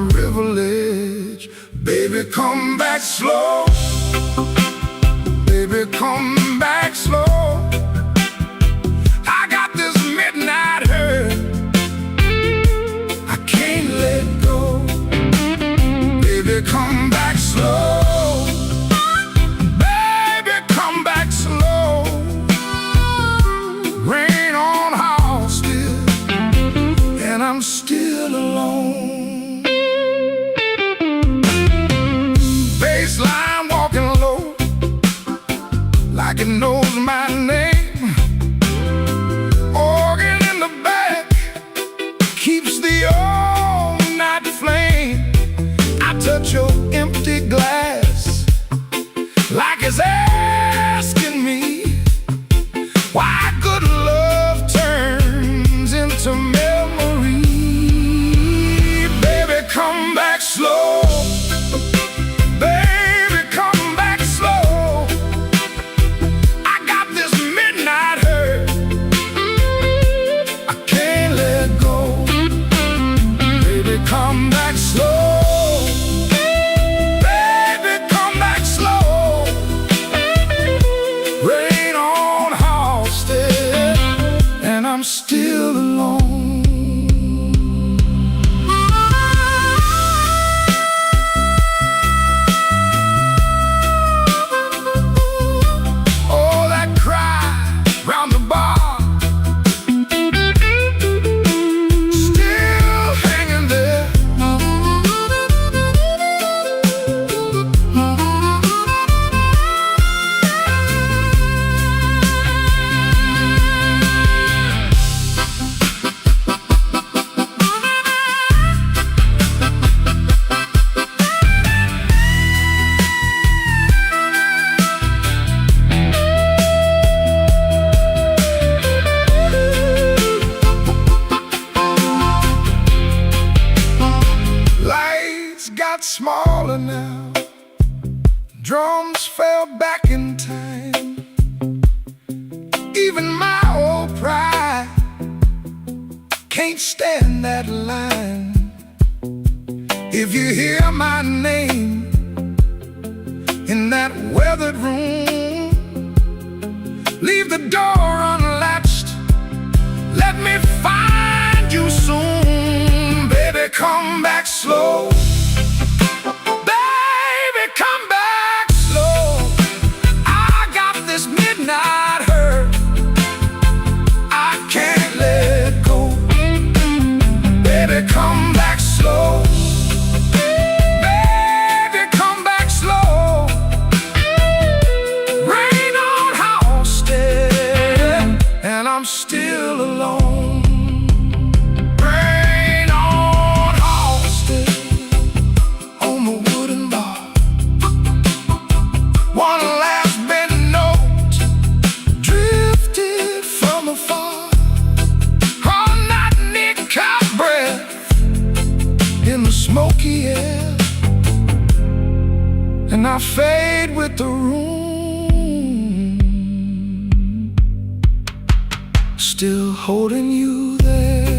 privilege. Baby, come back slow. Baby, come back slow. I got this midnight hurt, I can't let go. Baby, come back slow. Baby, come back slow. Rain on house still, and I'm still alone. Baseline walking low, like it knows my name. Organ in the back keeps the all-night flame. I touch your empty glass like it's asking me why good love turns into memory. Baby, come back slow. Baby, come back slow. I got this midnight hurt, I can't let go. Baby, come back slow. Baby, come back slow. Rain on Halsted, and I'm still alone. Oh, that cry round the bar, still hanging there. Lights got smaller now, drums fell back in time. Even my old pride can't stand that line. If you hear my name in that weathered room, leave the door unlatched, let me find you soon. Baby, come back slow. Baby, come back slow. I got this midnight hurt, I can't let go. Baby, come back slow. Baby, come back slow. Rain on Halsted, and I'm still alone. Rain on Halsted, on the wooden bar. One last bent note drifted from afar. All night Nick caught breath in the smoky air, and I fade with the room, still holding you there.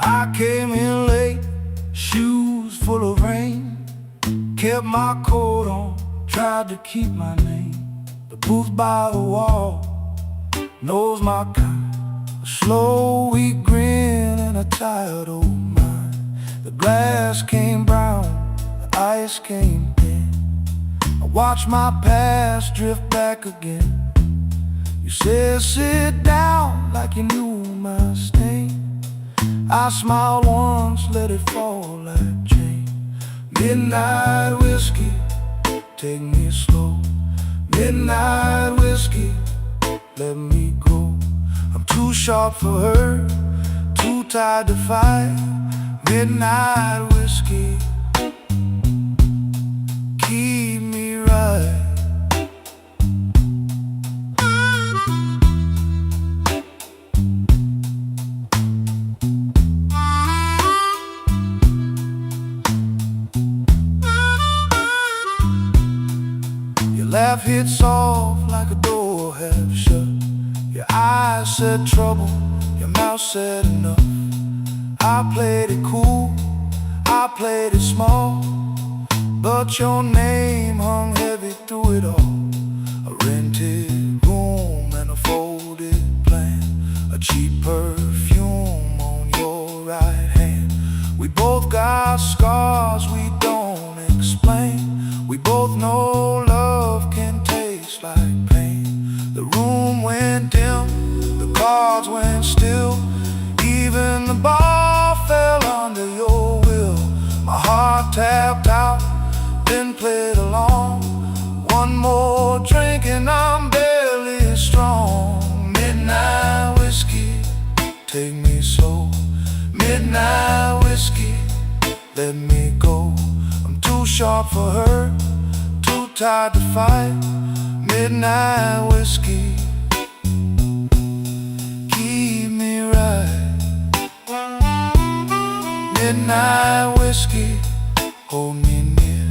I came in late, shoes full of rain, kept my coat on, tried to keep my name. The booth by the wall knows my kind, a slow, weak grin and a tired old mind. The glass came brown, the ice came thin. I watched my past drift back again. You said sit down like you knew my stain. I smiled once, let it fall like chain. Midnight whiskey, take me slow. Midnight whiskey, let me go. I'm too sharp for her, too tired to fight. Midnight whiskey, keep me right. Your laugh hits off like a door half shut. Your eyes said trouble, your mouth said enough. I played it cool, I played it small, but your name hung heavy through it all. A rented room and a folded plan, a cheap perfume on your right hand. We both got scars we don't explain. We both know love can taste like pain. The room went dim, the cards went still, even the bar fell under your will. My heart tapped out, then played along. One more drink and I'm barely strong. Midnight whiskey, take me slow. Midnight whiskey, let me go. I'm too sharp for her, too tired to fight. Midnight whiskey, keep me right. Midnight whiskey, hold me near.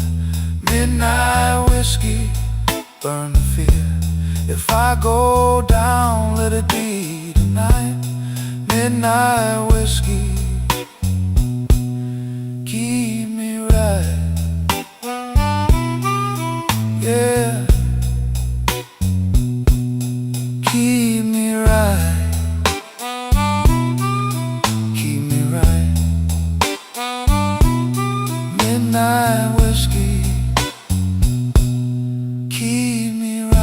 Midnight whiskey, burn the fear. If I go down, let it be tonight. Midnight whiskey, keep me right. Yeah, keep me right. Keep me right. Midnight whiskey, keep me right.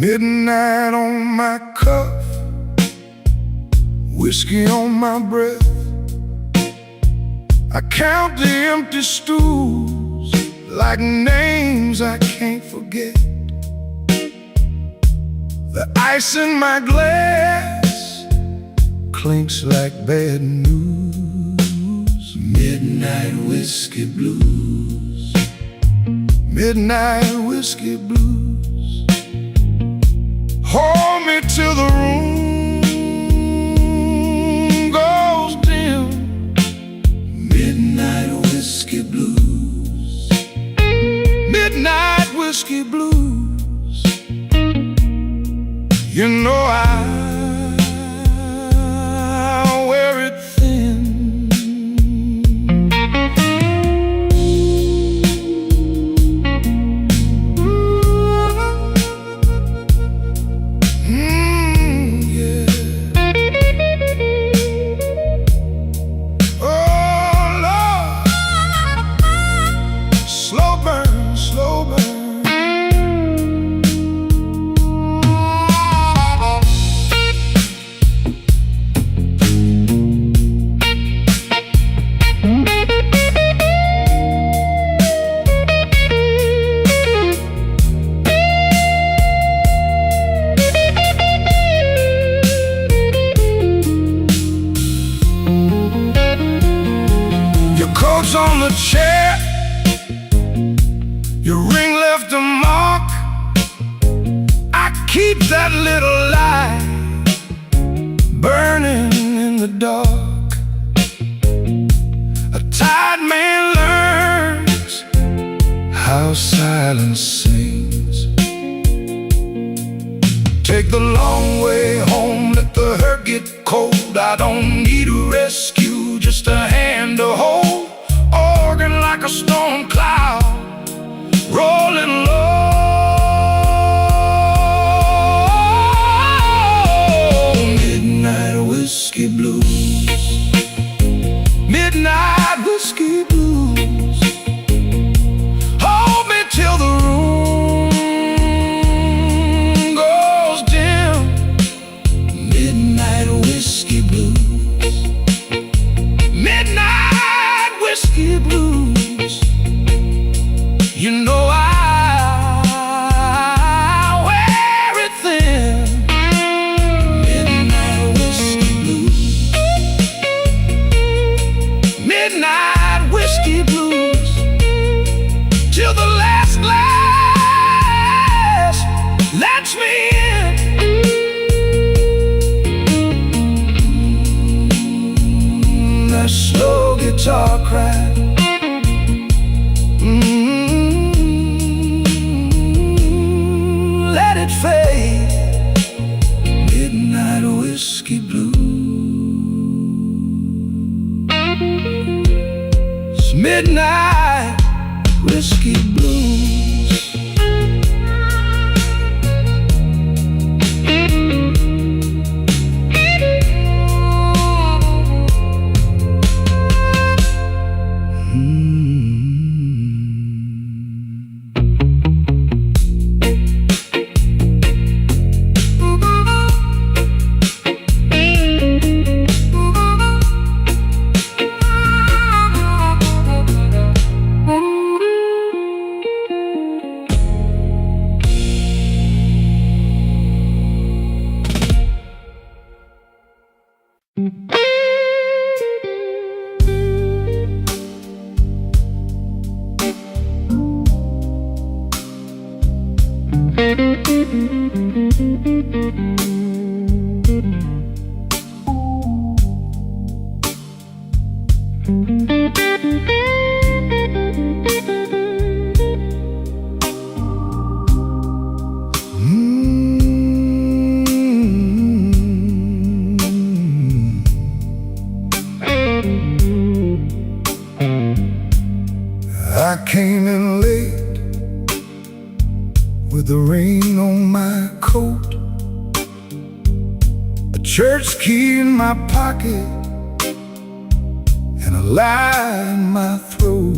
Midnight on my cuff, whiskey on my breath. I count the empty stools like names I can't forget. The ice in my glass clinks like bad news. Midnight whiskey blues. Midnight whiskey blues. Hold me till the room goes dim. Midnight whiskey blues. Midnight whiskey blues. You know I'll wear it thin. On the chair, your ring left a mark. I keep that little light burning in the dark. A tired man learns while silence sings. Take the long way home, let the hurt get cold. I don't need a rescue, just a hand to hold. Organ like a storm cloud, rolling low. Midnight whiskey blues, midnight whiskey blues. Hold me till the room goes dim. Midnight whiskey blues, midnight whiskey blues. You know I wear it thin. Midnight whiskey blues, midnight whiskey blues. Till the last glass lets me in. That slow guitar crack, let it fade. Midnight whiskey blues, midnight whiskey blues. I came in late with the rain on my coat, a church key in my pocket, and a lie in my throat.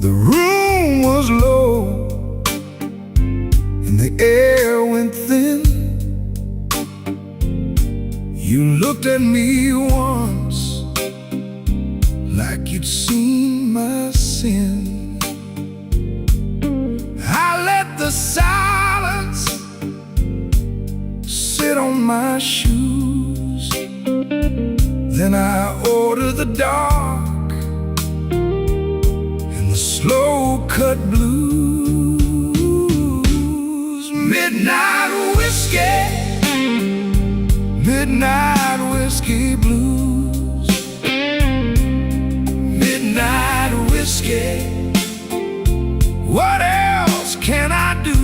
The room was low and the air went thin. You looked at me once like you'd seen my sin. I let the silence sit on my shoes. Then I ordered the dark and the slow cut blues. Midnight whiskey, midnight whiskey blues. Midnight whiskey, what else can I do?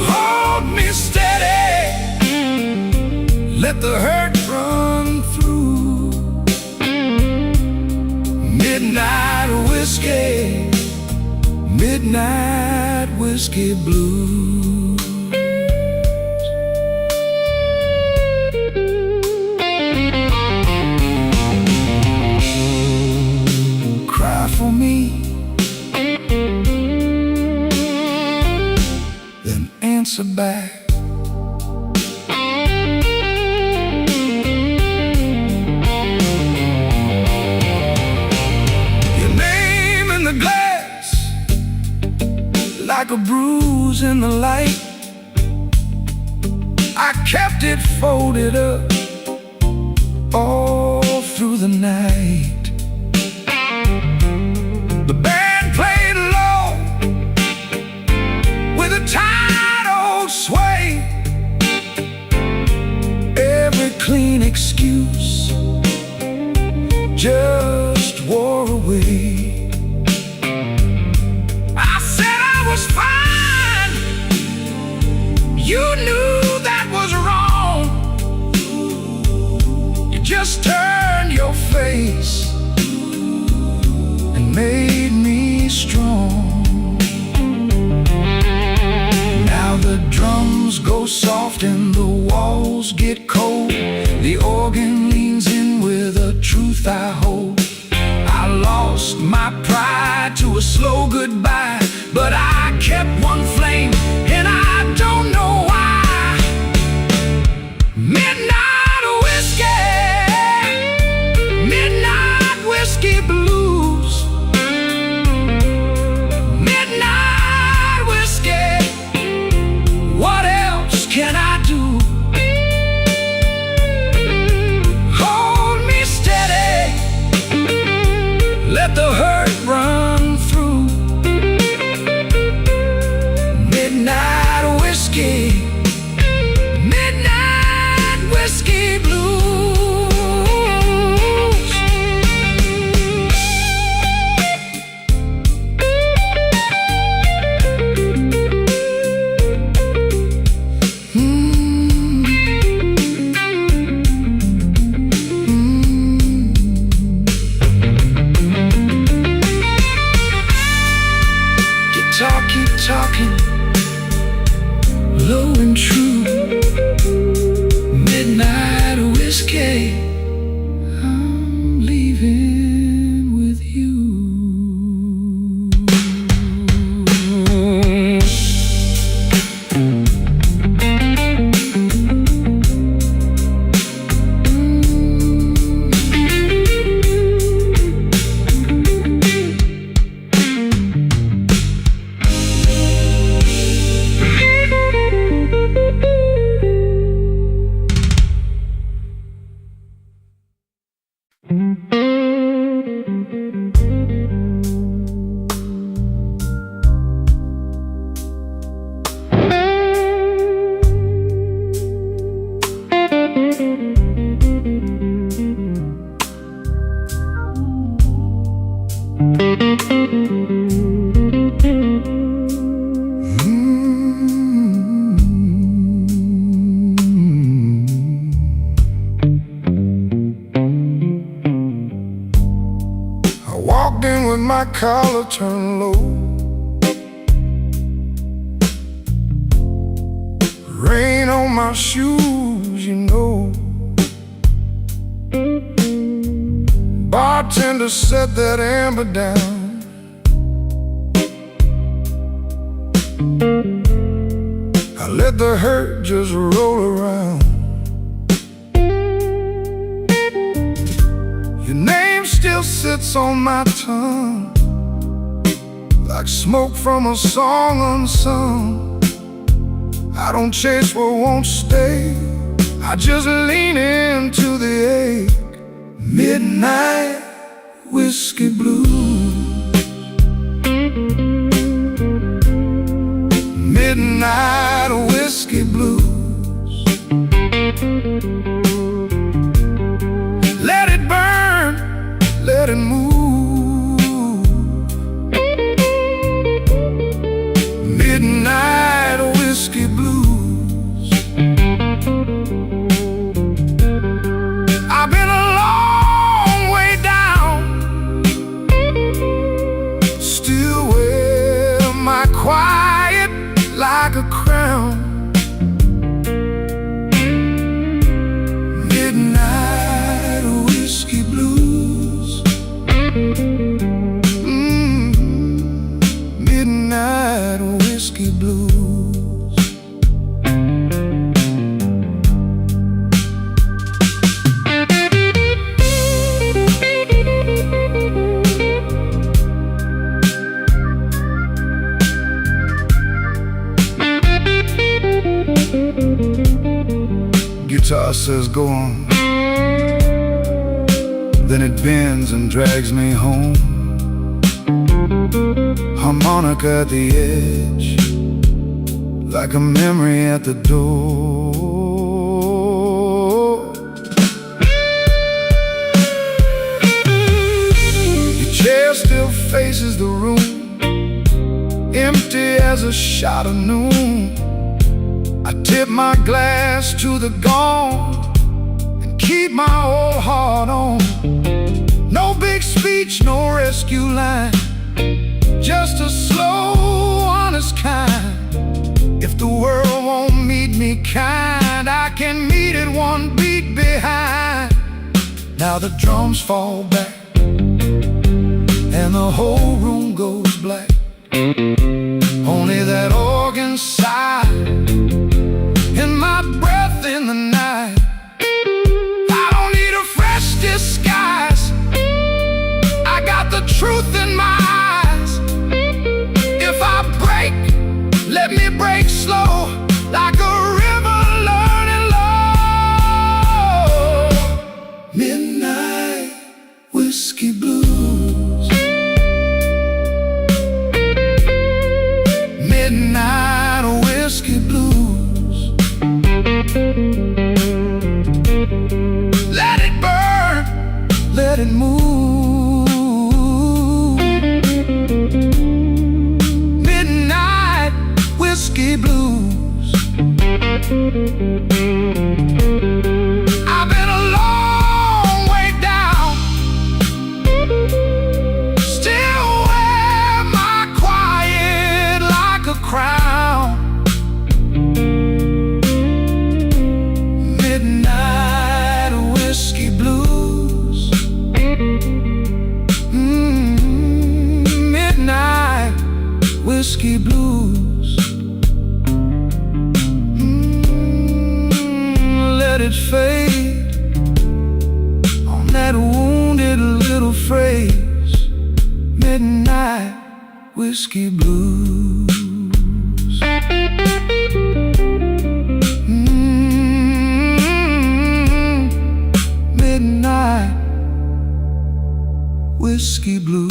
Hold me steady, let the hurt run through. Midnight whiskey, midnight whiskey blues. Cry for me, then answer back. Your name in the glass, like a bruise in the light. I kept it folded up all through the night. The band played low with a tight old sway. Every clean excuse just wore away. away. I said I was fine. You knew that was wrong. You just turned your face and made me strong. Now the drums go soft and the walls get cold. The organ leans in with a truth I hold. I lost my pride to a slow goodbye, but I kept one flame, and I don't know why. Midnight whiskey, midnight whiskey blues, midnight whiskey. What else can I do? Hold me steady, let the hurt run through. Midnight whiskey, midnight whiskey blues. Keep talking, low and true. Midnight whiskey, I'm leaving with you. I walked in with my collar turned low, rain on my shoes, you know. Bartender set that amber down. I let the hurt just roll around. Your name still sits on my tongue, like smoke from a song unsung. I don't chase what won't stay, I just lean into the ache. Midnight whiskey blues, midnight whiskey blues. Let it burn, let it move. Midnight whiskey blues. I've been a long way down, still wear my quiet like a crown. Midnight whiskey blues. Midnight whiskey blues. Guitar says go on, then it bends and drags me home. Harmonica at the edge, like a memory at the door. Your chair there's a shot of noon, I tip my glass to the gone and keep my old heart on. No big speech, no rescue line, just a slow, honest kind. If the world won't meet me kind, I can meet it one beat behind. Now the drums fall back and the whole room goes black. Only that organ sigh and my breath in the night. I don't need a fresh disguise, I got the truth in my eyes. If I break, let me break slow, like a river learning low. Midnight whiskey blues, midnight whiskey blues. Let it burn, let it move. Midnight whiskey blues. I've been a long way down, still wear my quiet like a crown. Midnight whiskey blues. Midnight whiskey blues. Let it fade on that wounded little phrase. Midnight whiskey blues. Midnight whiskey blues.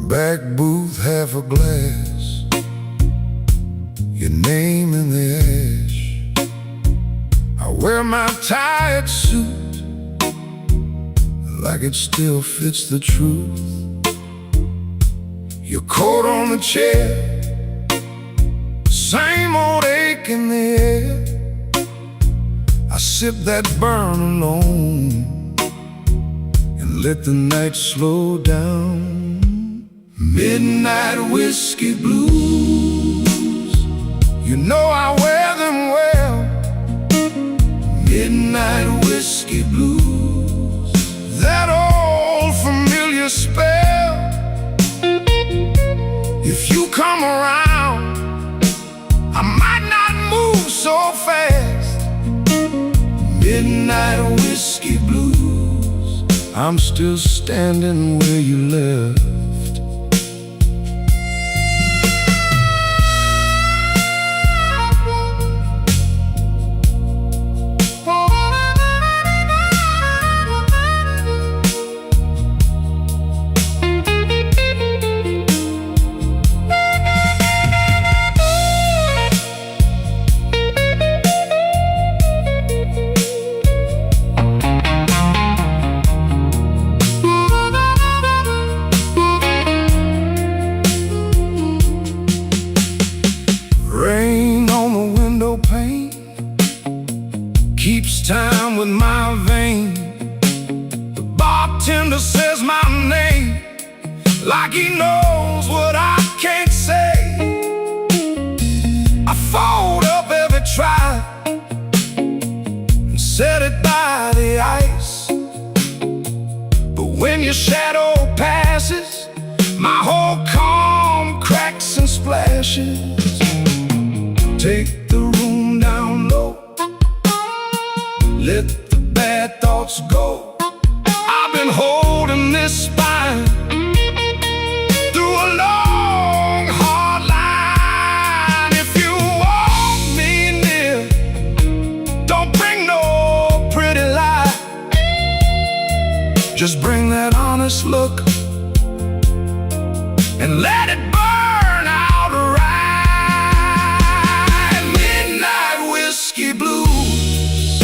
Back booth, half a glass, your name in the ash. I wear my tired suit like it still fits the truth. Your coat on the chair, same old ache in the air. I sip that burn alone and let the night slow down. Midnight whiskey blues, you know I wear them well. Midnight whiskey blues, that old familiar spell. If you come around, I might not move so fast. Midnight whiskey blues, I'm still standing where you left. Keeps time with my vein. The bartender says my name like he knows what I can't say. I fold up every try and set it by the your shadow passes, my whole calm cracks and splashes. Take the room down low, let the bad thoughts go. I've been holding this spine through a long, hard line. If you want me near, don't bring no pretty lie. Just bring that honest look and let it burn out right. Midnight whiskey blues,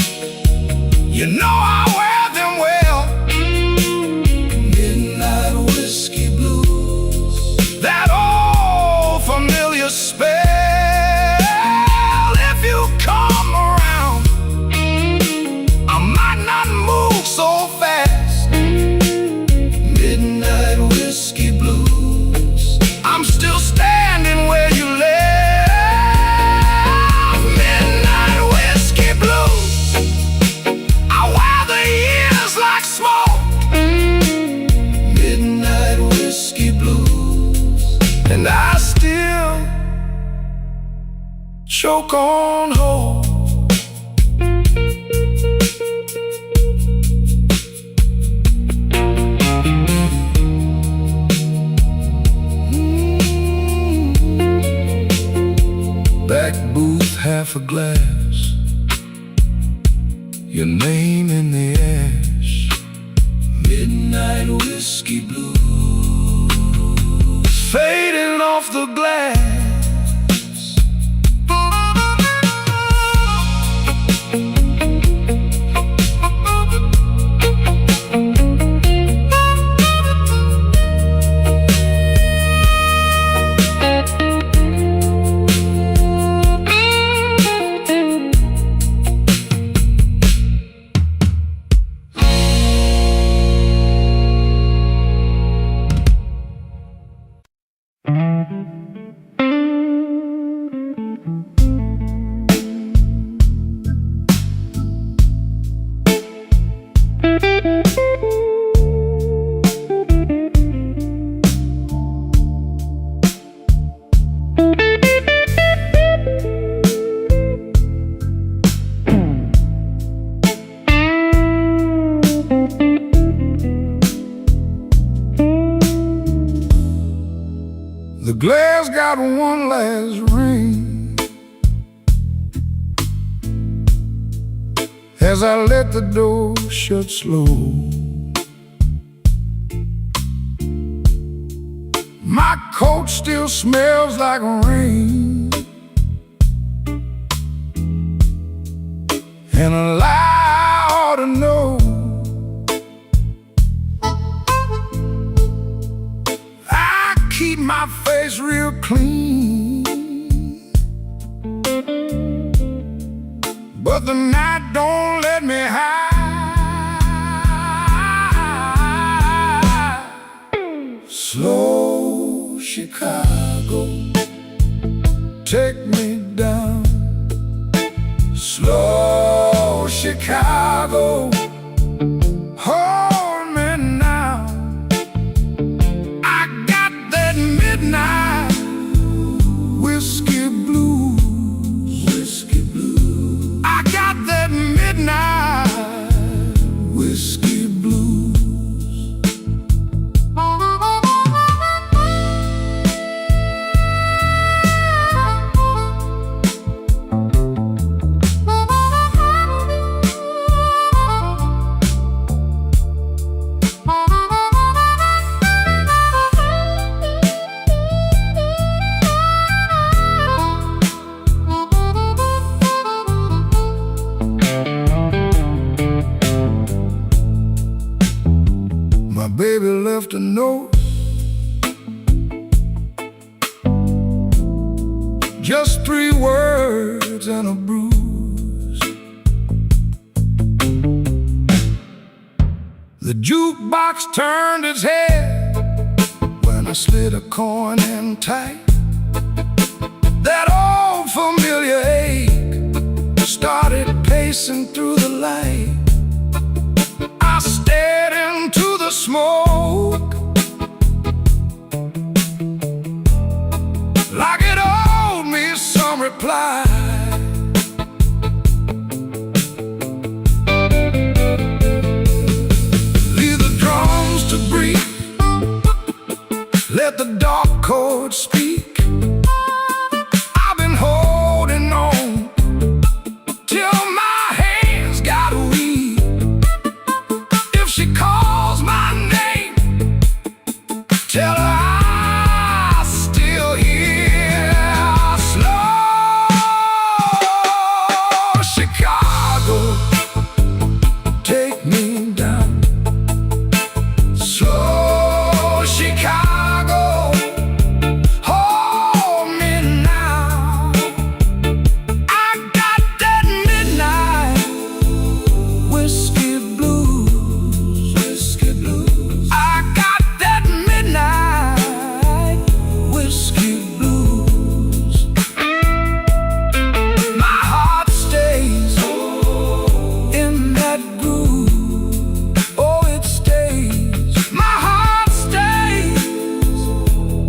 you know I wear them well. Midnight whiskey blues, that old familiar spell. If you come around, I might not move so fast. Midnight whiskey blues, I'm still standing where you left. Midnight whiskey blues, I wear the years like smoke. Midnight whiskey blues, and I still choke on hope. Back booth, half a glass, your name in the ash. Midnight whiskey blues, fading off the glass. The glass got one last ring as I let the door shut slow. My coat still smells like rain, and a lie ought to know. I keep my face real clean, but the night don't let me hide. Slow Chicago, take me down. Slow Chicago, hold me now. I got that midnight whiskey blues. Whiskey blues. I got that midnight whiskey blues. My baby left a note, just 3 words and a bruise. The jukebox turned its head when I slid a coin in tight. That old familiar ache started pacing through the light. I stared into the smoke, like it owed me some reply. Leave the drums to breathe, let the dark chords speak. I've been holding on till my hands got weak. If she calls my name, tell her I'm still here. Slow Chicago, take me down. Slow Chicago, hold me now. I got that midnight whiskey blues, whiskey blues. I got that midnight whiskey blues. My heart stays in that groove. Oh, it stays. My heart stays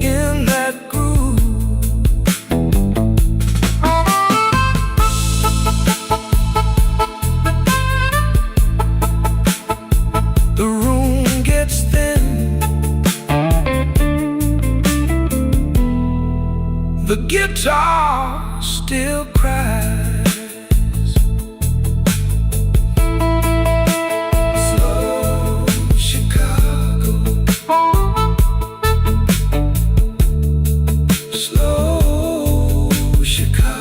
in that groove. The room gets thin, the guitar still cries. Slow Chicago, slow Chicago.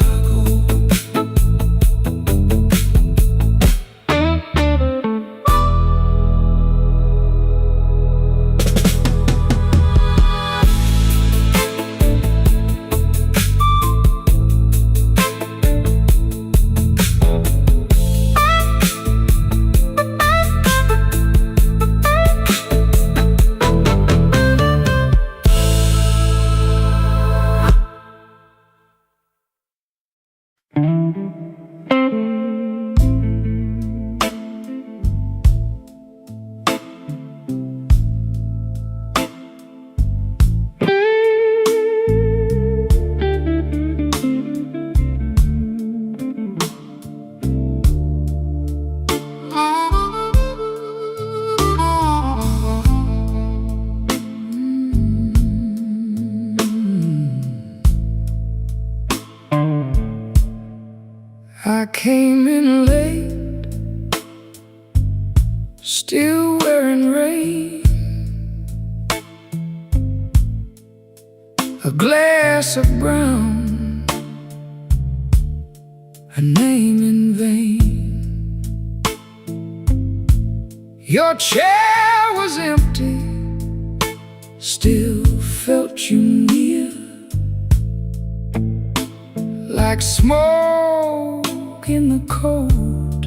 I came in late, still wearing rain. A glass of brown, a name in vain. Your chair was empty, still felt you near, like smoke in the cold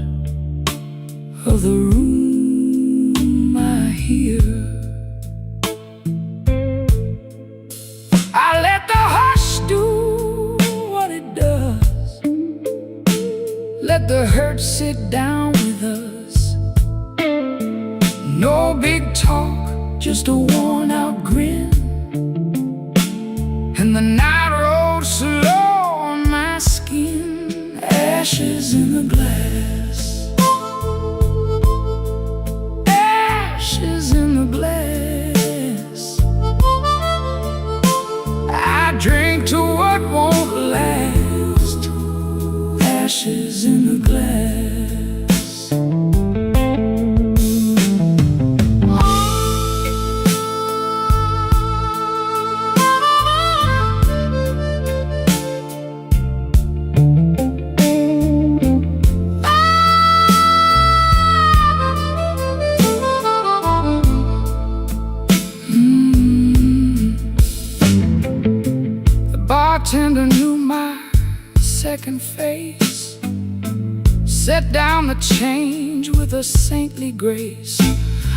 of the room I hear. I let the hush do what it does, let the hurt sit down with us. No big talk, just a worn out grin, and the night rolled slow on my skin. Ashes in the glass, ashes in the glass. I drink to what won't last, ashes in the glass. Bartender knew my second face, set down the change with a saintly grace.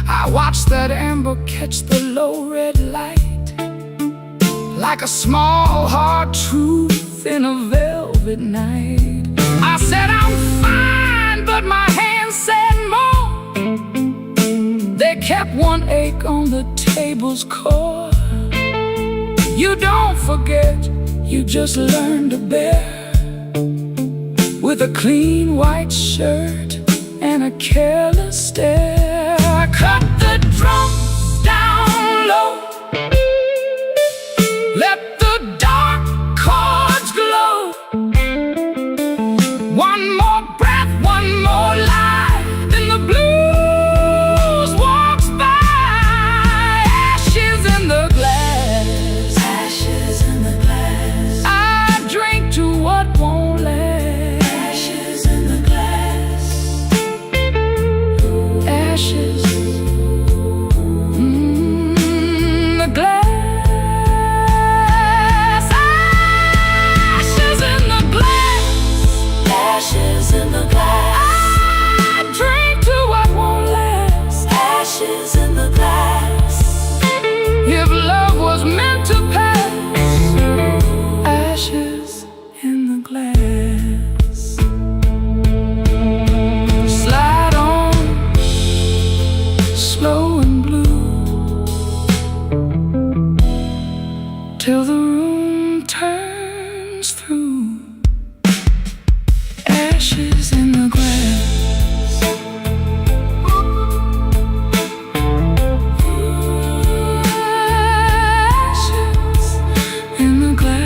I watched that amber catch the low red light, like a small hard truth in a velvet night. I said I'm fine, but my hands said more. They kept one ache on the table's core. You don't forget, you just learn to bear. With a clean white shirt and a careless stare. I cut the drum down low, let the dark chords glow. One more breath, one more lie, then the blues walks by. Ashes in the glass, ashes in the glass. I drink to what won't last. Ashes in the glass, ashes. The glass, ashes in the glass, ashes in the glass. I drink to what won't last. Ashes in the glass. If love was meant to pass, ashes in the glass. Slide on, slow and blue, till the room turns through. Ashes in the glass. Ashes in the glass.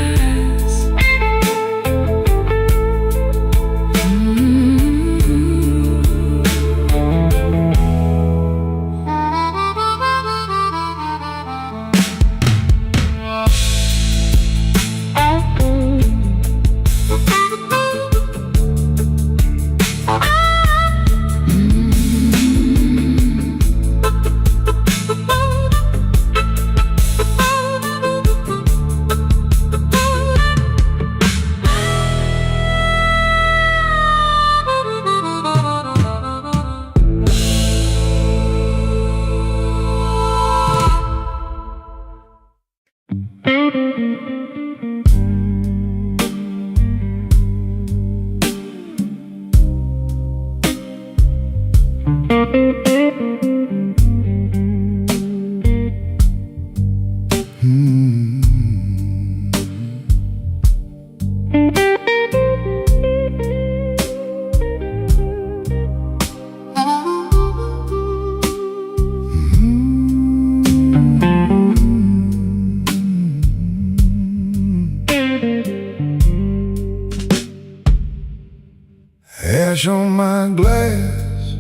Ash on my glass,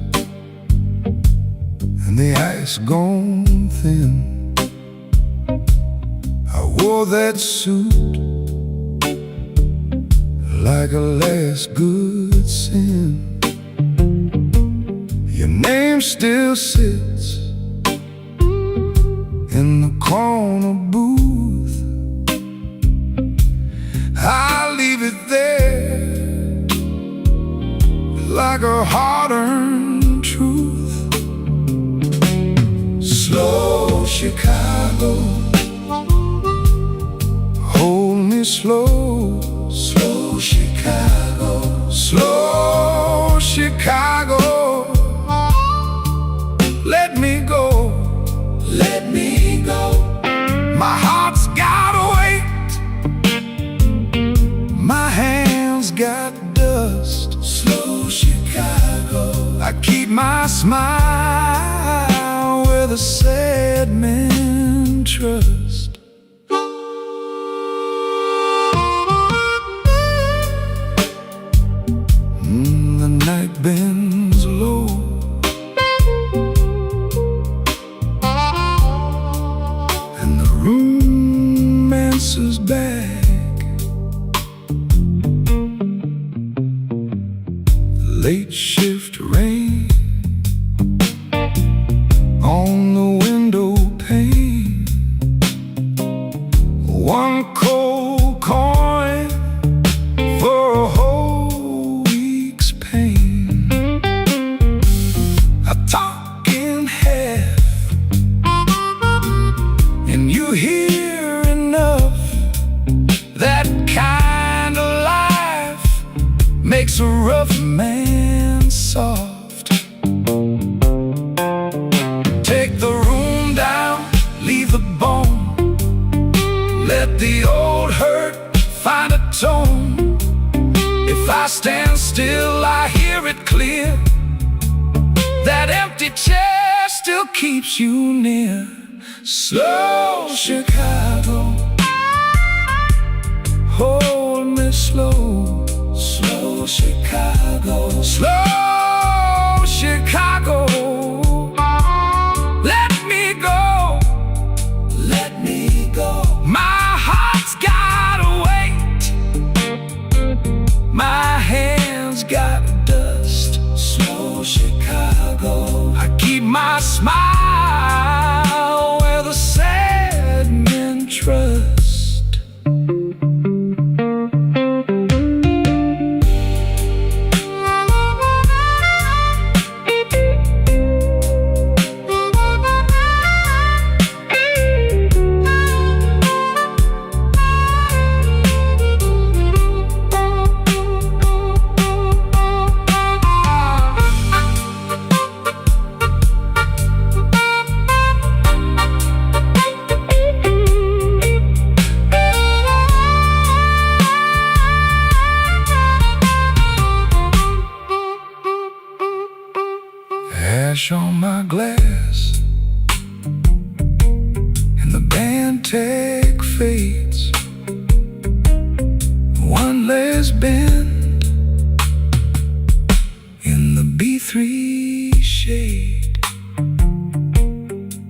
and the ice gone thin. I wore that suit like a last good sin. Your name still sits in the corner booth. I'll leave it there like a hard-earned truth. Slow Chicago, hold me slow. Slow Chicago, slow Chicago. Let me go, let me go. My heart's gotta wait, my hands got dust. Slow Chicago, I keep my smile where the sad men trust. The night bends low, and the room answers back. Late shift rain on the window pane. One cold coin for a whole week's pain. I talk in half, and you hear enough. That kind of life makes a rough man soft. Take If I stand still, I hear it clear. That empty chair still keeps you near. Slow Chicago, hold me slow. Slow Chicago, slow Chicago. Let me go, let me go. My heart's gotta wait, my hands got dust. Slow Chicago, I keep my smile where the sad men trust. Ash on my glass, and the band tag fades. One less bend in the B3 shade.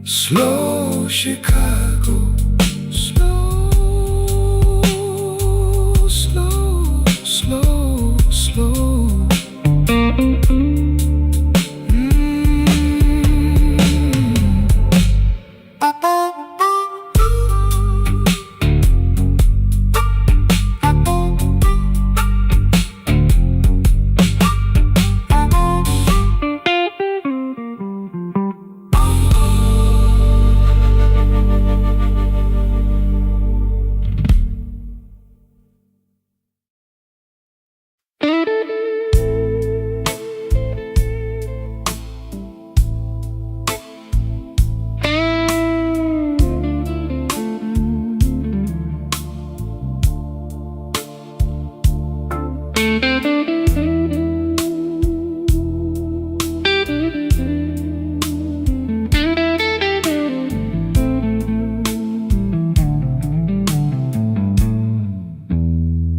Slow Chicago, slow, slow, slow, slow.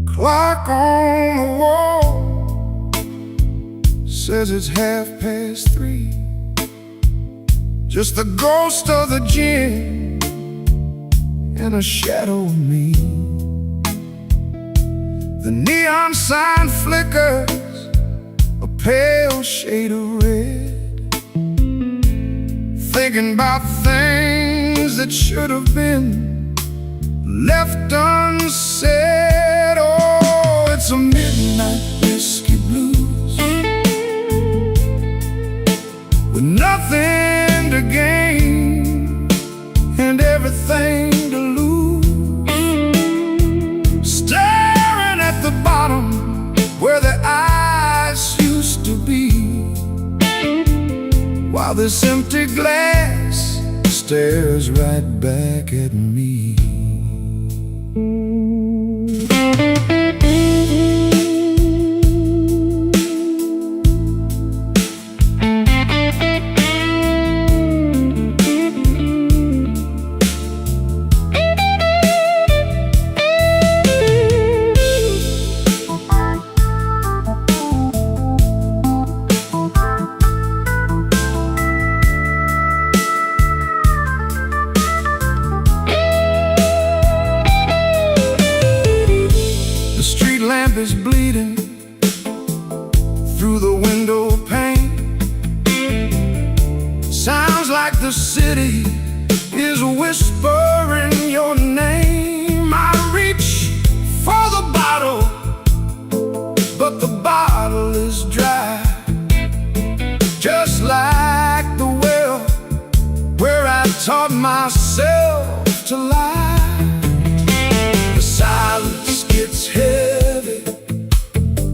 Clock on the wall says it's 3:30. Just the ghost of the gin and a shadow of me. The neon sign flickers a pale shade of red. Thinking about things that should have been left unsaid. Oh, it's a midnight whiskey blues with nothing to gain and everything to lose. Staring at the bottom where the eyes used to be, while this empty glass stares right back at me. Lamp is bleeding through the window pane. Sounds like the city is whispering your name. I reach for the bottle, but the bottle is dry, just like the well where I taught myself to lie. The silence gets heavy,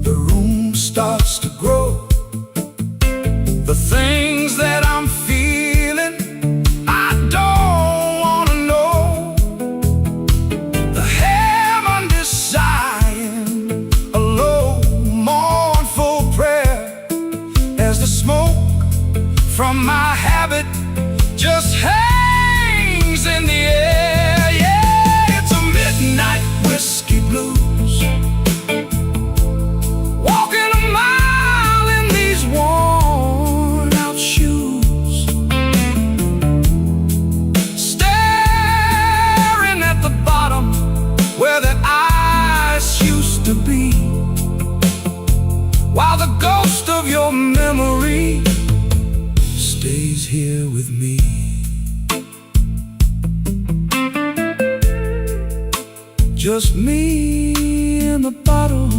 the room starts to grow. The things that I'm feeling, I don't wanna know. from my habit just hangs in the air. Yeah, it's a midnight whiskey blues, walking a mile in these worn out shoes, staring at the bottom where the ice used to be, while the ghost of your memory stays here with me. Just me and the bottle.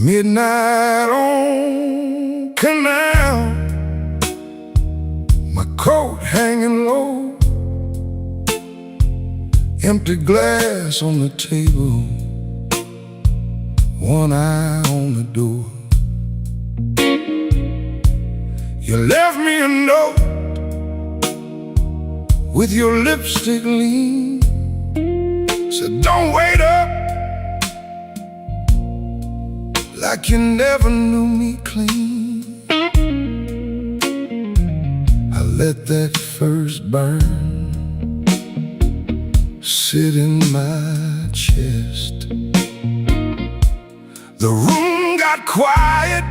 Midnight on Canal, my coat hanging low, empty glass on the table, one eye on the door. You left me a note with your lipstick lean, said don't wait up, like you never knew me clean. I let that first burn sit in my chest. The room got quiet,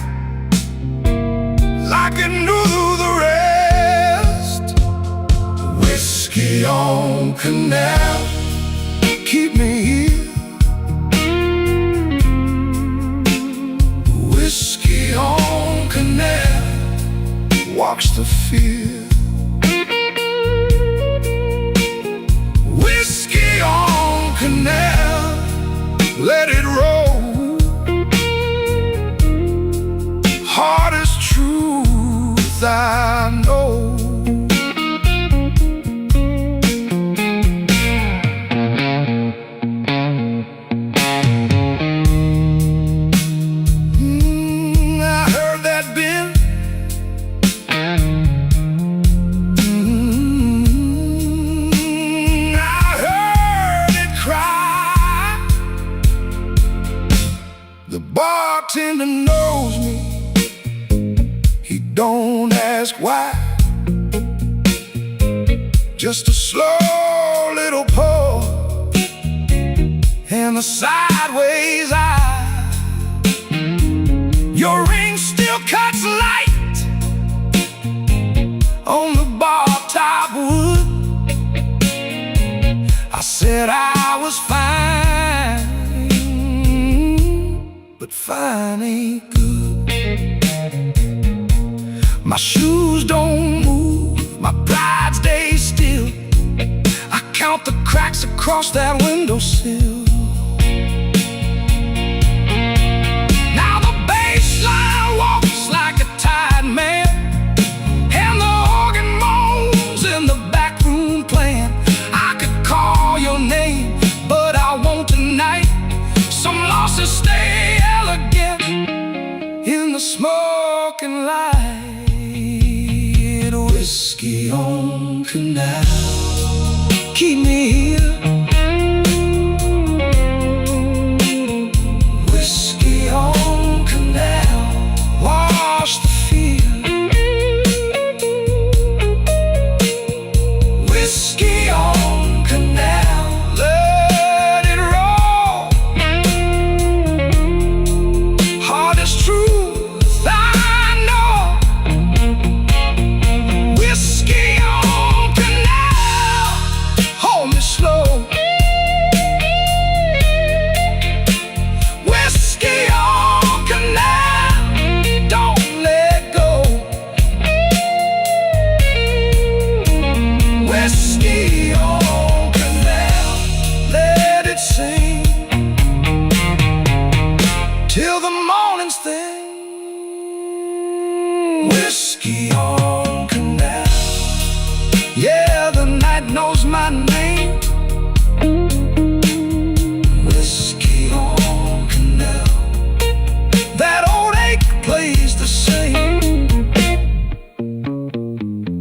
like it knew the rest. Whiskey on Canal, keep me here. Whiskey on Canal, walks the fear. Whiskey on Canal, let it roll. Hardest truth I know. The bartender knows me, he don't ask why. Just a slow little pour and a sideways eye. Your ring still cuts light on the bar top wood. I said I was fine, but fine ain't good. My shoes don't move, my pride stays still. I count the cracks across that windowsill. Now the bass line walks like a tired man, and the organ moans in the back room playing. I could call your name, but I won't tonight. Some losses stay elegant in the smoking light. Whiskey on Canal, keep me here.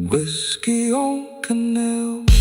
whiskey on Canal.